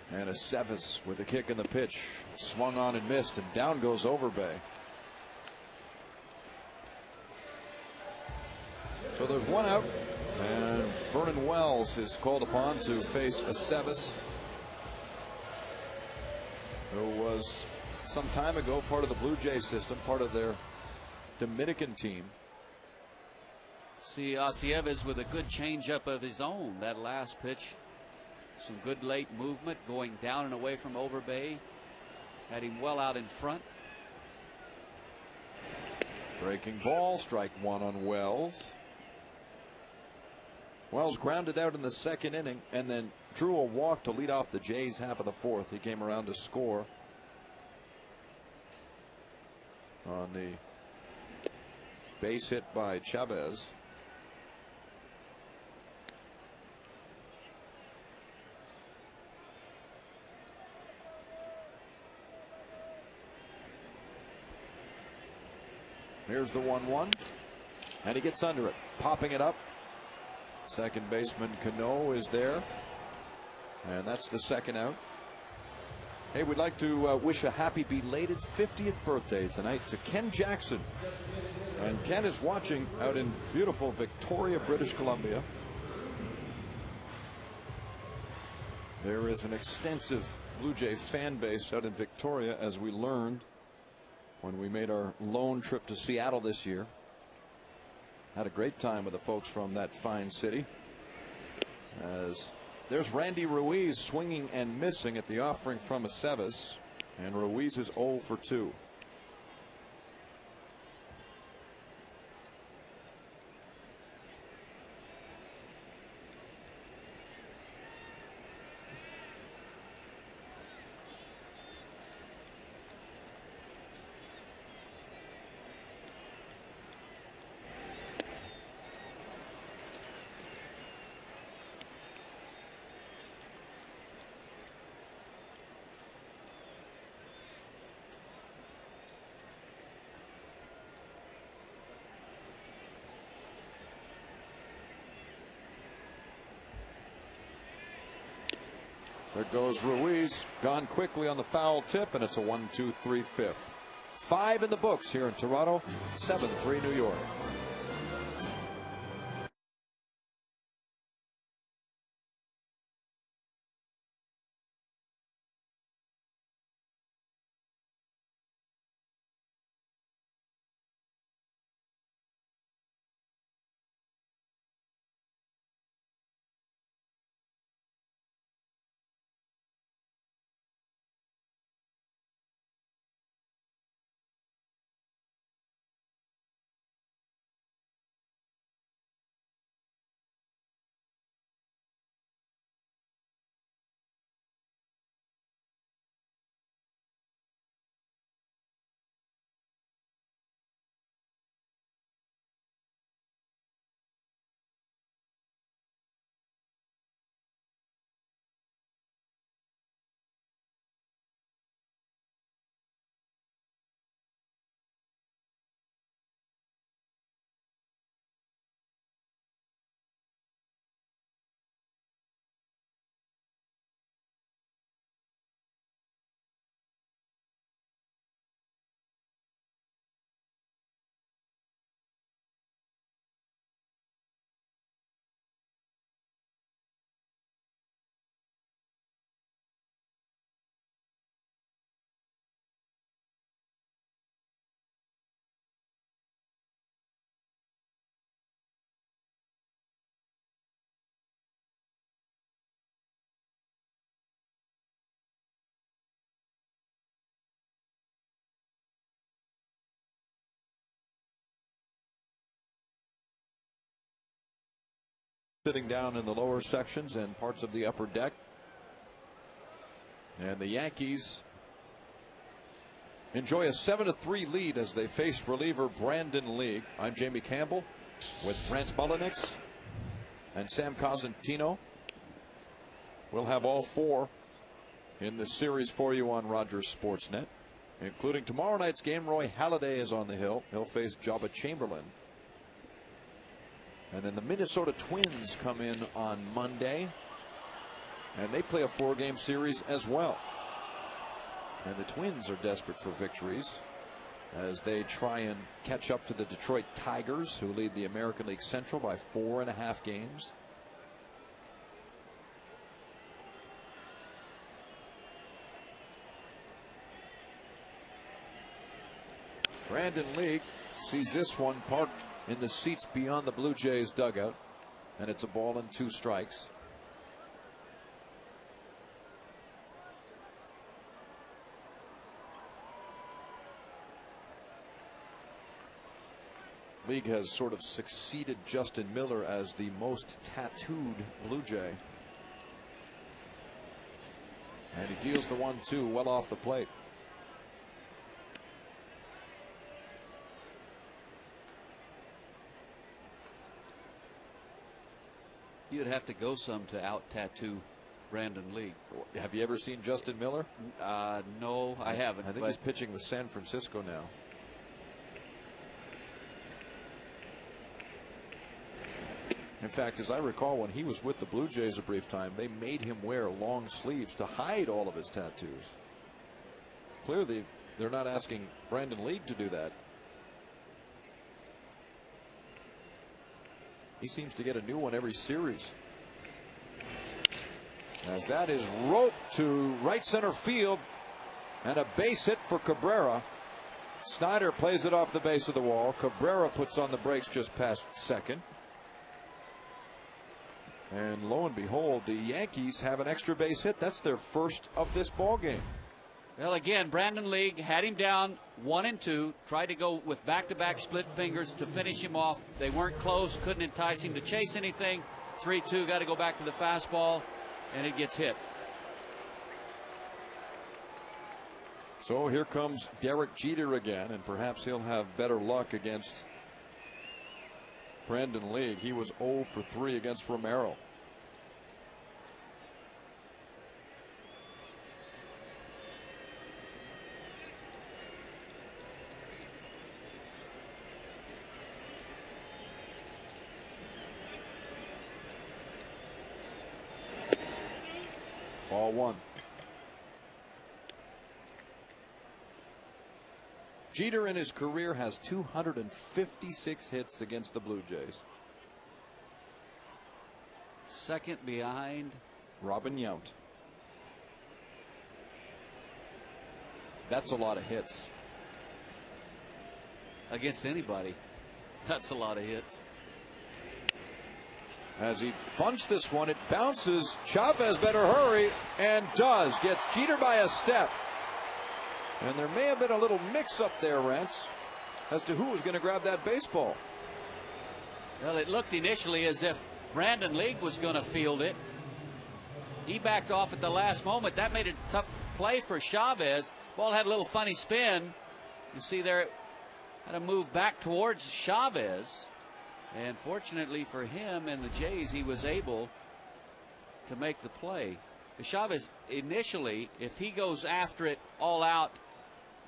And Aceves with a kick in the pitch, swung on and missed, and down goes Overbay. So there's 1 out, and Vernon Wells is called upon to face Aceves, who was some time ago part of the Blue Jays system, part of their Dominican team. See Aceves with a good changeup of his own. That last pitch, some good late movement, going down and away from Overbay. Had him well out in front. Breaking ball, strike 1 on Wells. Wells grounded out in the 2nd inning and then drew a walk to lead off the Jays half of the 4th. He came around to score on the base hit by Chavez. Here's the 1-1, and he gets under it, popping it up. Second baseman Cano is there, and that's the 2nd out. Hey, we'd like to wish a happy belated 50th birthday tonight to Ken Jackson. And Ken is watching out in beautiful Victoria, British Columbia. There is an extensive Blue Jay fan base out in Victoria, as we learned when we made our lone trip to Seattle this year. Had a great time with the folks from that fine city. As there's Randy Ruiz swinging and missing at the offering from Aceves, and Ruiz is 0 for 2. There goes Ruiz, gone quickly on the foul tip, and it's a 1-2-3 fifth. 5 in the books here in Toronto, 7-3 New York. sitting down in the lower sections and parts of the upper deck. And the Yankees enjoy a 7-3 lead as they face reliever Brandon League. I'm Jamie Campbell with Rance Mulliniks and Sam Cosentino. We'll have all four in this series for you on Rogers Sportsnet, including tomorrow night's game. Roy Halladay is on the hill. He'll face Jabba Chamberlain. And then the Minnesota Twins come in on Monday, and they play a 4-game series as well. And the Twins are desperate for victories as they try and catch up to the Detroit Tigers, who lead the American League Central by 4.5 games. Brandon League sees this one parked in the seats beyond the Blue Jays dugout, and it's a ball and 2 strikes. League has sort of succeeded Justin Miller as the most tattooed Blue Jay. And he deals the 1-2 well off the plate. You'd have to go some to out tattoo Brandon League. Have you ever seen Justin Miller? No, I haven't. I think he's pitching with San Francisco now. In fact, as I recall, when he was with the Blue Jays a brief time, they made him wear long sleeves to hide all of his tattoos. Clearly, they're not asking Brandon League to do that. He seems to get a new one every series. As that is roped to right center field, and a base hit for Cabrera. Snyder plays it off the base of the wall. Cabrera puts on the brakes just past second. And lo and behold, the Yankees have an extra base hit. That's their first of this ball game. Well, again, Brandon League had him down 1-2, tried to go with back-to-back split fingers to finish him off. They weren't close, couldn't entice him to chase anything. 3-2, got to go back to the fastball, and it gets hit. So here comes Derek Jeter again, and perhaps he'll have better luck against Brandon League. He was 0 for 3 against Romero. Ball 1. Jeter in his career has 256 hits against the Blue Jays. Second behind Robin Yount. That's a lot of hits. Against anybody. That's a lot of hits. As he bunts this one, it bounces. Chavez better hurry, and does. Gets Jeter by a step. And there may have been a little mix-up there, Rance, as to who was going to grab that baseball. Well, it looked initially as if Brandon League was going to field it. He backed off at the last moment. That made it a tough play for Chavez. Ball had a little funny spin. You see there, it had to move back towards Chavez. And fortunately for him and the Jays, he was able to make the play. Chavez initially, if he goes after it all out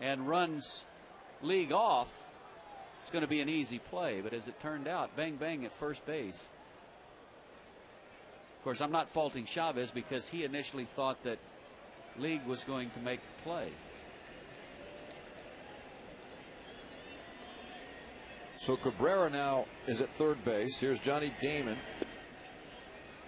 and runs League off, it's going to be an easy play. But as it turned out, bang, bang at first base. Of course, I'm not faulting Chavez because he initially thought that League was going to make the play. So Cabrera now is at third base. Here's Johnny Damon.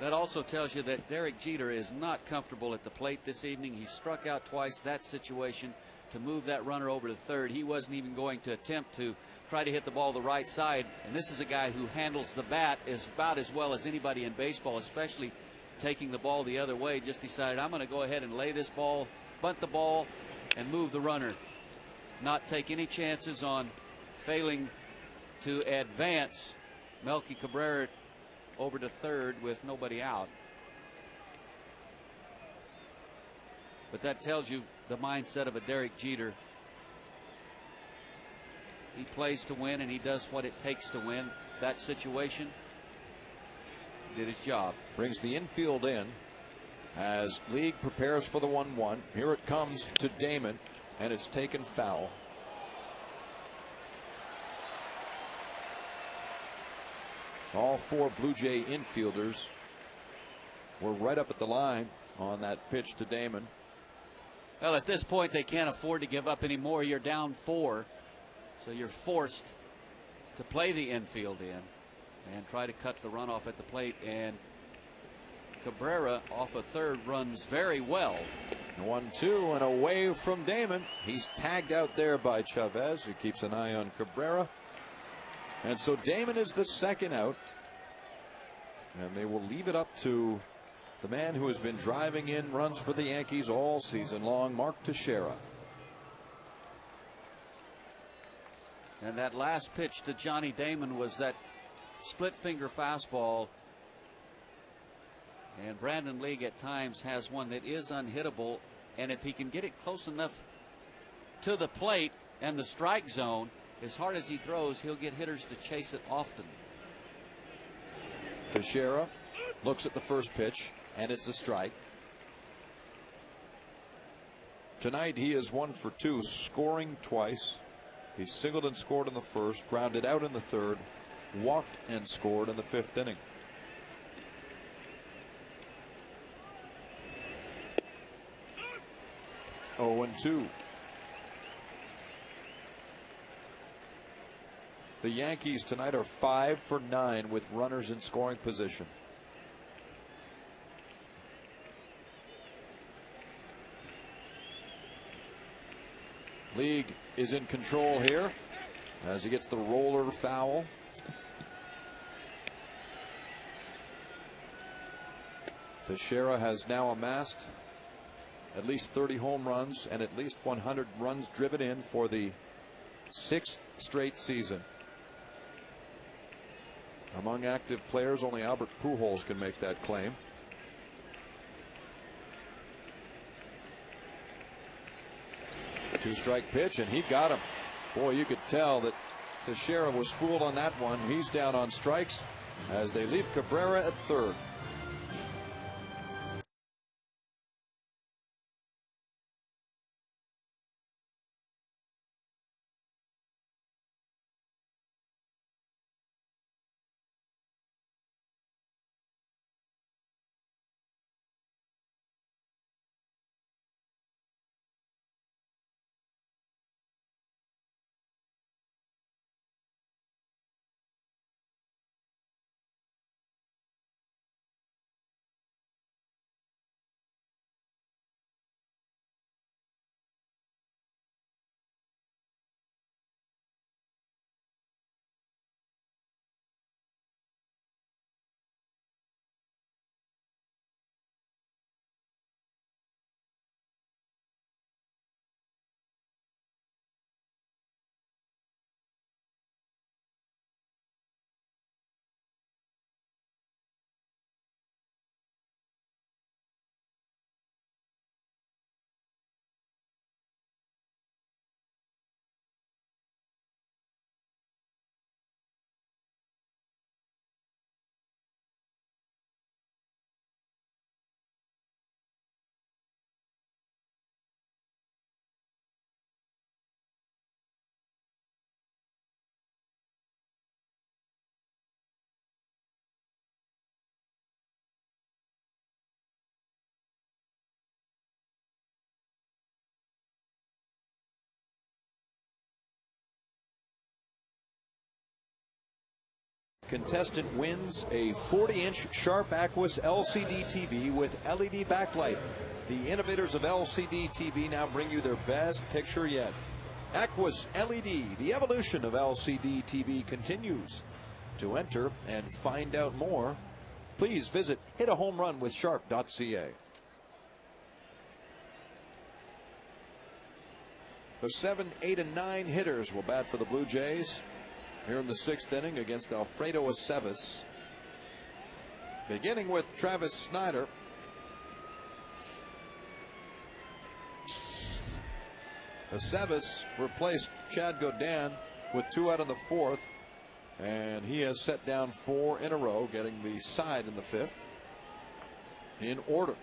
That also tells you that Derek Jeter is not comfortable at the plate this evening. He struck out twice. That situation to move that runner over to third. He wasn't even going to attempt to try to hit the ball the right side. And this is a guy who handles the bat about as well as anybody in baseball, especially taking the ball the other way. Just decided, I'm going to go ahead and lay this ball, bunt the ball, and move the runner. Not take any chances on failing to advance Melky Cabrera over to third with nobody out. But that tells you the mindset of a Derek Jeter. He plays to win, and he does what it takes to win. That situation, did his job. Brings the infield in as League prepares for the 1-1. Here it comes to Damon, and it's taken foul. All four Blue Jay infielders were right up at the line on that pitch to Damon. Well, at this point, they can't afford to give up any more. You're down 4, so you're forced to play the infield in and try to cut the runoff at the plate. And Cabrera off a third runs very well. 1-2 and away from Damon. He's tagged out there by Chavez, who keeps an eye on Cabrera. And so Damon is the second out. And they will leave it up to the man who has been driving in runs for the Yankees all season long, Mark Teixeira. And that last pitch to Johnny Damon was that split finger fastball. And Brandon League at times has one that is unhittable. And if he can get it close enough to the plate and the strike zone, as hard as he throws, he'll get hitters to chase it often. Teixeira looks at the first pitch, and it's a strike. Tonight he is 1 for 2, scoring twice. He singled and scored in the first, grounded out in the third, walked and scored in the 5th inning. Oh, 0-2. The Yankees tonight are 5 for 9 with runners in scoring position. League is in control here as he gets the roller foul. Teixeira has now amassed at least 30 home runs and at least 100 runs driven in for the 6th straight season. Among active players, only Albert Pujols can make that claim. Two-strike pitch, and he got him. Boy, you could tell that Teixeira was fooled on that one. He's down on strikes as they leave Cabrera at third. Contestant wins a 40-inch Sharp Aquos LCD TV with LED backlight. The innovators of LCD TV now bring you their best picture yet. Aquos LED, the evolution of LCD TV continues. To enter and find out more, please visit hitahomerunwithsharp.ca. The 7, 8, and 9 hitters will bat for the Blue Jays here in the 6th inning against Alfredo Aceves. Beginning with Travis Snider. Aceves replaced Chad Godin with 2 out of the 4th, and he has set down 4 in a row, getting the side in the 5th in order.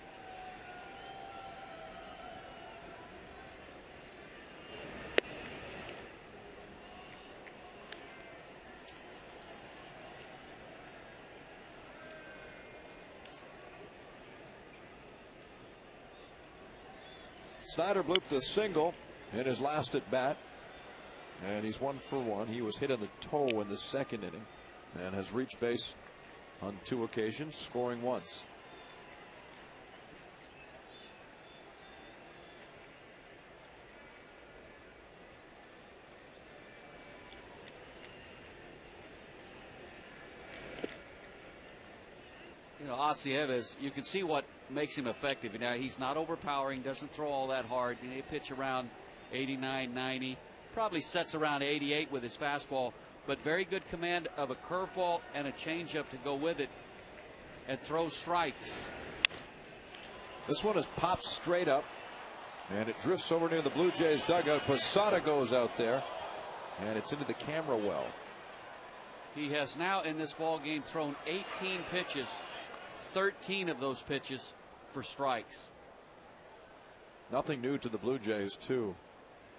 Snider blooped a single in his last at bat, and he's 1 for 1. He was hit in the toe in the 2nd inning and has reached base on 2 occasions, scoring once. You know, Aceves, you can see what makes him effective. Now, he's not overpowering, doesn't throw all that hard. You know, he pitch around 89, 90, probably sets around 88 with his fastball, but very good command of a curveball and a changeup to go with it, and throws strikes. This one is popped straight up, and it drifts over near the Blue Jays dugout. Posada goes out there, and it's into the camera well. He has now in this ball game thrown 18 pitches, 13 of those pitches for strikes. Nothing new to the Blue Jays, too.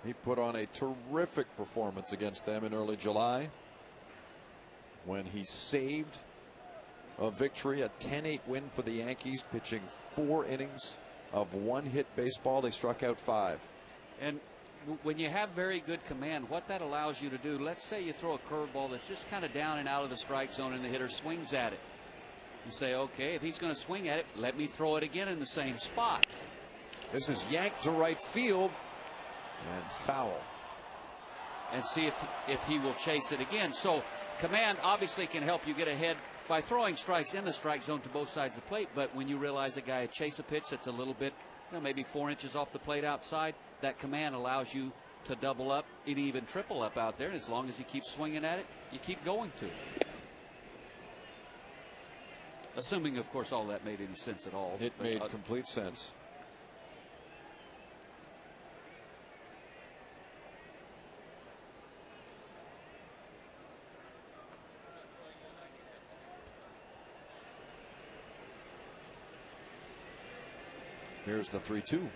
He put on a terrific performance against them in early July when he saved a victory, a 10-8 win for the Yankees, pitching 4 innings of 1-hit baseball. They struck out 5. And when you have very good command, what that allows you to do, let's say you throw a curveball that's just kind of down and out of the strike zone and the hitter swings at it. You say, okay, if he's going to swing at it, let me throw it again in the same spot. This is yanked to right field and foul. And see if he will chase it again. So command obviously can help you get ahead by throwing strikes in the strike zone to both sides of the plate. But when you realize a guy chase a pitch that's a little bit, maybe 4 inches off the plate outside, that command allows you to double up and even triple up out there. And as long as you keep swinging at it, you keep going to it. Assuming, of course, all that made any sense at all. It made complete sense. Here's the 3-2.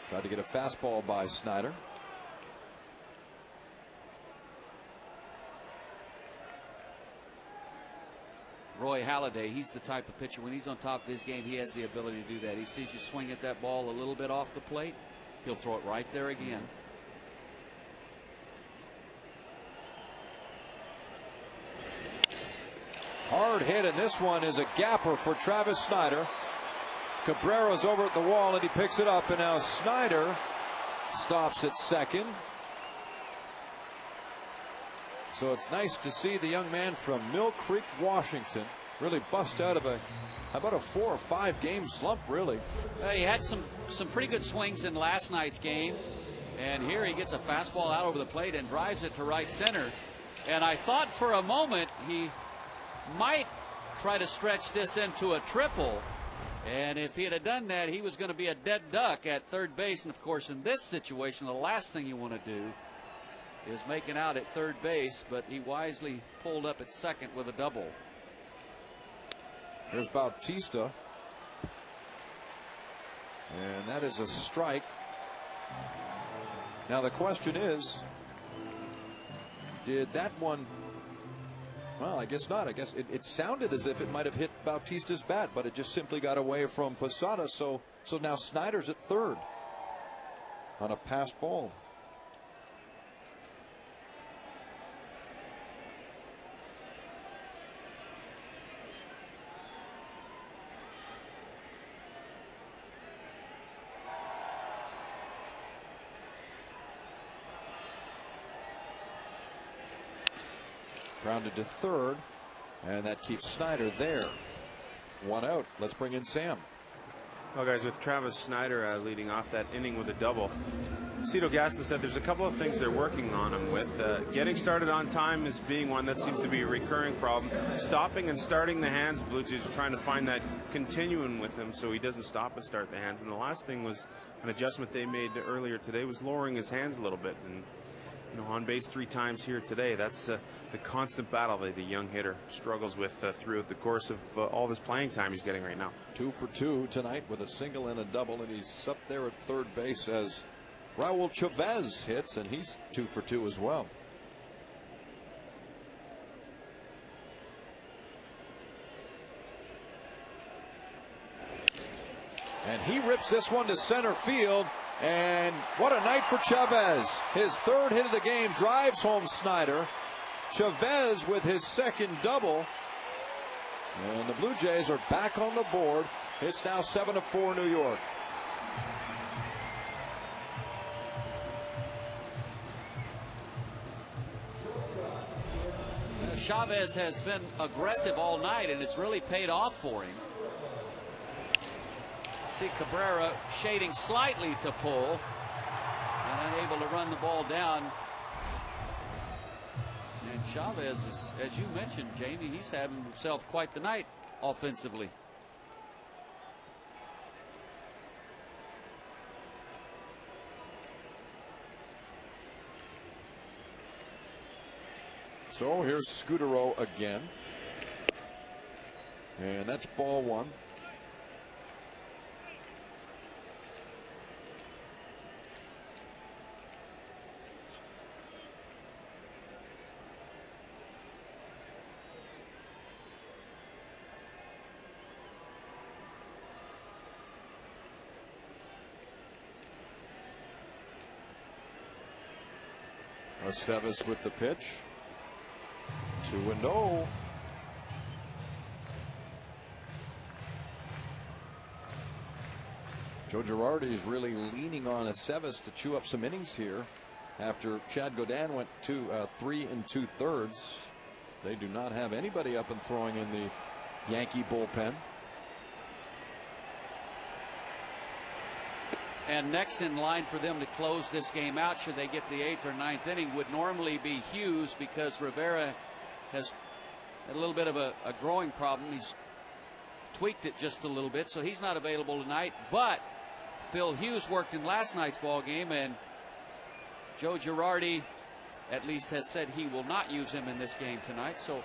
Tried to get a fastball by Snider. Roy Halladay, he's the type of pitcher, when he's on top of his game, he has the ability to do that. He sees you swing at that ball a little bit off the plate, he'll throw it right there again. Hard hit, and this one is a gapper for Travis Snider. Cabrera's over at the wall, and he picks it up, and now Snider stops at second. So it's nice to see the young man from Mill Creek, Washington, really bust out of how about a 4 or 5 game slump, really. He had some pretty good swings in last night's game, and here he gets a fastball out over the plate and drives it to right center. And I thought for a moment he might try to stretch this into a triple, and if he had done that, he was going to be a dead duck at third base. And of course, in this situation, the last thing you want to do is making out at third base, but he wisely pulled up at second with a double. Here's Bautista, and that is a strike. Now the question is, did that one, well, I guess not. I guess it sounded as if it might have hit Bautista's bat, but it just simply got away from Posada. So now Snider's at third on a passed ball. Grounded to third, and that keeps Snider there. 1 out. Let's bring in Sam. Well, guys, with Travis Snider leading off that inning with a double, Cito Gaston said there's a couple of things they're working on him with. Getting started on time is being one that seems to be a recurring problem. Stopping and starting the hands, the Blue Jays are trying to find that continuum with him so he doesn't stop and start the hands. And the last thing was an adjustment they made earlier today was lowering his hands a little bit. And on base 3 times here today. That's the constant battle that the young hitter struggles with throughout the course of all this playing time he's getting right now. 2 for 2 tonight with a single and a double, and he's up there at third base as Raul Chavez hits, and he's 2 for 2 as well. And he rips this one to center field. And what a night for Chavez. His 3rd hit of the game drives home Snyder. Chavez with his 2nd double. And the Blue Jays are back on the board. It's now 7-4 New York. Chavez has been aggressive all night, and it's really paid off for him. See Cabrera shading slightly to pull and unable to run the ball down. And Chavez is, as you mentioned, Jamie, he's having himself quite the night offensively. So here's Scudero again. And that's ball 1. Aceves with the pitch. 2-0. Joe Girardi is really leaning on Aceves to chew up some innings here after Chad Godin went to 3 2/3. They do not have anybody up and throwing in the Yankee bullpen. And next in line for them to close this game out, should they get the 8th or 9th inning, would normally be Hughes, because Rivera has a little bit of a growing problem. He's tweaked it just a little bit, so he's not available tonight. But Phil Hughes worked in last night's ball game, and Joe Girardi at least has said he will not use him in this game tonight. So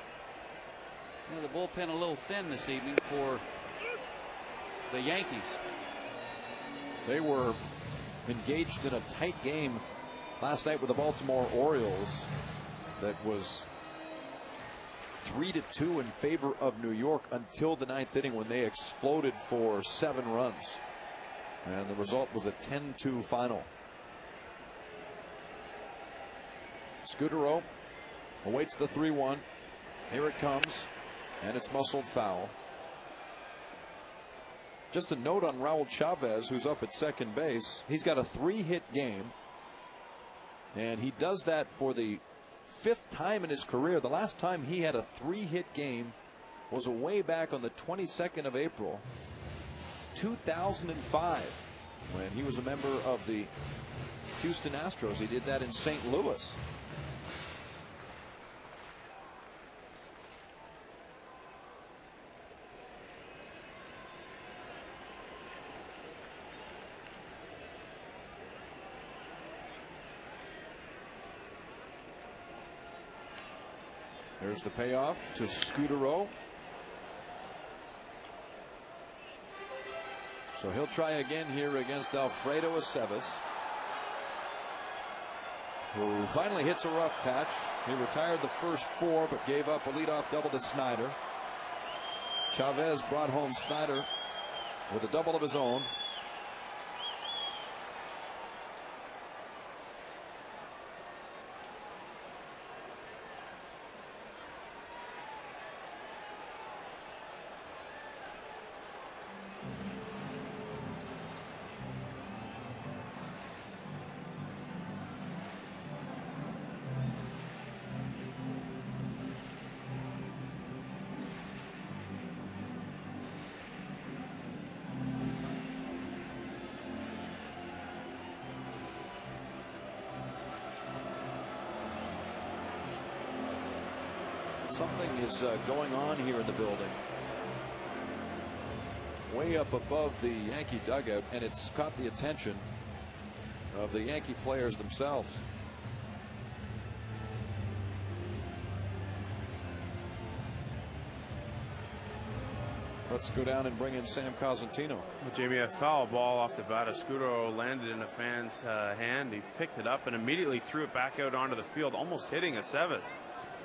the bullpen a little thin this evening for the Yankees. They were engaged in a tight game last night with the Baltimore Orioles that was 3-2 in favor of New York until the 9th inning, when they exploded for 7 runs. And the result was a 10-2 final. Scudero awaits the 3-1. Here it comes, and it's muscled foul. Just a note on Raul Chavez, who's up at second base. He's got a 3-hit game, and he does that for the 5th time in his career. The last time he had a 3-hit game was way back on the 22nd of April, 2005, when he was a member of the Houston Astros. He did that in St. Louis. There's the payoff to Scudero. So he'll try again here against Alfredo Aceves, who finally hits a rough patch. He retired the first 4, but gave up a leadoff double to Snyder. Chavez brought home Snyder with a double of his own. Something is going on here in the building. Way up above the Yankee dugout, and it's caught the attention of the Yankee players themselves. Let's go down and bring in Sam Cosentino. Well, Jamie, a foul ball off the bat of Scudero landed in a fan's hand. He picked it up and immediately threw it back out onto the field, almost hitting Aceves.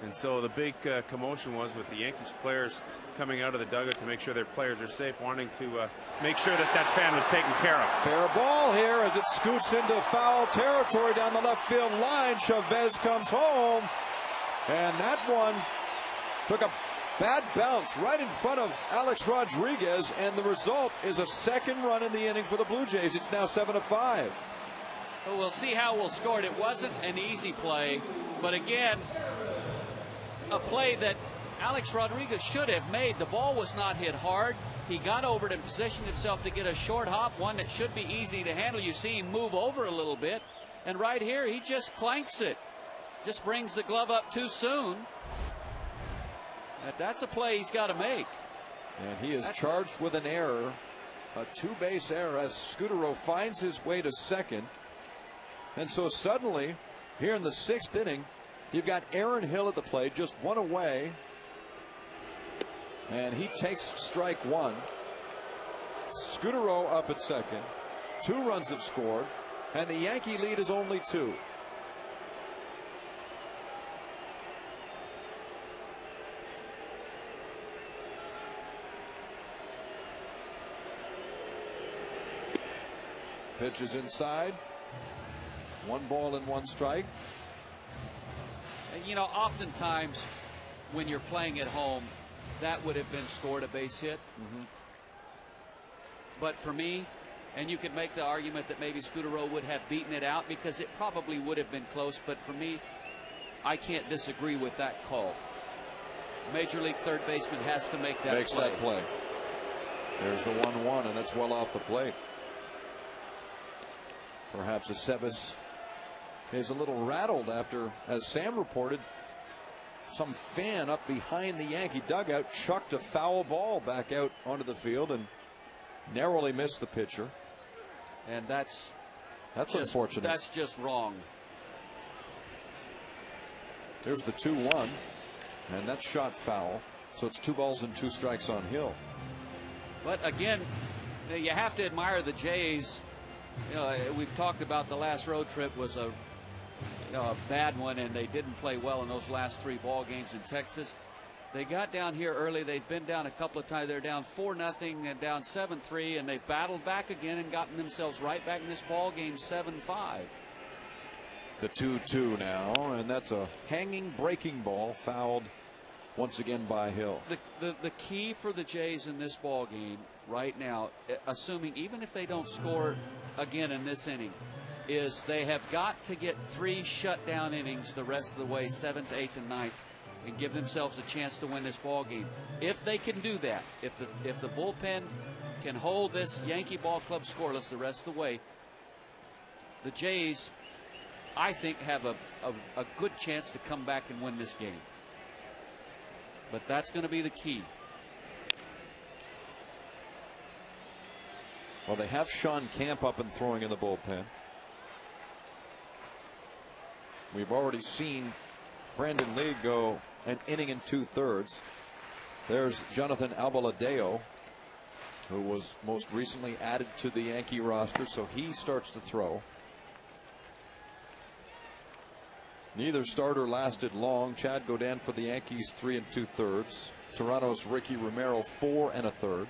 And so the big commotion was with the Yankees players coming out of the dugout to make sure their players are safe, wanting to make sure that that fan was taken care of. Fair ball here as it scoots into foul territory down the left field line. Chavez comes home, and that one took a bad bounce right in front of Alex Rodriguez, and the result is a second run in the inning for the Blue Jays. It's now 7-5. Well, we'll see how we'll score it. It wasn't an easy play, but again, a play that Alex Rodriguez should have made. The ball was not hit hard. He got over it and positioned himself to get a short hop, one that should be easy to handle. You see him move over a little bit, and right here he just clanks it. Just brings the glove up too soon. That's a play he's got to make. And he is charged with an error, a two-base error, as Scudero finds his way to second. And so suddenly, here in the sixth inning, you've got Aaron Hill at the plate, just one away. And he takes strike one. Scudero up at second. 2 runs have scored, and the Yankee lead is only 2. Pitch is inside. 1 ball and 1 strike. And you know, oftentimes when you're playing at home, that would have been scored a base hit. But for me, and you could make the argument that maybe Scudero would have beaten it out because it probably would have been close. But for me, I can't disagree with that call. Major League third baseman has to make that Makes play. that play. There's the 1-1, and that's well off the plate. Perhaps Aceves is a little rattled after, as Sam reported, some fan up behind the Yankee dugout chucked a foul ball back out onto the field and narrowly missed the pitcher. And that's just unfortunate. That's just wrong. There's the 2-1, and that's shot foul. So it's 2 balls and 2 strikes on Hill. But again, you have to admire the Jays. You know, we've talked about the last road trip was a bad one, and they didn't play well in those last 3 ball games in Texas. They got down here early. They've been down a couple of times. They're down 4-0 and down 7-3, and they've battled back again and gotten themselves right back in this ball game 7-5. The 2-2 now, and that's a hanging breaking ball fouled once again by Hill. The key for the Jays in this ball game right now, assuming even if they don't score again in this inning, is they have got to get 3 shutdown innings the rest of the way, 7th, 8th, and 9th, and give themselves a chance to win this ball game. If they can do that, if the bullpen can hold this Yankee ball club scoreless the rest of the way, the Jays, I think, have a good chance to come back and win this game. But that's going to be the key. Well, they have Sean Camp up and throwing in the bullpen. We've already seen Brandon Lee go an inning and 2/3. There's Jonathan Albaladeo, who was most recently added to the Yankee roster, so he starts to throw. Neither starter lasted long. Chad Godin for the Yankees, 3 2/3. Toronto's Ricky Romero, 4 1/3.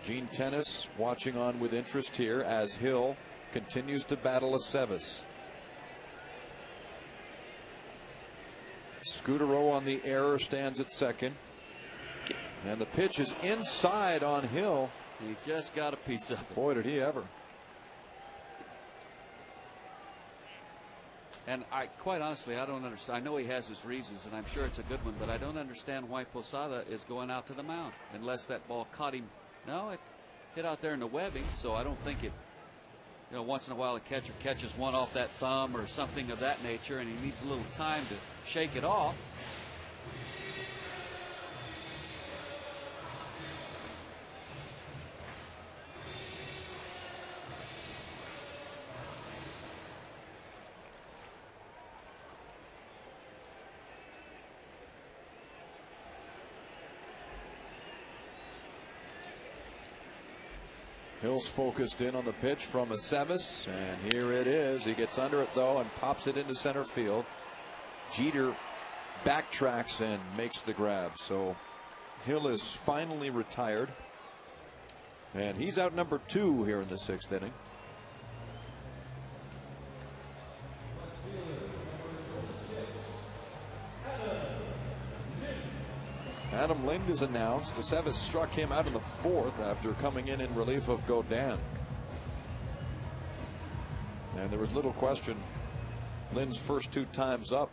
Gene Tennis watching on with interest here as Hill continues to battle Aceves. Scudero on the error stands at second. And the pitch is inside on Hill. He just got a piece of it. Boy, did he ever. And quite honestly, I don't understand. I know he has his reasons, and I'm sure it's a good one, but I don't understand why Posada is going out to the mound unless that ball caught him. No, it hit out there in the webbing, so I don't think it You know, once in a while a catcher catches one off that thumb or something of that nature, and he needs a little time to shake it off. Hill's focused in on the pitch from Aceves, and here it is. He gets under it though and pops it into center field. Jeter backtracks and makes the grab. So Hill is finally retired, and he's out number 2 here in the 6th inning. Adam Lind is announced. Aceves struck him out in the 4th after coming in relief of Godin. And there was little question. Lind's first 2 times up,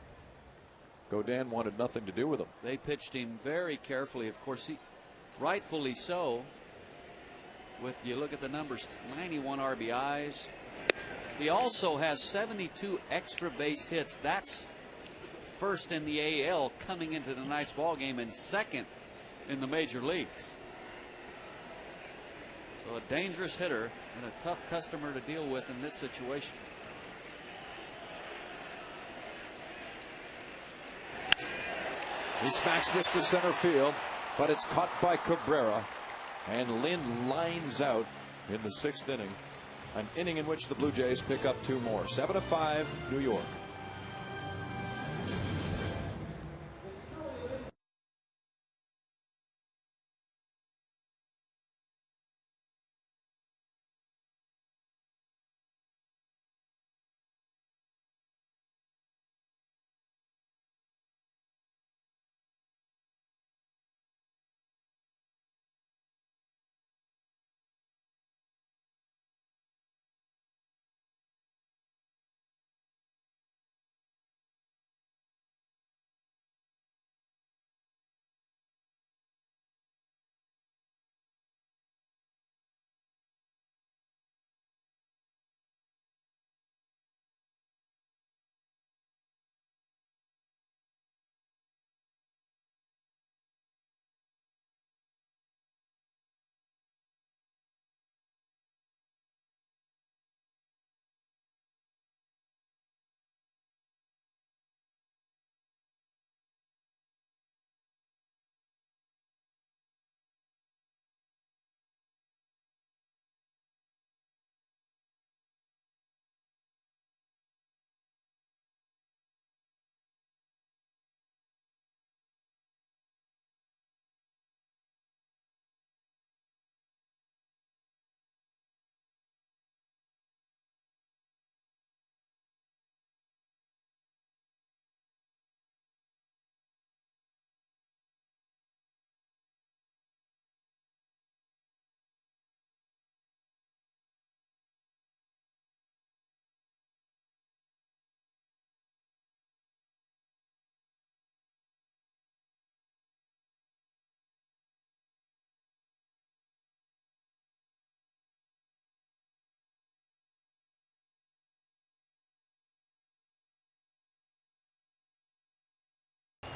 Godin wanted nothing to do with him. They pitched him very carefully. Of course, he rightfully so. With, you look at the numbers, 91 RBIs. He also has 72 extra base hits. That's first in the AL coming into tonight's ball game, and second in the major leagues. So a dangerous hitter and a tough customer to deal with in this situation. He smacks this to center field, but it's caught by Cabrera, and Lind lines out in the 6th inning, an inning in which the Blue Jays pick up 2 more. 7-5 New York.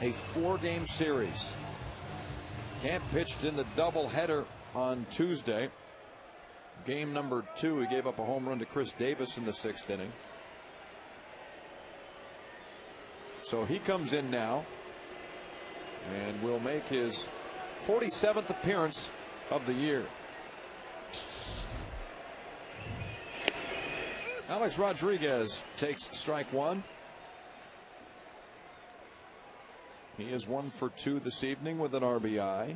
A 4-game series. Camp pitched in the doubleheader on Tuesday. Game number 2, he gave up a home run to Chris Davis in the 6th inning. So he comes in now and will make his 47th appearance of the year. Alex Rodriguez takes strike 1. He is 1 for 2 this evening with an RBI.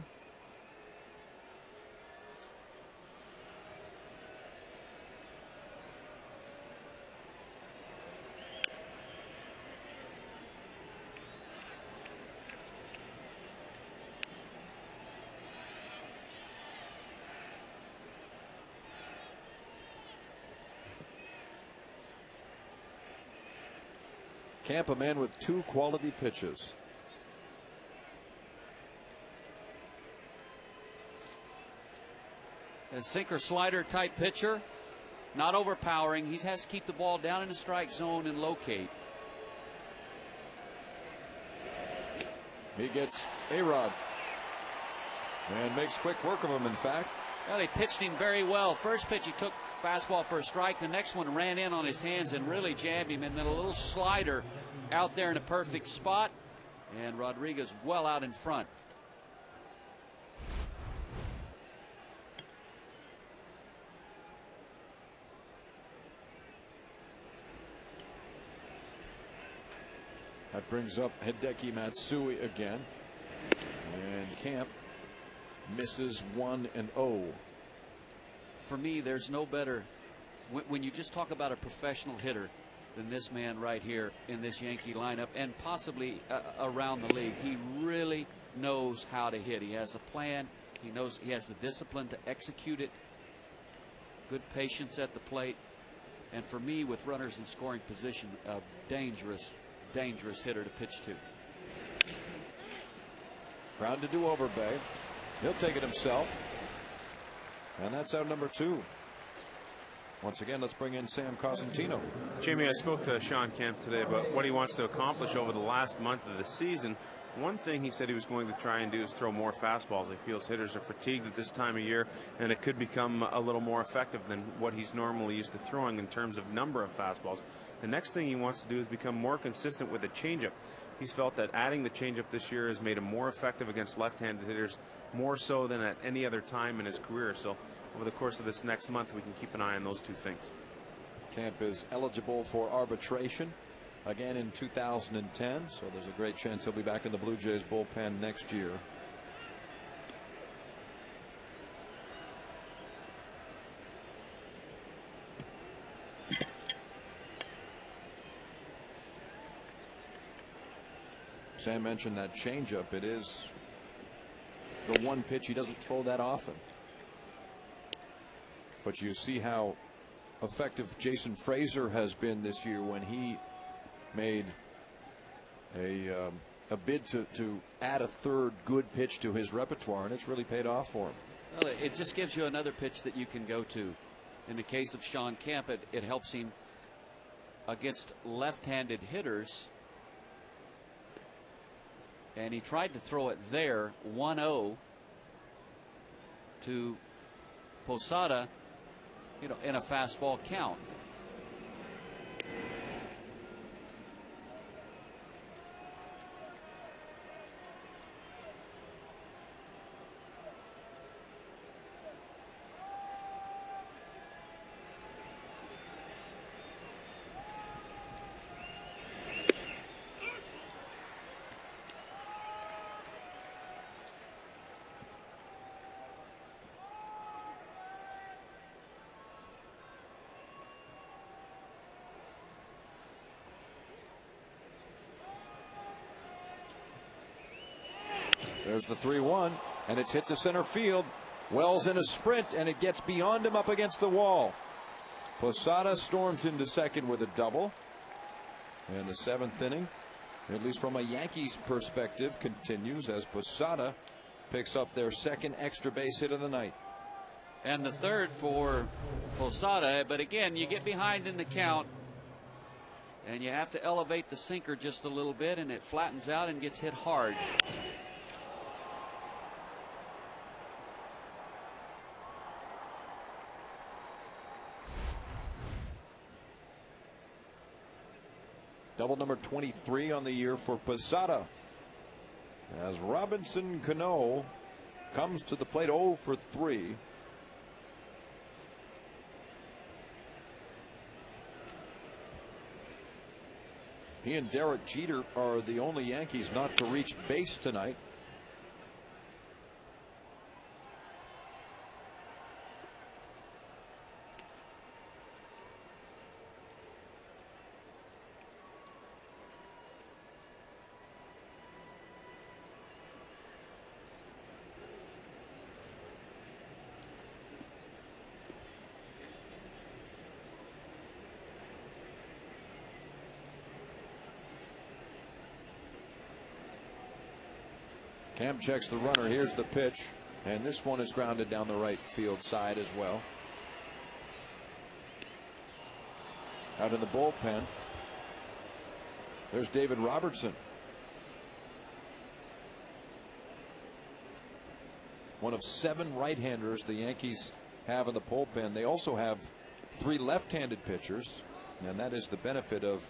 Camp, a man with 2 quality pitches. A sinker slider type pitcher. not overpowering. He has to keep the ball down in the strike zone and locate. He gets A-Rod and makes quick work of him, in fact. Well, they pitched him very well. First pitch, he took fastball for a strike. The next one ran in on his hands and really jammed him. And then a little slider out there in a perfect spot. And Rodriguez well out in front. That brings up Hideki Matsui again. And Camp misses 1-0. For me, there's no better, when you just talk about a professional hitter, than this man right here in this Yankee lineup and possibly around the league. He really knows how to hit. He has a plan. He knows he has the discipline to execute it. Good patience at the plate. And for me, with runners in scoring position, a dangerous hitter to pitch to. Ground to Overbay. He'll take it himself. And that's out number 2. Once again, let's bring in Sam Cosentino. Jamie, I spoke to Sean Kemp today about what he wants to accomplish over the last month of the season. One thing he said he was going to try and do is throw more fastballs. He feels hitters are fatigued at this time of year, and it could become a little more effective than what he's normally used to throwing in terms of number of fastballs. The next thing he wants to do is become more consistent with the changeup. He's felt that adding the changeup this year has made him more effective against left-handed hitters, more so than at any other time in his career. So over the course of this next month, we can keep an eye on those two things. Camp is eligible for arbitration again in 2010, so there's a great chance he'll be back in the Blue Jays bullpen next year. Sam mentioned that changeup. It is the one pitch he doesn't throw that often. But you see how effective Jason Frazier has been this year when he made a bid to add a third good pitch to his repertoire, and it's really paid off for him. Well, it just gives you another pitch that you can go to. In the case of Sean Kemp, it helps him against left-handed hitters. And he tried to throw it there, 1-0 to Posada, in a fastball count. There's the 3-1, and it's hit to center field. Wells in a sprint, and it gets beyond him up against the wall. Posada storms into second with a double. And the 7th inning, at least from a Yankees perspective, continues as Posada picks up their second extra base hit of the night. And the third for Posada, but again, you get behind in the count, and you have to elevate the sinker just a little bit, and it flattens out and gets hit hard. Double number 23 on the year for Posada, as Robinson Cano comes to the plate 0 for 3. He and Derek Jeter are the only Yankees not to reach base tonight. Camp checks the runner. Here's the pitch, and this one is grounded down the right field side as well. out in the bullpen. There's David Robertson. One of 7 right-handers the Yankees have in the bullpen. They also have 3 left-handed pitchers, and that is the benefit of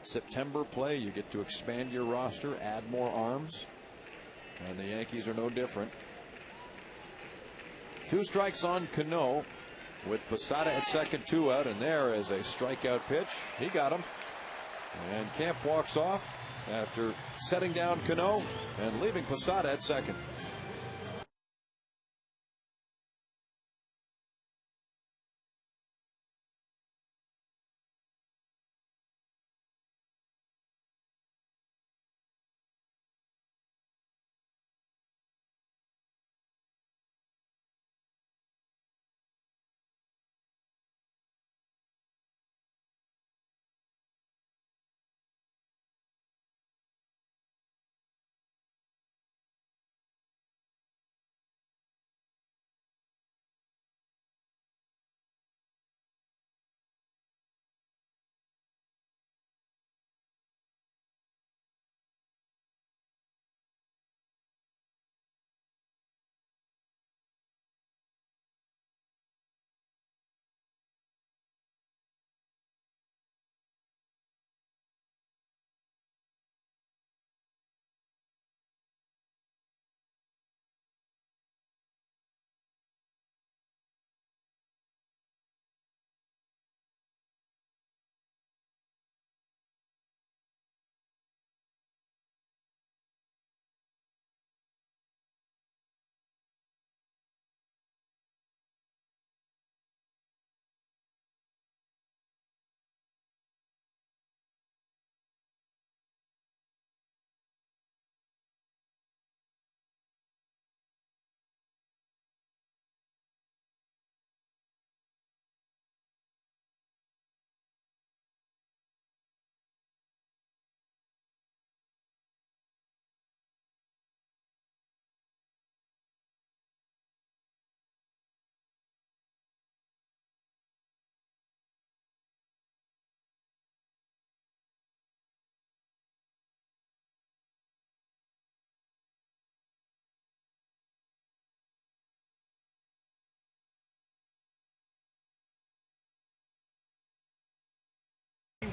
September play. You get to expand your roster, add more arms, and the Yankees are no different. 2 strikes on Cano with Posada at second, 2 out, and there is a strikeout pitch. He got him, and Camp walks off after setting down Cano and leaving Posada at second.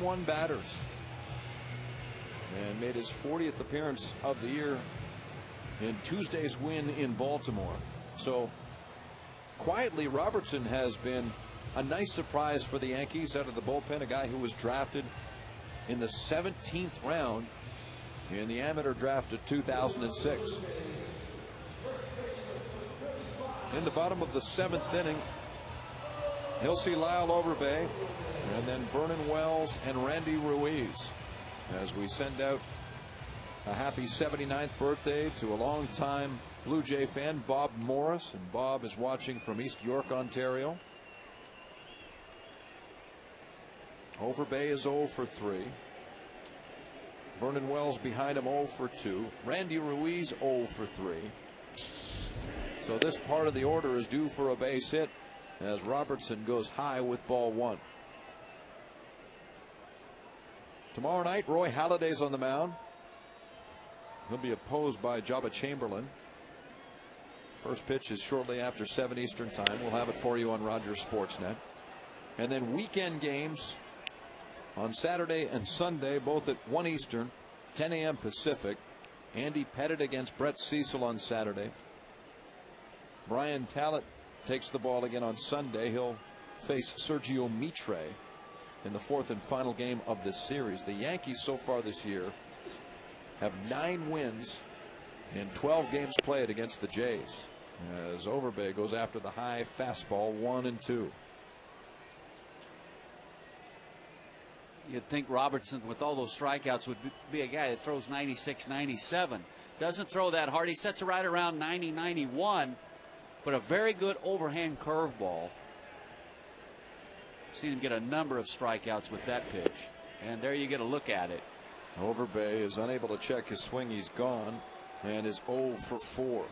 One batters and made his 40th appearance of the year in Tuesday's win in Baltimore. So quietly, Robertson has been a nice surprise for the Yankees out of the bullpen. A guy who was drafted in the 17th round in the amateur draft of 2006. In the bottom of the 7th inning, he'll see Lyle Overbay and then Vernon Wells and Randy Ruiz as we send out a happy 79th birthday to a longtime Blue Jay fan, Bob Morris. And Bob is watching from East York, Ontario. Overbay is 0 for 3. Vernon Wells behind him 0 for 2. Randy Ruiz 0 for 3. So this part of the order is due for a base hit as Robertson goes high with ball 1. Tomorrow night, Roy Halladay's on the mound. He'll be opposed by Jabba Chamberlain. First pitch is shortly after 7 Eastern time. We'll have it for you on Rogers Sportsnet. And then weekend games on Saturday and Sunday, both at 1 Eastern, 10 a.m. Pacific. Andy Pettit against Brett Cecil on Saturday. Brian Tallett takes the ball again on Sunday. He'll face Sergio Mitre in the 4th and final game of this series. The Yankees so far this year have 9 wins in 12 games played against the Jays, as Overbay goes after the high fastball 1 and 2. You'd think Robertson, with all those strikeouts, would be a guy that throws 96, 97. Doesn't throw that hard. He sets it right around 90, 91, but a very good overhand curveball. Seen him get a number of strikeouts with that pitch, and there you get a look at it. Overbay is unable to check his swing. He's gone and is 0 for 4.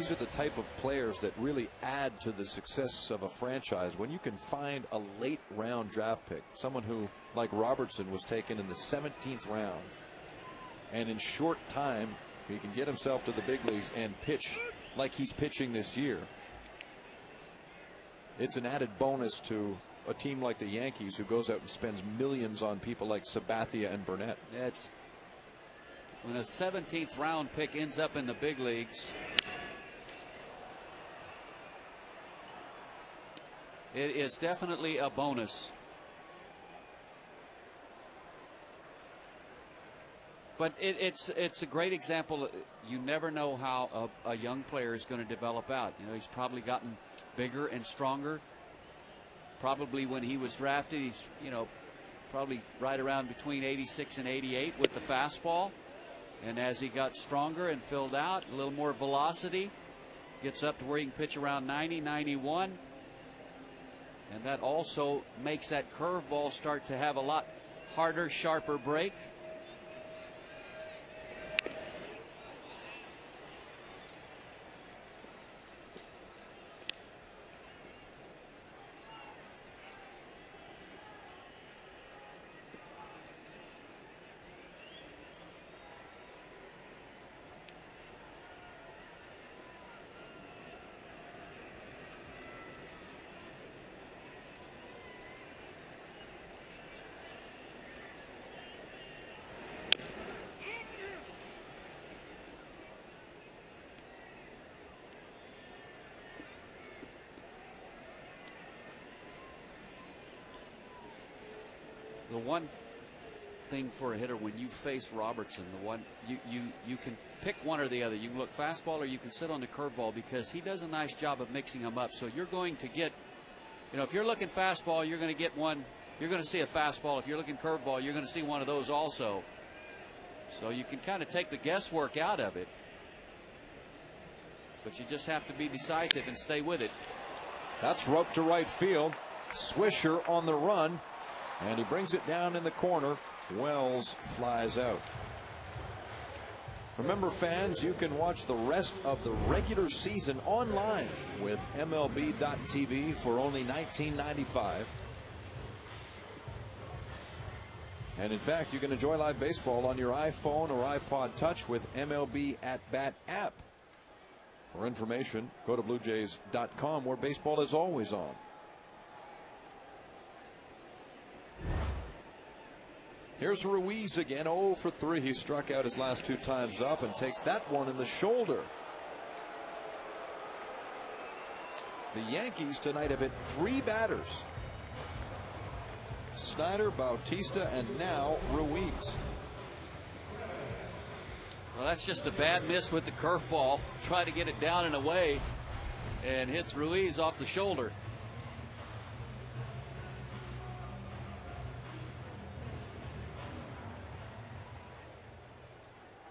these are the type of players that really add to the success of a franchise. When you can find a late round draft pick, someone who, like Robertson, was taken in the 17th round, and in short time he can get himself to the big leagues and pitch like he's pitching this year. It's an added bonus to a team like the Yankees, who goes out and spends millions on people like Sabathia and Burnett. It's when a 17th round pick ends up in the big leagues, it is definitely a bonus. But it's a great example. You never know how a young player is going to develop out. You know, he's probably gotten bigger and stronger. Probably when he was drafted, he's, you know, probably right around between 86 and 88 with the fastball. And as he got stronger and filled out, a little more velocity, gets up to where he can pitch around 90, 91. And that also makes that curveball start to have a lot harder, sharper break. The one thing for a hitter when you face Robertson, the one you can pick one or the other. You can look fastball or you can sit on the curveball, because he does a nice job of mixing them up. So you're going to get, you know, if you're looking fastball, you're going to get one. You're going to see a fastball. If you're looking curveball, you're going to see one of those also. So you can kind of take the guesswork out of it. But you just have to be decisive and stay with it. That's roped to right field. Swisher on the run. And he brings it down in the corner. Wells flies out. Remember, fans, you can watch the rest of the regular season online with MLB.tv for only $19.95. And in fact, you can enjoy live baseball on your iPhone or iPod Touch with MLB At Bat app. For information, go to BlueJays.com, where baseball is always on. Here's Ruiz again, 0 for 3. He struck out his last 2 times up and takes that one in the shoulder. The Yankees tonight have hit 3 batters: Snyder, Bautista, and now Ruiz. Well, that's just a bad miss with the curveball. Try to get it down and away, and hits Ruiz off the shoulder.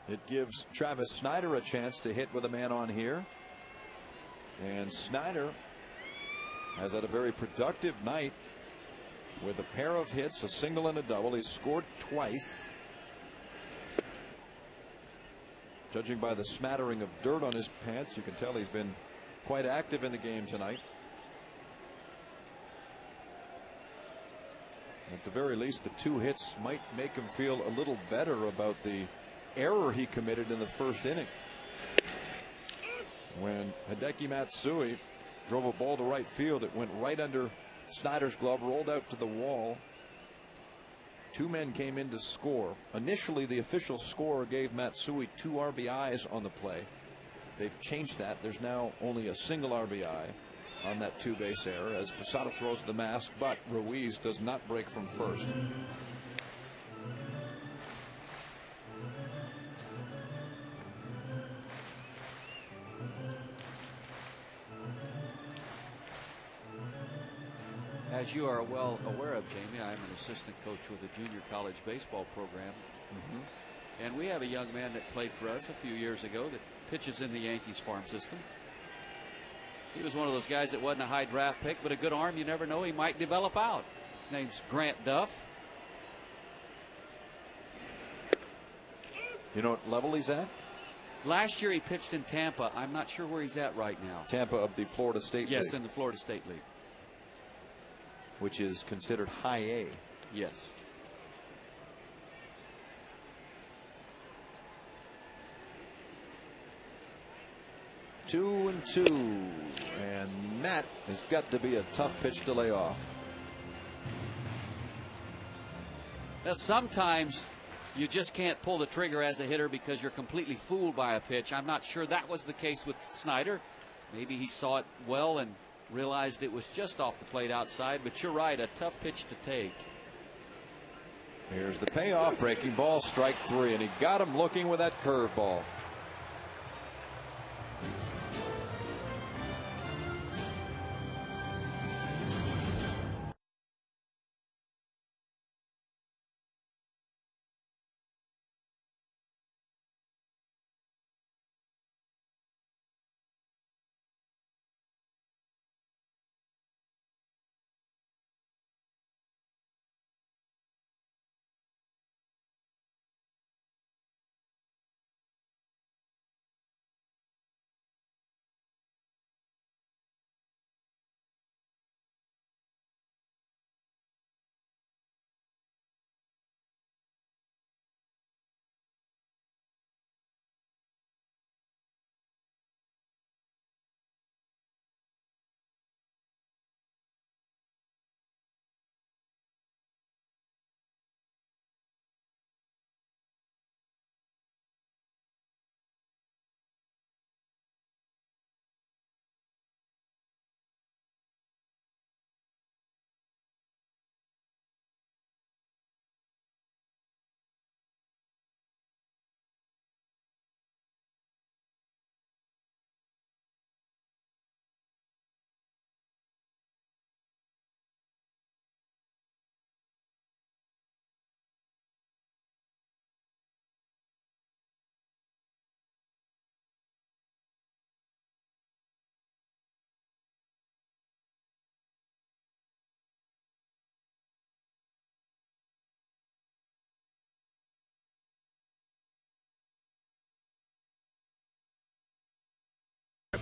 It gives Travis Snyder a chance to hit with a man on here. And Snyder has had a very productive night with a pair of hits, a single and a double. He's scored twice. Judging by the smattering of dirt on his pants, you can tell he's been quite active in the game tonight. At the very least, the 2 hits might make him feel a little better about the error he committed in the first inning, when Hideki Matsui drove a ball to right field. It went right under Snyder's glove, rolled out to the wall. 2 men came in to score. Initially, the official score gave Matsui 2 RBIs on the play. They've changed that. There's now only a single RBI on that 2-base error as Posada throws the mask, but Ruiz does not break from first. As you are well aware of, Jamie, I'm an assistant coach with a junior college baseball program. And we have a young man that played for us a few years ago that pitches in the Yankees farm system. He was one of those guys that wasn't a high draft pick, but a good arm. You never know, he might develop out. His name's Grant Duff. You know what level he's at? Last year he pitched in Tampa. I'm not sure where he's at right now. Tampa of the Florida State League. Yes, in the Florida State League. Which is considered high A. Yes. Two and two, and that has got to be a tough pitch to lay off. Now, sometimes you just can't pull the trigger as a hitter because you're completely fooled by a pitch. I'm not sure that was the case with Snyder. Maybe he saw it well and realized it was just off the plate outside, but you're right, a tough pitch to take. Here's the payoff, breaking ball, strike three, and he got him looking with that curveball.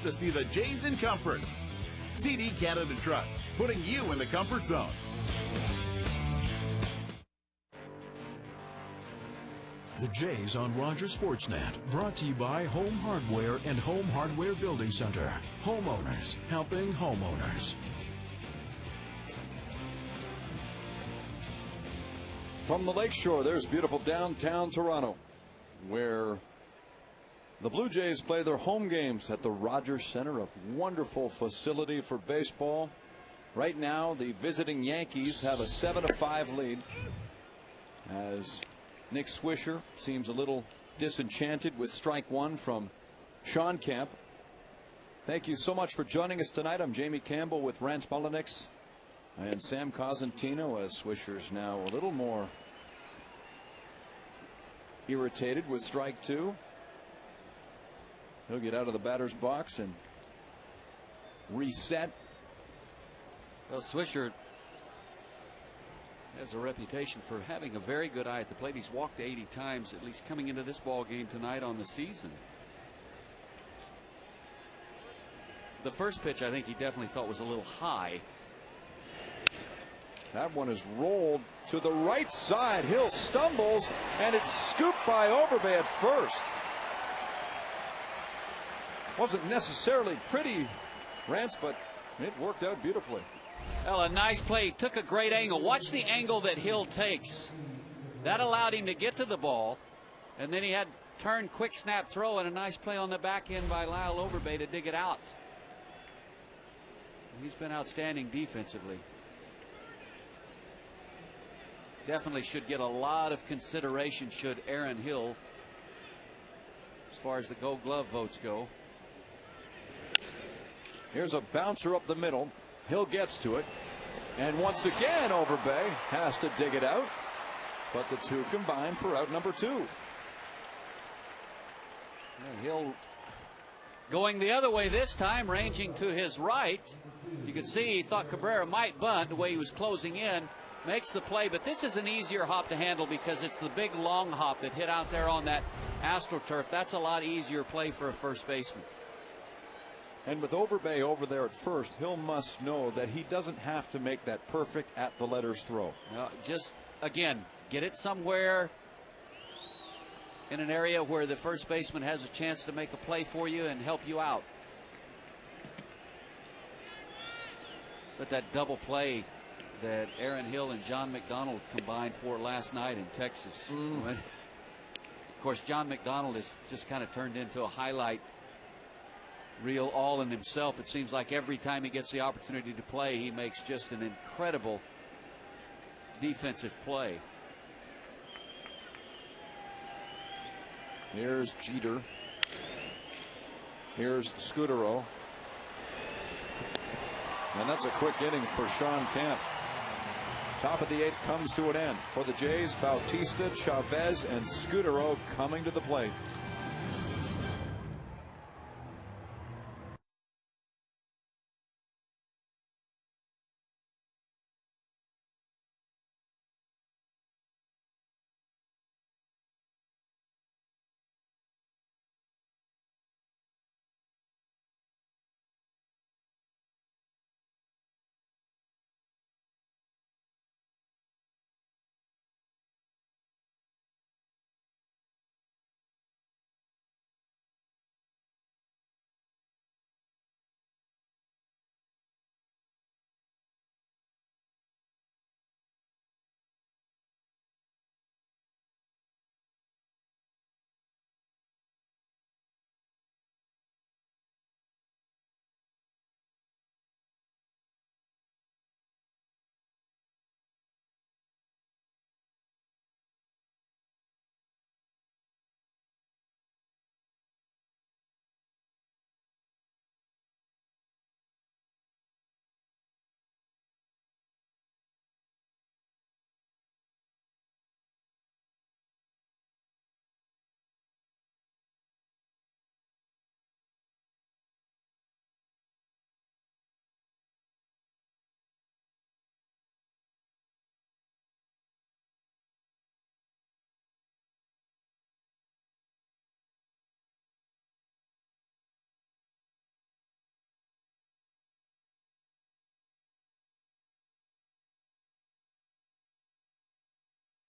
To see the Jays in comfort. TD Canada Trust, putting you in the comfort zone. The Jays on Rogers Sportsnet, brought to you by Home Hardware and Home Hardware Building Center. Homeowners helping homeowners. From the lakeshore, there's beautiful downtown Toronto, where the Blue Jays play their home games at the Rogers Center, a wonderful facility for baseball. Right now, the visiting Yankees have a 7-5 lead, as Nick Swisher seems a little disenchanted with strike one from Sean Kemp. Thank you so much for joining us tonight. I'm Jamie Campbell with Rance Mulliniks and Sam Cosentino, as Swisher's now a little more irritated with strike two. He'll get out of the batter's box and reset. Well, Swisher has a reputation for having a very good eye at the plate. He's walked 80 times, at least coming into this ball game tonight on the season. The first pitch, I think he definitely thought was a little high. That one is rolled to the right side. Hill stumbles, and it's scooped by Overbay at first. Wasn't necessarily pretty, Rance, but it worked out beautifully. Well, a nice play. Took a great angle. Watch the angle that Hill takes. That allowed him to get to the ball, and then he had turn, quick snap throw, and a nice play on the back end by Lyle Overbay to dig it out. He's been outstanding defensively. Definitely should get a lot of consideration should Aaron Hill, as far as the Gold Glove votes go. Here's a bouncer up the middle. Hill gets to it, and once again Overbay has to dig it out, but the two combine for out number two. Hill going the other way this time, ranging to his right. You can see he thought Cabrera might bunt the way he was closing in. makes the play, but this is an easier hop to handle because it's the big long hop that hit out there on that AstroTurf. That's a lot easier play for a first baseman. And with Overbay over there at first, Hill must know that he doesn't have to make that perfect at the letters throw. Just, again, get it somewhere in an area where the first baseman has a chance to make a play for you and help you out. But that double play that Aaron Hill and John McDonald combined for last night in Texas. Of course, John McDonald has just kind of turned into a highlight reel all in himself. It seems like every time he gets the opportunity to play, he makes just an incredible defensive play. Here's Jeter. Here's Scudero. And that's a quick inning for Sean Camp. Top of the 8th comes to an end. For the Jays, Bautista, Chavez, and Scudero coming to the plate.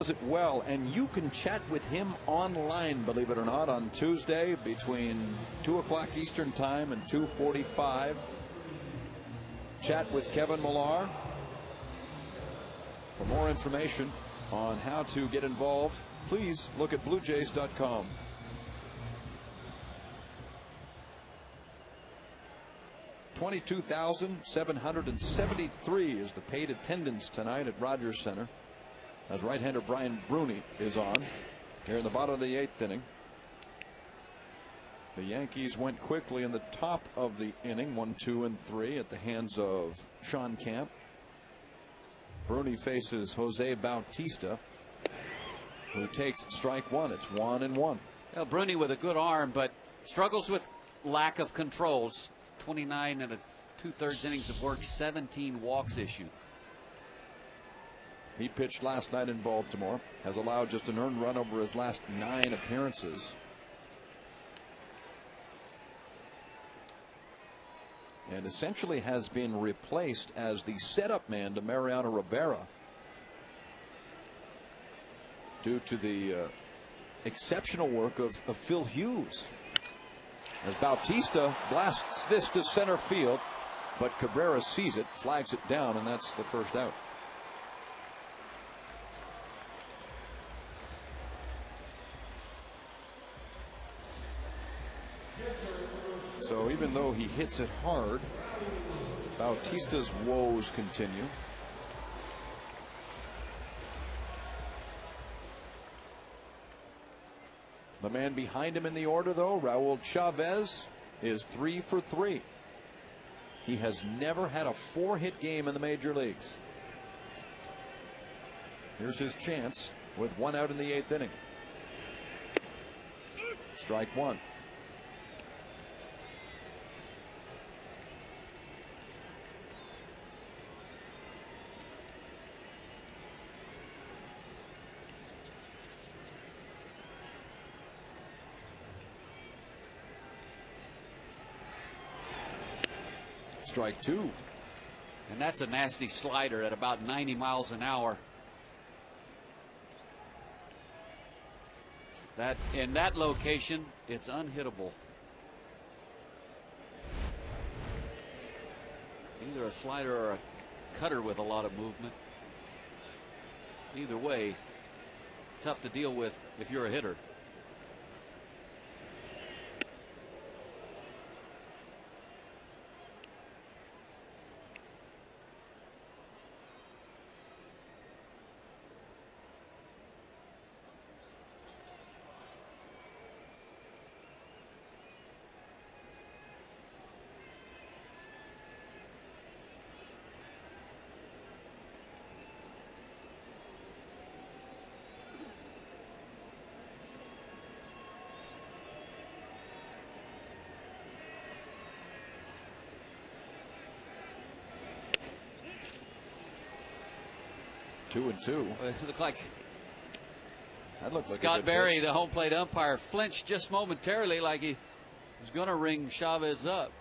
Does it well, and you can chat with him online, believe it or not, on Tuesday between 2 o'clock Eastern Time and 2:45. Chat with Kevin Millar. For more information on how to get involved, please look at BlueJays.com. $22,773 is the paid attendance tonight at Rogers Center, as right-hander Brian Bruni is on here in the bottom of the 8th inning. The Yankees went quickly in the top of the inning, 1, 2, and 3 at the hands of Sean Camp. Bruni faces Jose Bautista, who takes strike one. It's 1-1. Well, Bruni with a good arm, but struggles with lack of controls. 29 and 2/3 innings of work, 17 walks issued. He pitched last night in Baltimore, has allowed just an earned run over his last 9 appearances. And essentially has been replaced as the setup man to Mariano Rivera due to the exceptional work of Phil Hughes. As Bautista blasts this to center field, but Cabrera sees it, flags it down, and that's the first out. So even though he hits it hard, Bautista's woes continue. The man behind him in the order, though, Raul Chavez, is 3 for 3. He has never had a 4-hit game in the major leagues. Here's his chance with 1 out in the 8th inning. Strike 1. Strike two. And that's a nasty slider at about 90 miles an hour. That in that location, it's unhittable. Either a slider or a cutter with a lot of movement. Either way, tough to deal with if you're a hitter. Two and two. It looked like That looked like Scott Berry, the home plate umpire, flinched just momentarily like he was going to ring Chavez up.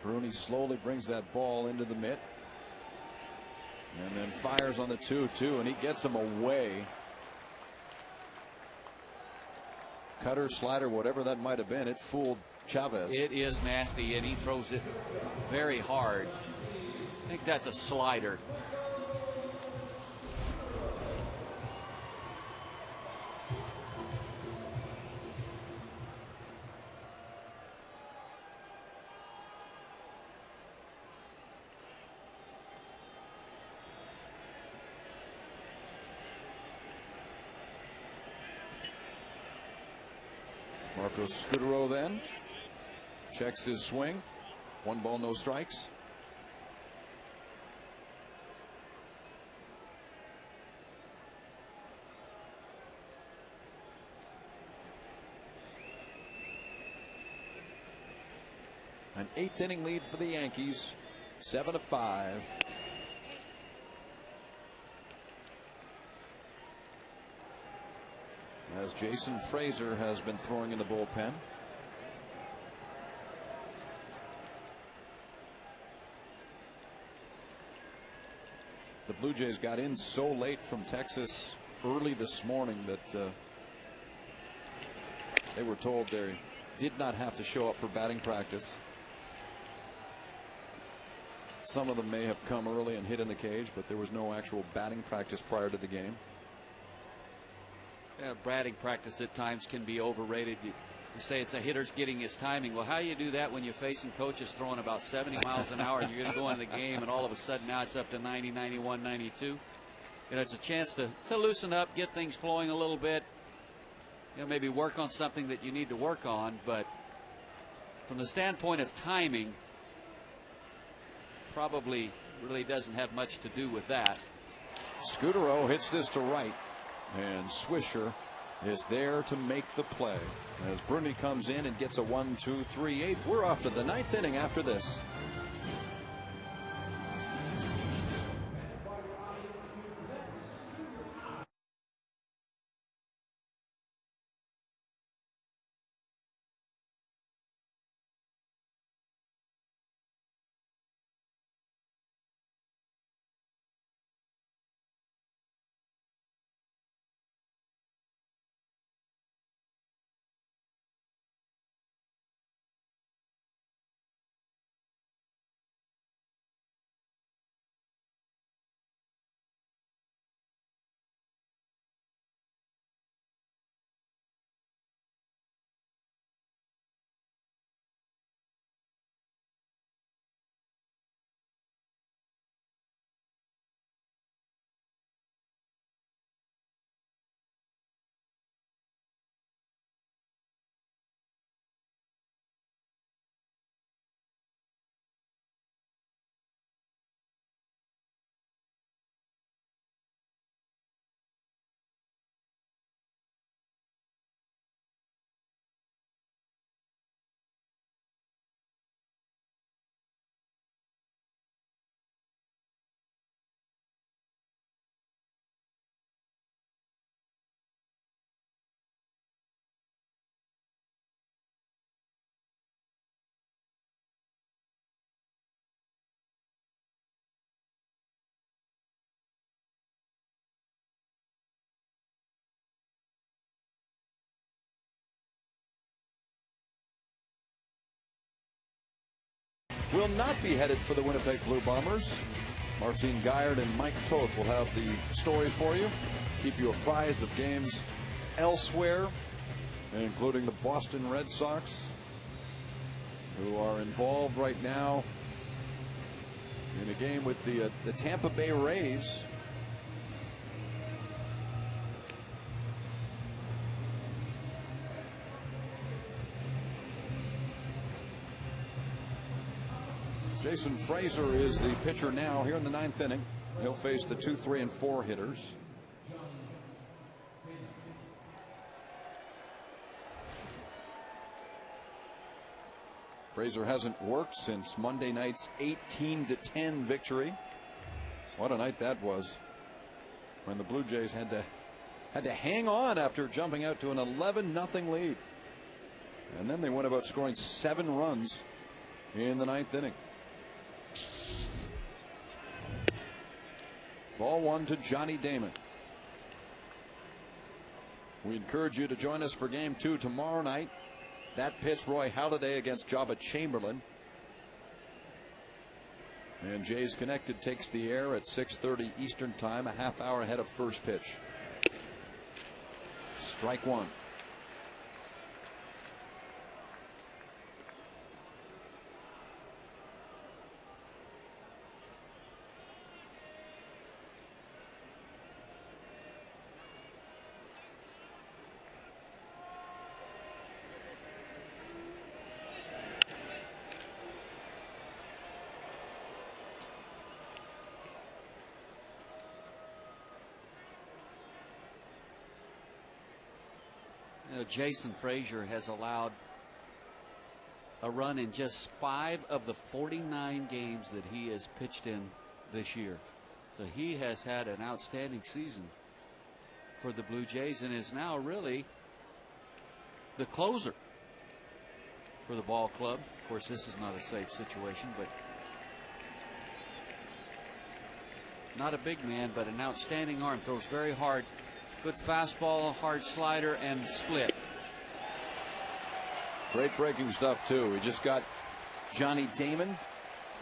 Bruni slowly brings that ball into the mitt. And then fires on the 2-2, and he gets him away. Cutter, slider, whatever that might have been, it fooled Chavez. It is nasty, and he throws it very hard. I think that's a slider. Marco Scudero then checks his swing. 1 ball, no strikes. An 8th inning lead for the Yankees, 7-5. As Jason Frazier has been throwing in the bullpen. The Blue Jays got in so late from Texas early this morning that they were told they did not have to show up for batting practice. Some of them may have come early and hit in the cage, but there was no actual batting practice prior to the game. Batting practice at times can be overrated. You say it's a hitter's getting his timing. Well, how do you do that when you're facing coaches throwing about 70 miles an hour and you're going to go into the game and all of a sudden now it's up to 90, 91, 92? You know, it's a chance to loosen up, get things flowing a little bit. You know, maybe work on something that you need to work on. But from the standpoint of timing, probably really doesn't have much to do with that. Scudero hits this to right. And Swisher is there to make the play as Bruni comes in and gets a 1-2-3-8. We're off to the 9th inning after this. will not be headed for the Winnipeg Blue Bombers. Martine Guyard and Mike Toth will have the story for you. Keep you apprised of games elsewhere, including the Boston Red Sox, who are involved right now in a game with the Tampa Bay Rays. Jason Fraser is the pitcher now here in the 9th inning. He'll face the 2, 3, and 4 hitters. Fraser hasn't worked since Monday night's 18-10 victory. What a night that was, when the Blue Jays had to hang on after jumping out to an 11-0 lead. And then they went about scoring 7 runs in the 9th inning. Ball 1 to Johnny Damon. We encourage you to join us for game 2 tomorrow night. That pits Roy Halladay against Jabba Chamberlain. And Jays Connected takes the air at 6:30 Eastern Time, a half hour ahead of first pitch. Strike 1. Jason Frazier has allowed a run in just 5 of the 49 games that he has pitched in this year. So he has had an outstanding season for the Blue Jays and is now really the closer for the ball club. Of course, this is not a safe situation, but not a big man, but an outstanding arm. Throws very hard. Good fastball, hard slider, and split. Great breaking stuff, too. We just got Johnny Damon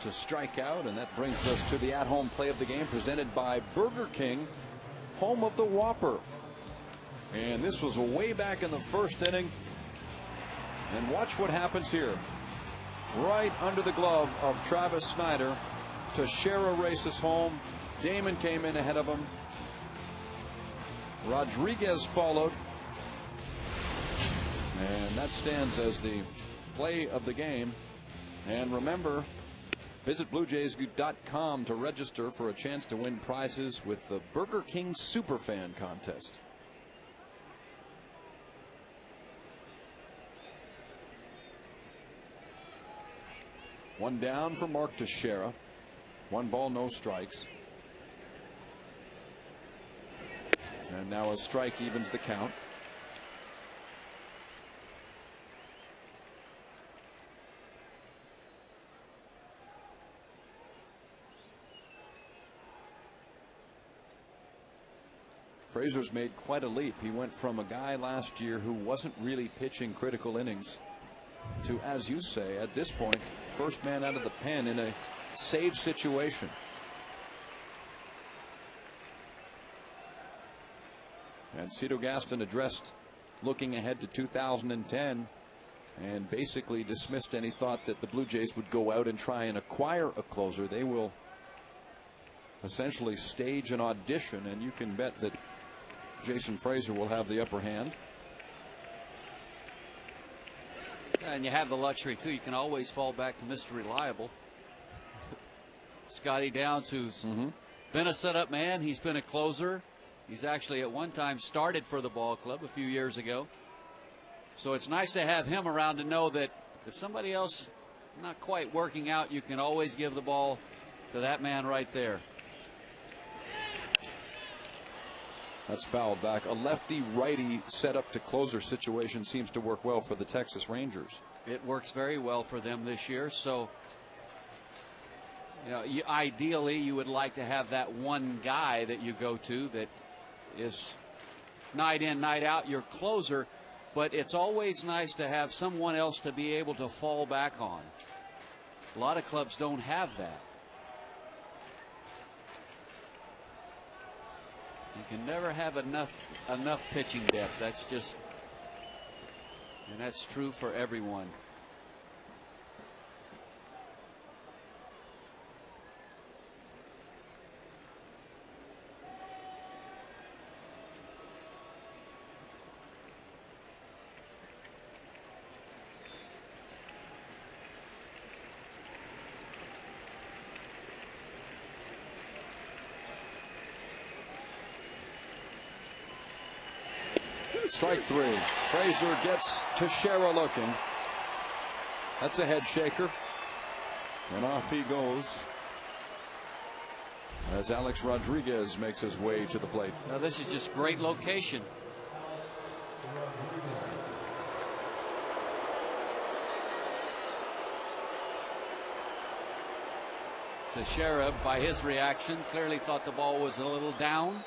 to strike out, and that brings us to the at-home play of the game presented by Burger King, home of the Whopper. And this was way back in the first inning. And watch what happens here. Right under the glove of Travis Snyder, Teixeira races home. Damon came in ahead of him. Rodriguez followed. And that stands as the play of the game. And remember, visit BlueJays.com to register for a chance to win prizes with the Burger King Superfan Contest. One down for Mark Teixeira. 1 ball, no strikes. And now a strike evens the count. Fraser's made quite a leap. He went from a guy last year who wasn't really pitching critical innings to, as you say, at this point, first man out of the pen in a save situation. And Cito Gaston addressed looking ahead to 2010 and basically dismissed any thought that the Blue Jays would go out and try and acquire a closer. They will essentially stage an audition, and you can bet that Jason Fraser will have the upper hand. And you have the luxury, too. You can always fall back to Mr. Reliable. Scotty Downs, who's been a setup man. He's been a closer. He's actually at one time started for the ball club a few years ago. So it's nice to have him around to know that if somebody else not quite working out, you can always give the ball to that man right there. That's fouled back. A lefty-righty setup to closer situation seems to work well for the Texas Rangers. It works very well for them this year. So, you know, ideally you would like to have that one guy that you go to that is night in, night out, your closer, but it's always nice to have someone else to be able to fall back on. A lot of clubs don't have that. You can never have enough pitching depth. That's just, and that's true for everyone. Strike three. Frazier gets Teixeira looking. That's a head shaker. And off he goes as Alex Rodriguez makes his way to the plate. Now this is just great location. Teixeira, by his reaction, clearly thought the ball was a little down.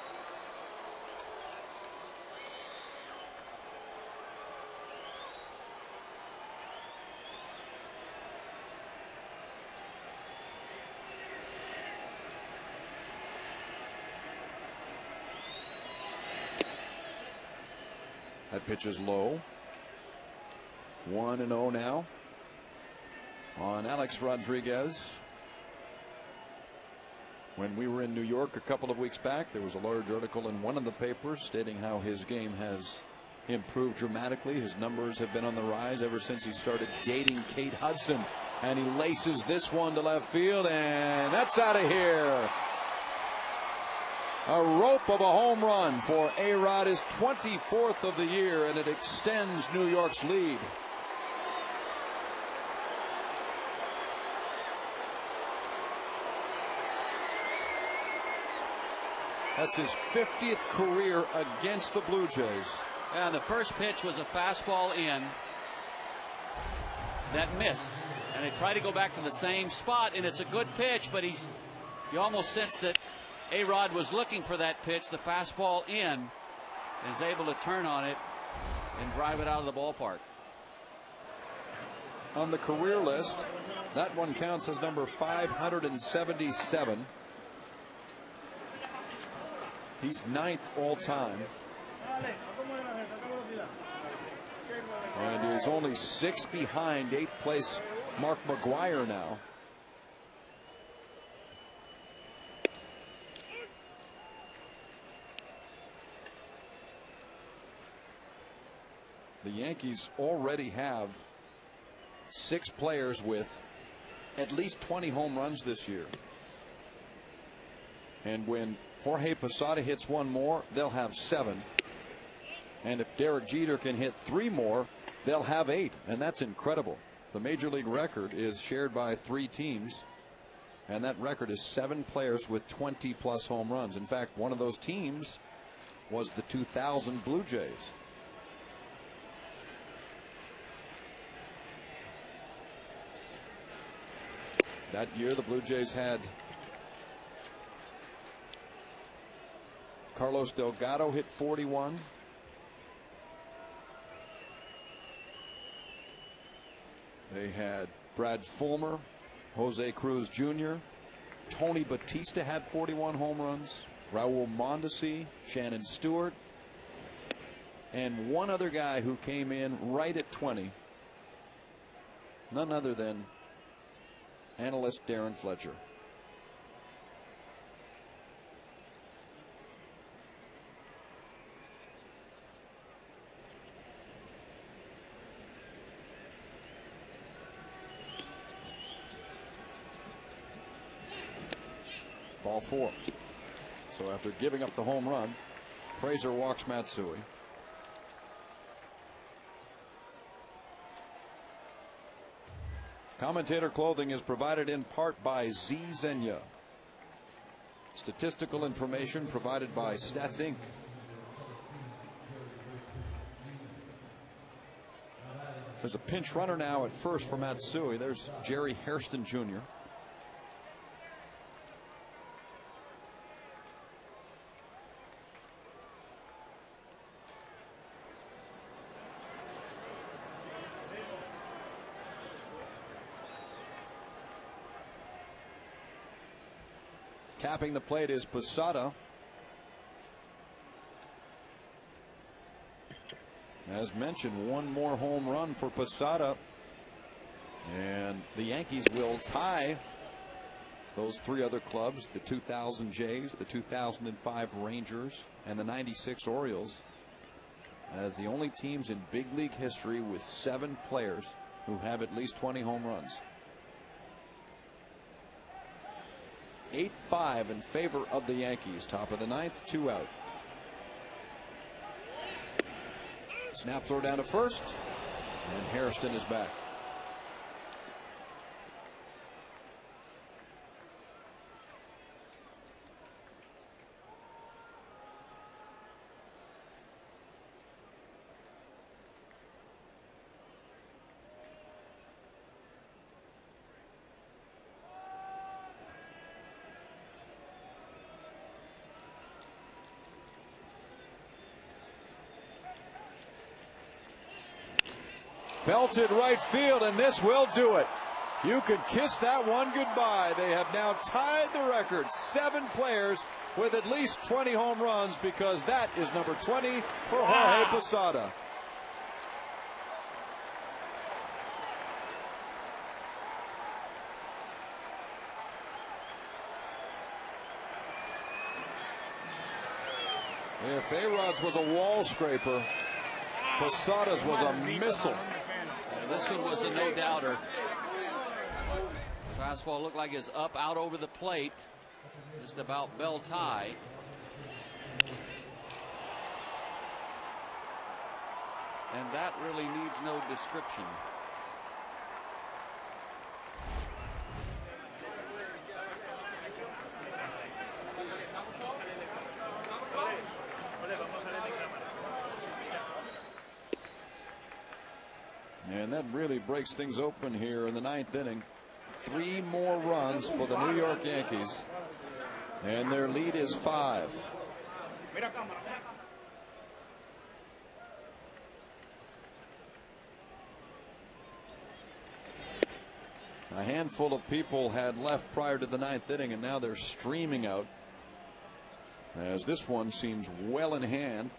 That pitch is low. 1-0 now on Alex Rodriguez. When we were in New York a couple of weeks back, there was a large article in one of the papers stating how his game has improved dramatically. His numbers have been on the rise ever since he started dating Kate Hudson. And he laces this one to left field, and that's out of here. A rope of a home run for A-Rod, his 24th of the year, and it extends New York's lead. That's his 50th career against the Blue Jays. And the first pitch was a fastball in that missed. And they try to go back to the same spot, and it's a good pitch, but you almost sense that A-Rod was looking for that pitch, the fastball in, and is able to turn on it and drive it out of the ballpark. On the career list, that one counts as number 577. He's 9th all time. And he's only 6 behind 8th place Mark McGwire now. The Yankees already have 6 players with at least 20 home runs this year. And when Jorge Posada hits one more, they'll have 7. And if Derek Jeter can hit 3 more, they'll have 8. And that's incredible. The major league record is shared by 3 teams. And that record is 7 players with 20+ home runs. In fact, one of those teams was the 2000 Blue Jays. That year, the Blue Jays had Carlos Delgado hit 41. They had Brad Fulmer, Jose Cruz Jr., Tony Batista had 41 home runs, Raul Mondesi, Shannon Stewart, and one other guy who came in right at 20. None other than analyst Darren Fletcher. Ball 4. So after giving up the home run, Frazier walks Matsui. Commentator clothing is provided in part by Z Zenya. Statistical information provided by Stats Inc. There's a pinch runner now at first for Matsui. There's Jerry Hairston Jr. Tapping the plate is Posada. As mentioned, one more home run for Posada, and the Yankees will tie those three other clubs, the 2000 Jays, the 2005 Rangers, and the 96 Orioles, as the only teams in big league history with 7 players who have at least 20 home runs. 8-5 in favor of the Yankees. Top of the 9th, 2 out. Snap throw down to first, and Hairston is back. Belted right field, and this will do it. You can kiss that one goodbye. They have now tied the record. 7 players with at least 20 home runs, because that is number 20 for Jorge Posada. If A-Rod's was a wall scraper, Posada's was a missile. This one was a no-doubter. Fastball looked like it's up, out over the plate. Just about bell tie. And that really needs no description. And that really breaks things open here in the 9th inning. 3 more runs for the New York Yankees, and their lead is 5. A handful of people had left prior to the 9th inning, and now they're streaming out, as this one seems well in hand.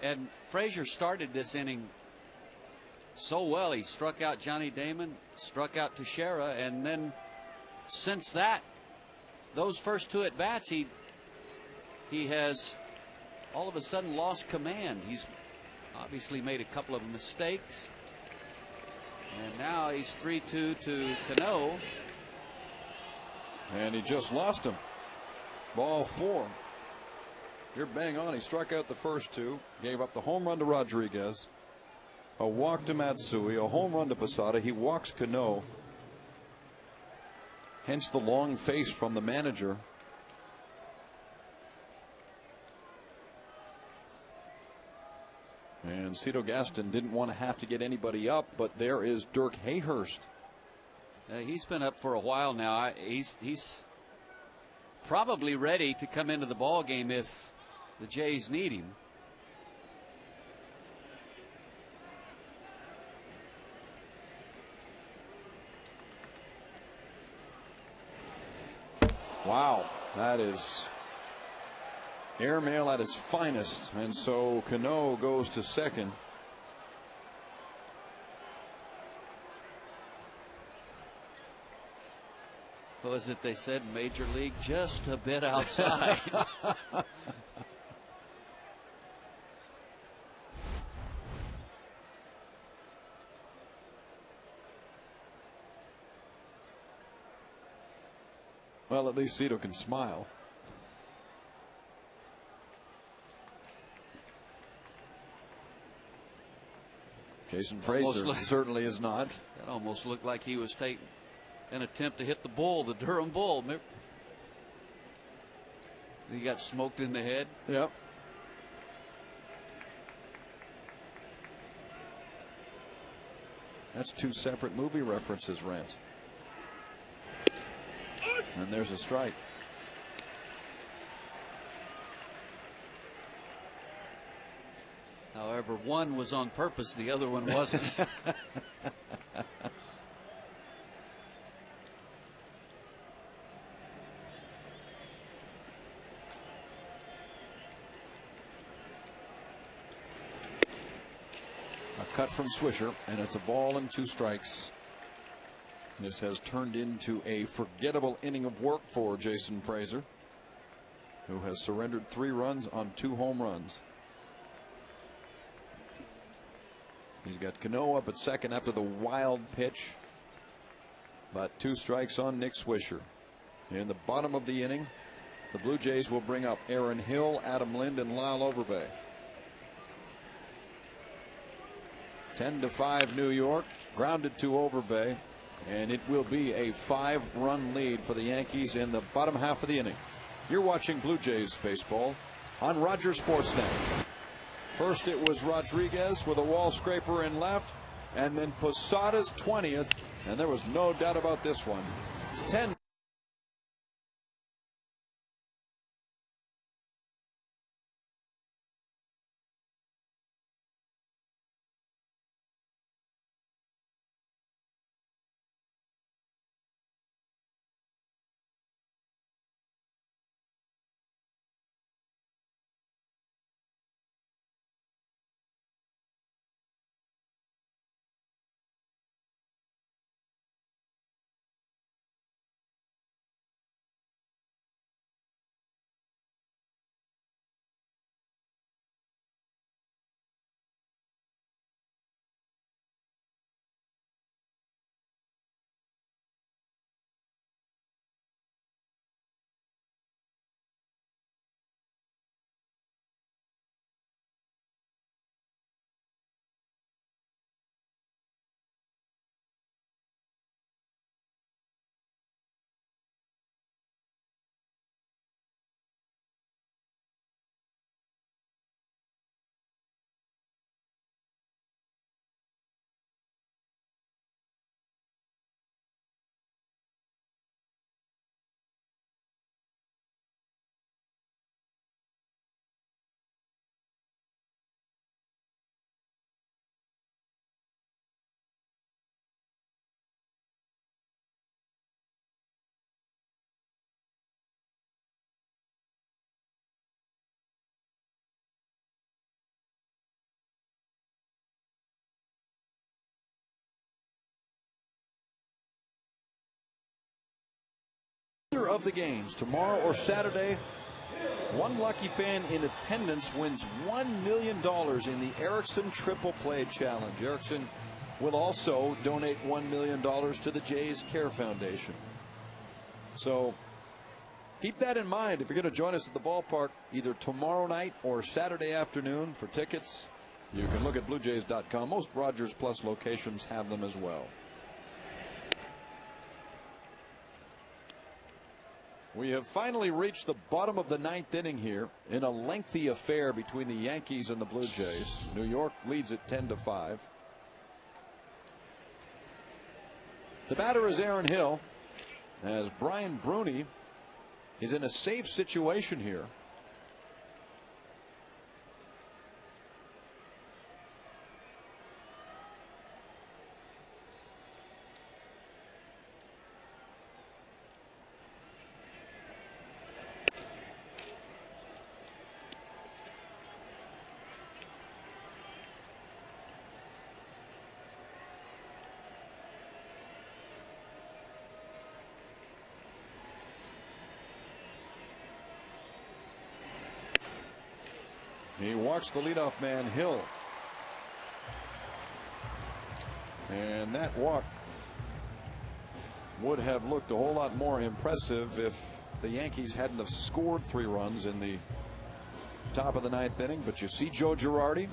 And Frazier started this inning so well. He struck out Johnny Damon, struck out Teixeira, and then since that, those first 2 at bats, he has all of a sudden lost command. He's obviously made a couple of mistakes, and now he's 3-2 to Cano. And he just lost him. Ball 4. You're bang on. He struck out the first 2, gave up the home run to Rodriguez, a walk to Matsui, a home run to Posada. He walks Cano. Hence the long face from the manager. And Cito Gaston didn't want to have to get anybody up, but there is Dirk Hayhurst. He's been up for a while now. He's probably ready to come into the ball game if the Jays need him. Wow, that is airmail at its finest. And so Cano goes to second. What was it they said? Major League, just a bit outside. Well, at least Cito can smile. Jason Fraser certainly is not. That almost looked like he was taking an attempt to hit the bull, the Durham Bull. He got smoked in the head. Yep. That's two separate movie references, Rance. And there's a strike. However, one was on purpose, the other one wasn't. A cut from Swisher, and it's a ball and 2 strikes. This has turned into a forgettable inning of work for Jason Fraser, who has surrendered 3 runs on 2 home runs. He's got Cano up at second after the wild pitch, but 2 strikes on Nick Swisher. In the bottom of the inning, the Blue Jays will bring up Aaron Hill, Adam Lind, and Lyle Overbay. 10-5 New York, grounded to Overbay. And it will be a 5-run lead for the Yankees in the bottom half of the inning. You're watching Blue Jays baseball on Rogers Sportsnet. First it was Rodriguez with a wall scraper in left, and then Posada's 20th, and there was no doubt about this one. 10. Of the games tomorrow or Saturday, one lucky fan in attendance wins $1 million in the Erickson Triple Play Challenge. Erickson will also donate $1 million to the Jays Care Foundation. So keep that in mind if you're going to join us at the ballpark either tomorrow night or Saturday afternoon. For tickets, you can look at BlueJays.com. Most Rogers Plus locations have them as well. We have finally reached the bottom of the 9th inning here in a lengthy affair between the Yankees and the Blue Jays. New York leads it 10-5. The batter is Aaron Hill, as Brian Bruni is in a safe situation here. He walks the leadoff man, Hill. And that walk would have looked a whole lot more impressive if the Yankees hadn't have scored 3 runs in the top of the 9th inning. But you see Joe Girardi.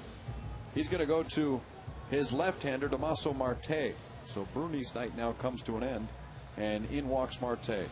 He's going to go to his left-hander, Damaso Marte. So Bruni's night now comes to an end, and in walks Marte.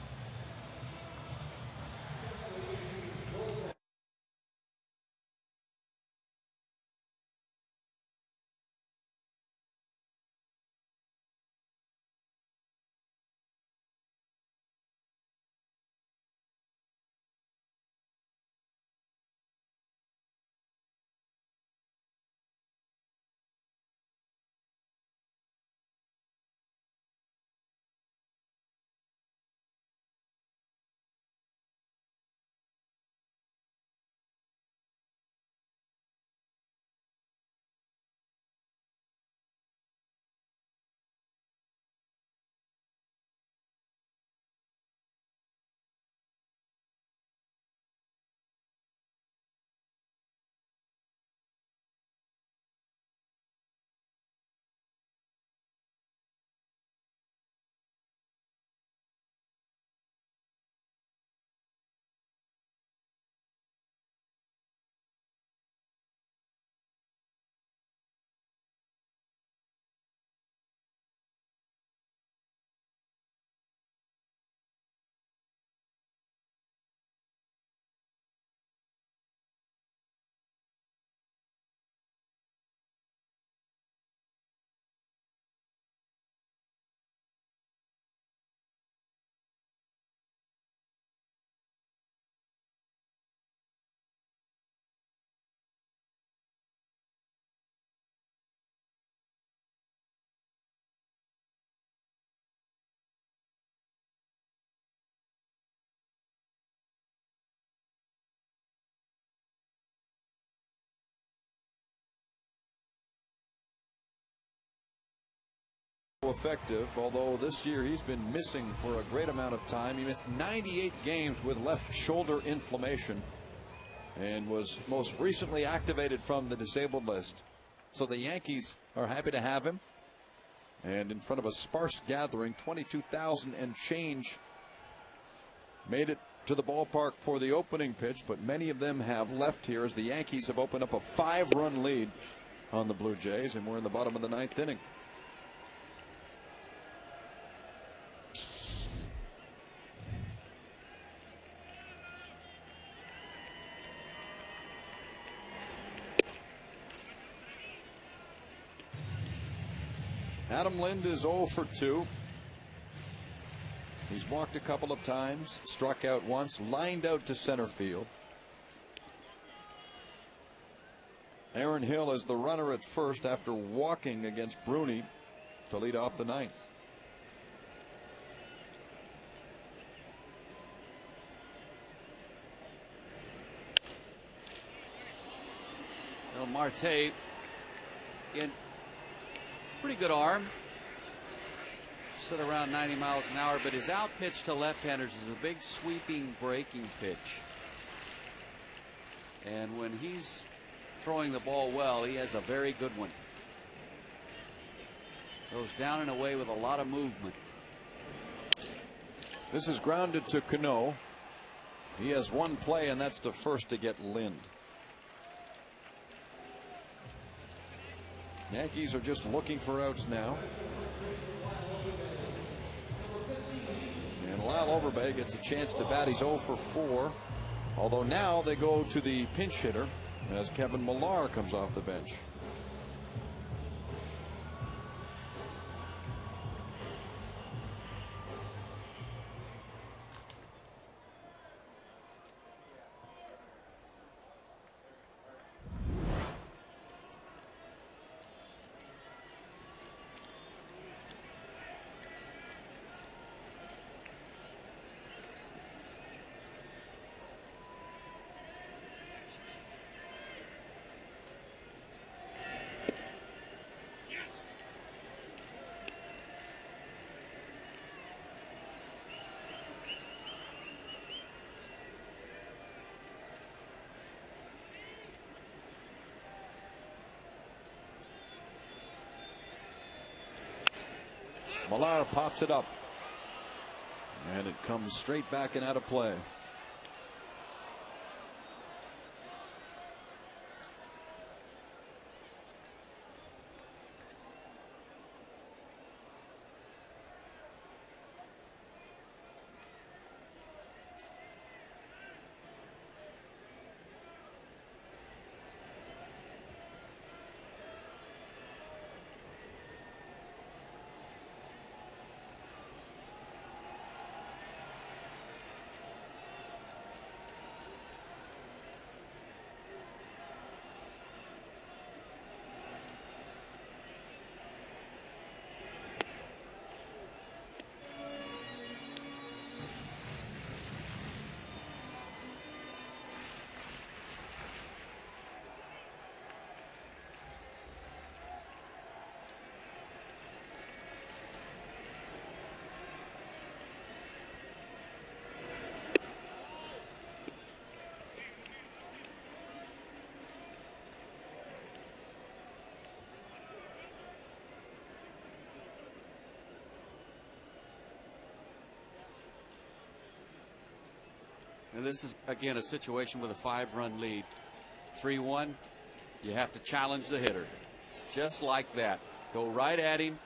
Effective, although this year he's been missing for a great amount of time. He missed 98 games with left shoulder inflammation and was most recently activated from the disabled list. So the Yankees are happy to have him, and in front of a sparse gathering, 22,000 and change made it to the ballpark for the opening pitch, but many of them have left here as the Yankees have opened up a 5-run lead on the Blue Jays, and we're in the bottom of the 9th inning. Adam Lind is 0 for 2. He's walked a couple of times, struck out once, lined out to center field. Aaron Hill is the runner at first after walking against Bruni to lead off the 9th. Well, Marte in pretty good arm, sit around 90 miles an hour, but his out pitch to left-handers is a big sweeping breaking pitch, and when he's throwing the ball well, he has a very good one. Goes down and away with a lot of movement. This is grounded to Cano. He has one play, and that's the first to get Lind. Yankees are just looking for outs now. And Lyle Overbay gets a chance to bat. He's 0 for 4. Although now they go to the pinch hitter as Kevin Millar comes off the bench. Millar pops it up. And it comes straight back and out of play. And this is, again, a situation with a 5-run lead. 3-1, you have to challenge the hitter. Just like that. Go right at him.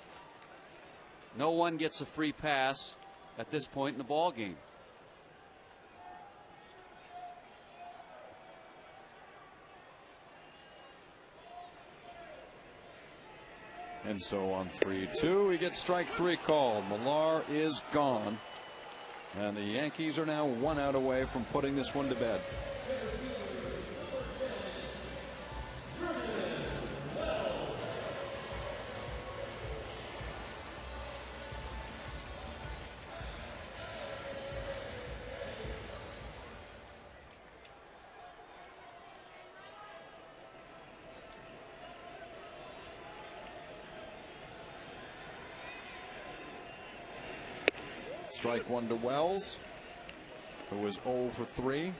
No one gets a free pass at this point in the ball game. And so on 3-2, he gets strike 3 called. Millar is gone. And the Yankees are now 1 out away from putting this one to bed. Strike 1 to Wells, who was 0 for 3.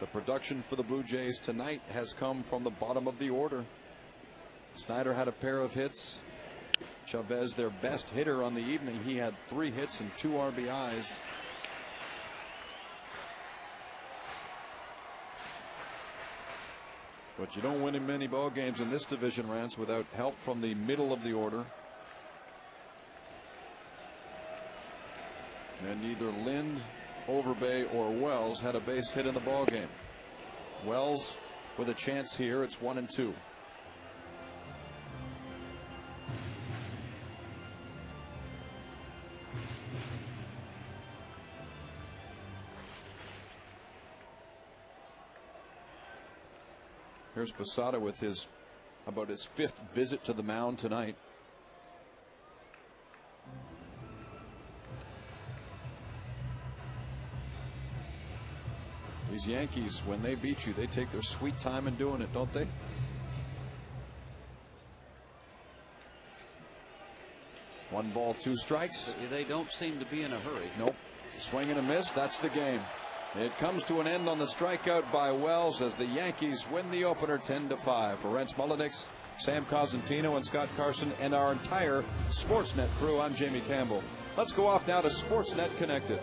The production for the Blue Jays tonight has come from the bottom of the order. Snyder had a pair of hits. Chavez, their best hitter on the evening, he had 3 hits and 2 RBIs. But you don't win in many ball games in this division, Rance, without help from the middle of the order. And neither Lind, Overbay, or Wells had a base hit in the ball game. Wells with a chance here. It's 1-2. Here's Posada with his about his 5th visit to the mound tonight. These Yankees, when they beat you, they take their sweet time in doing it, don't they? One ball, 2 strikes. They don't seem to be in a hurry. Nope. Swing and a miss. That's the game. It comes to an end on the strikeout by Wells as the Yankees win the opener 10-5. For Rents Mullenix, Sam Cosentino, and Scott Carson, and our entire Sportsnet crew, I'm Jamie Campbell. Let's go off now to Sportsnet Connected.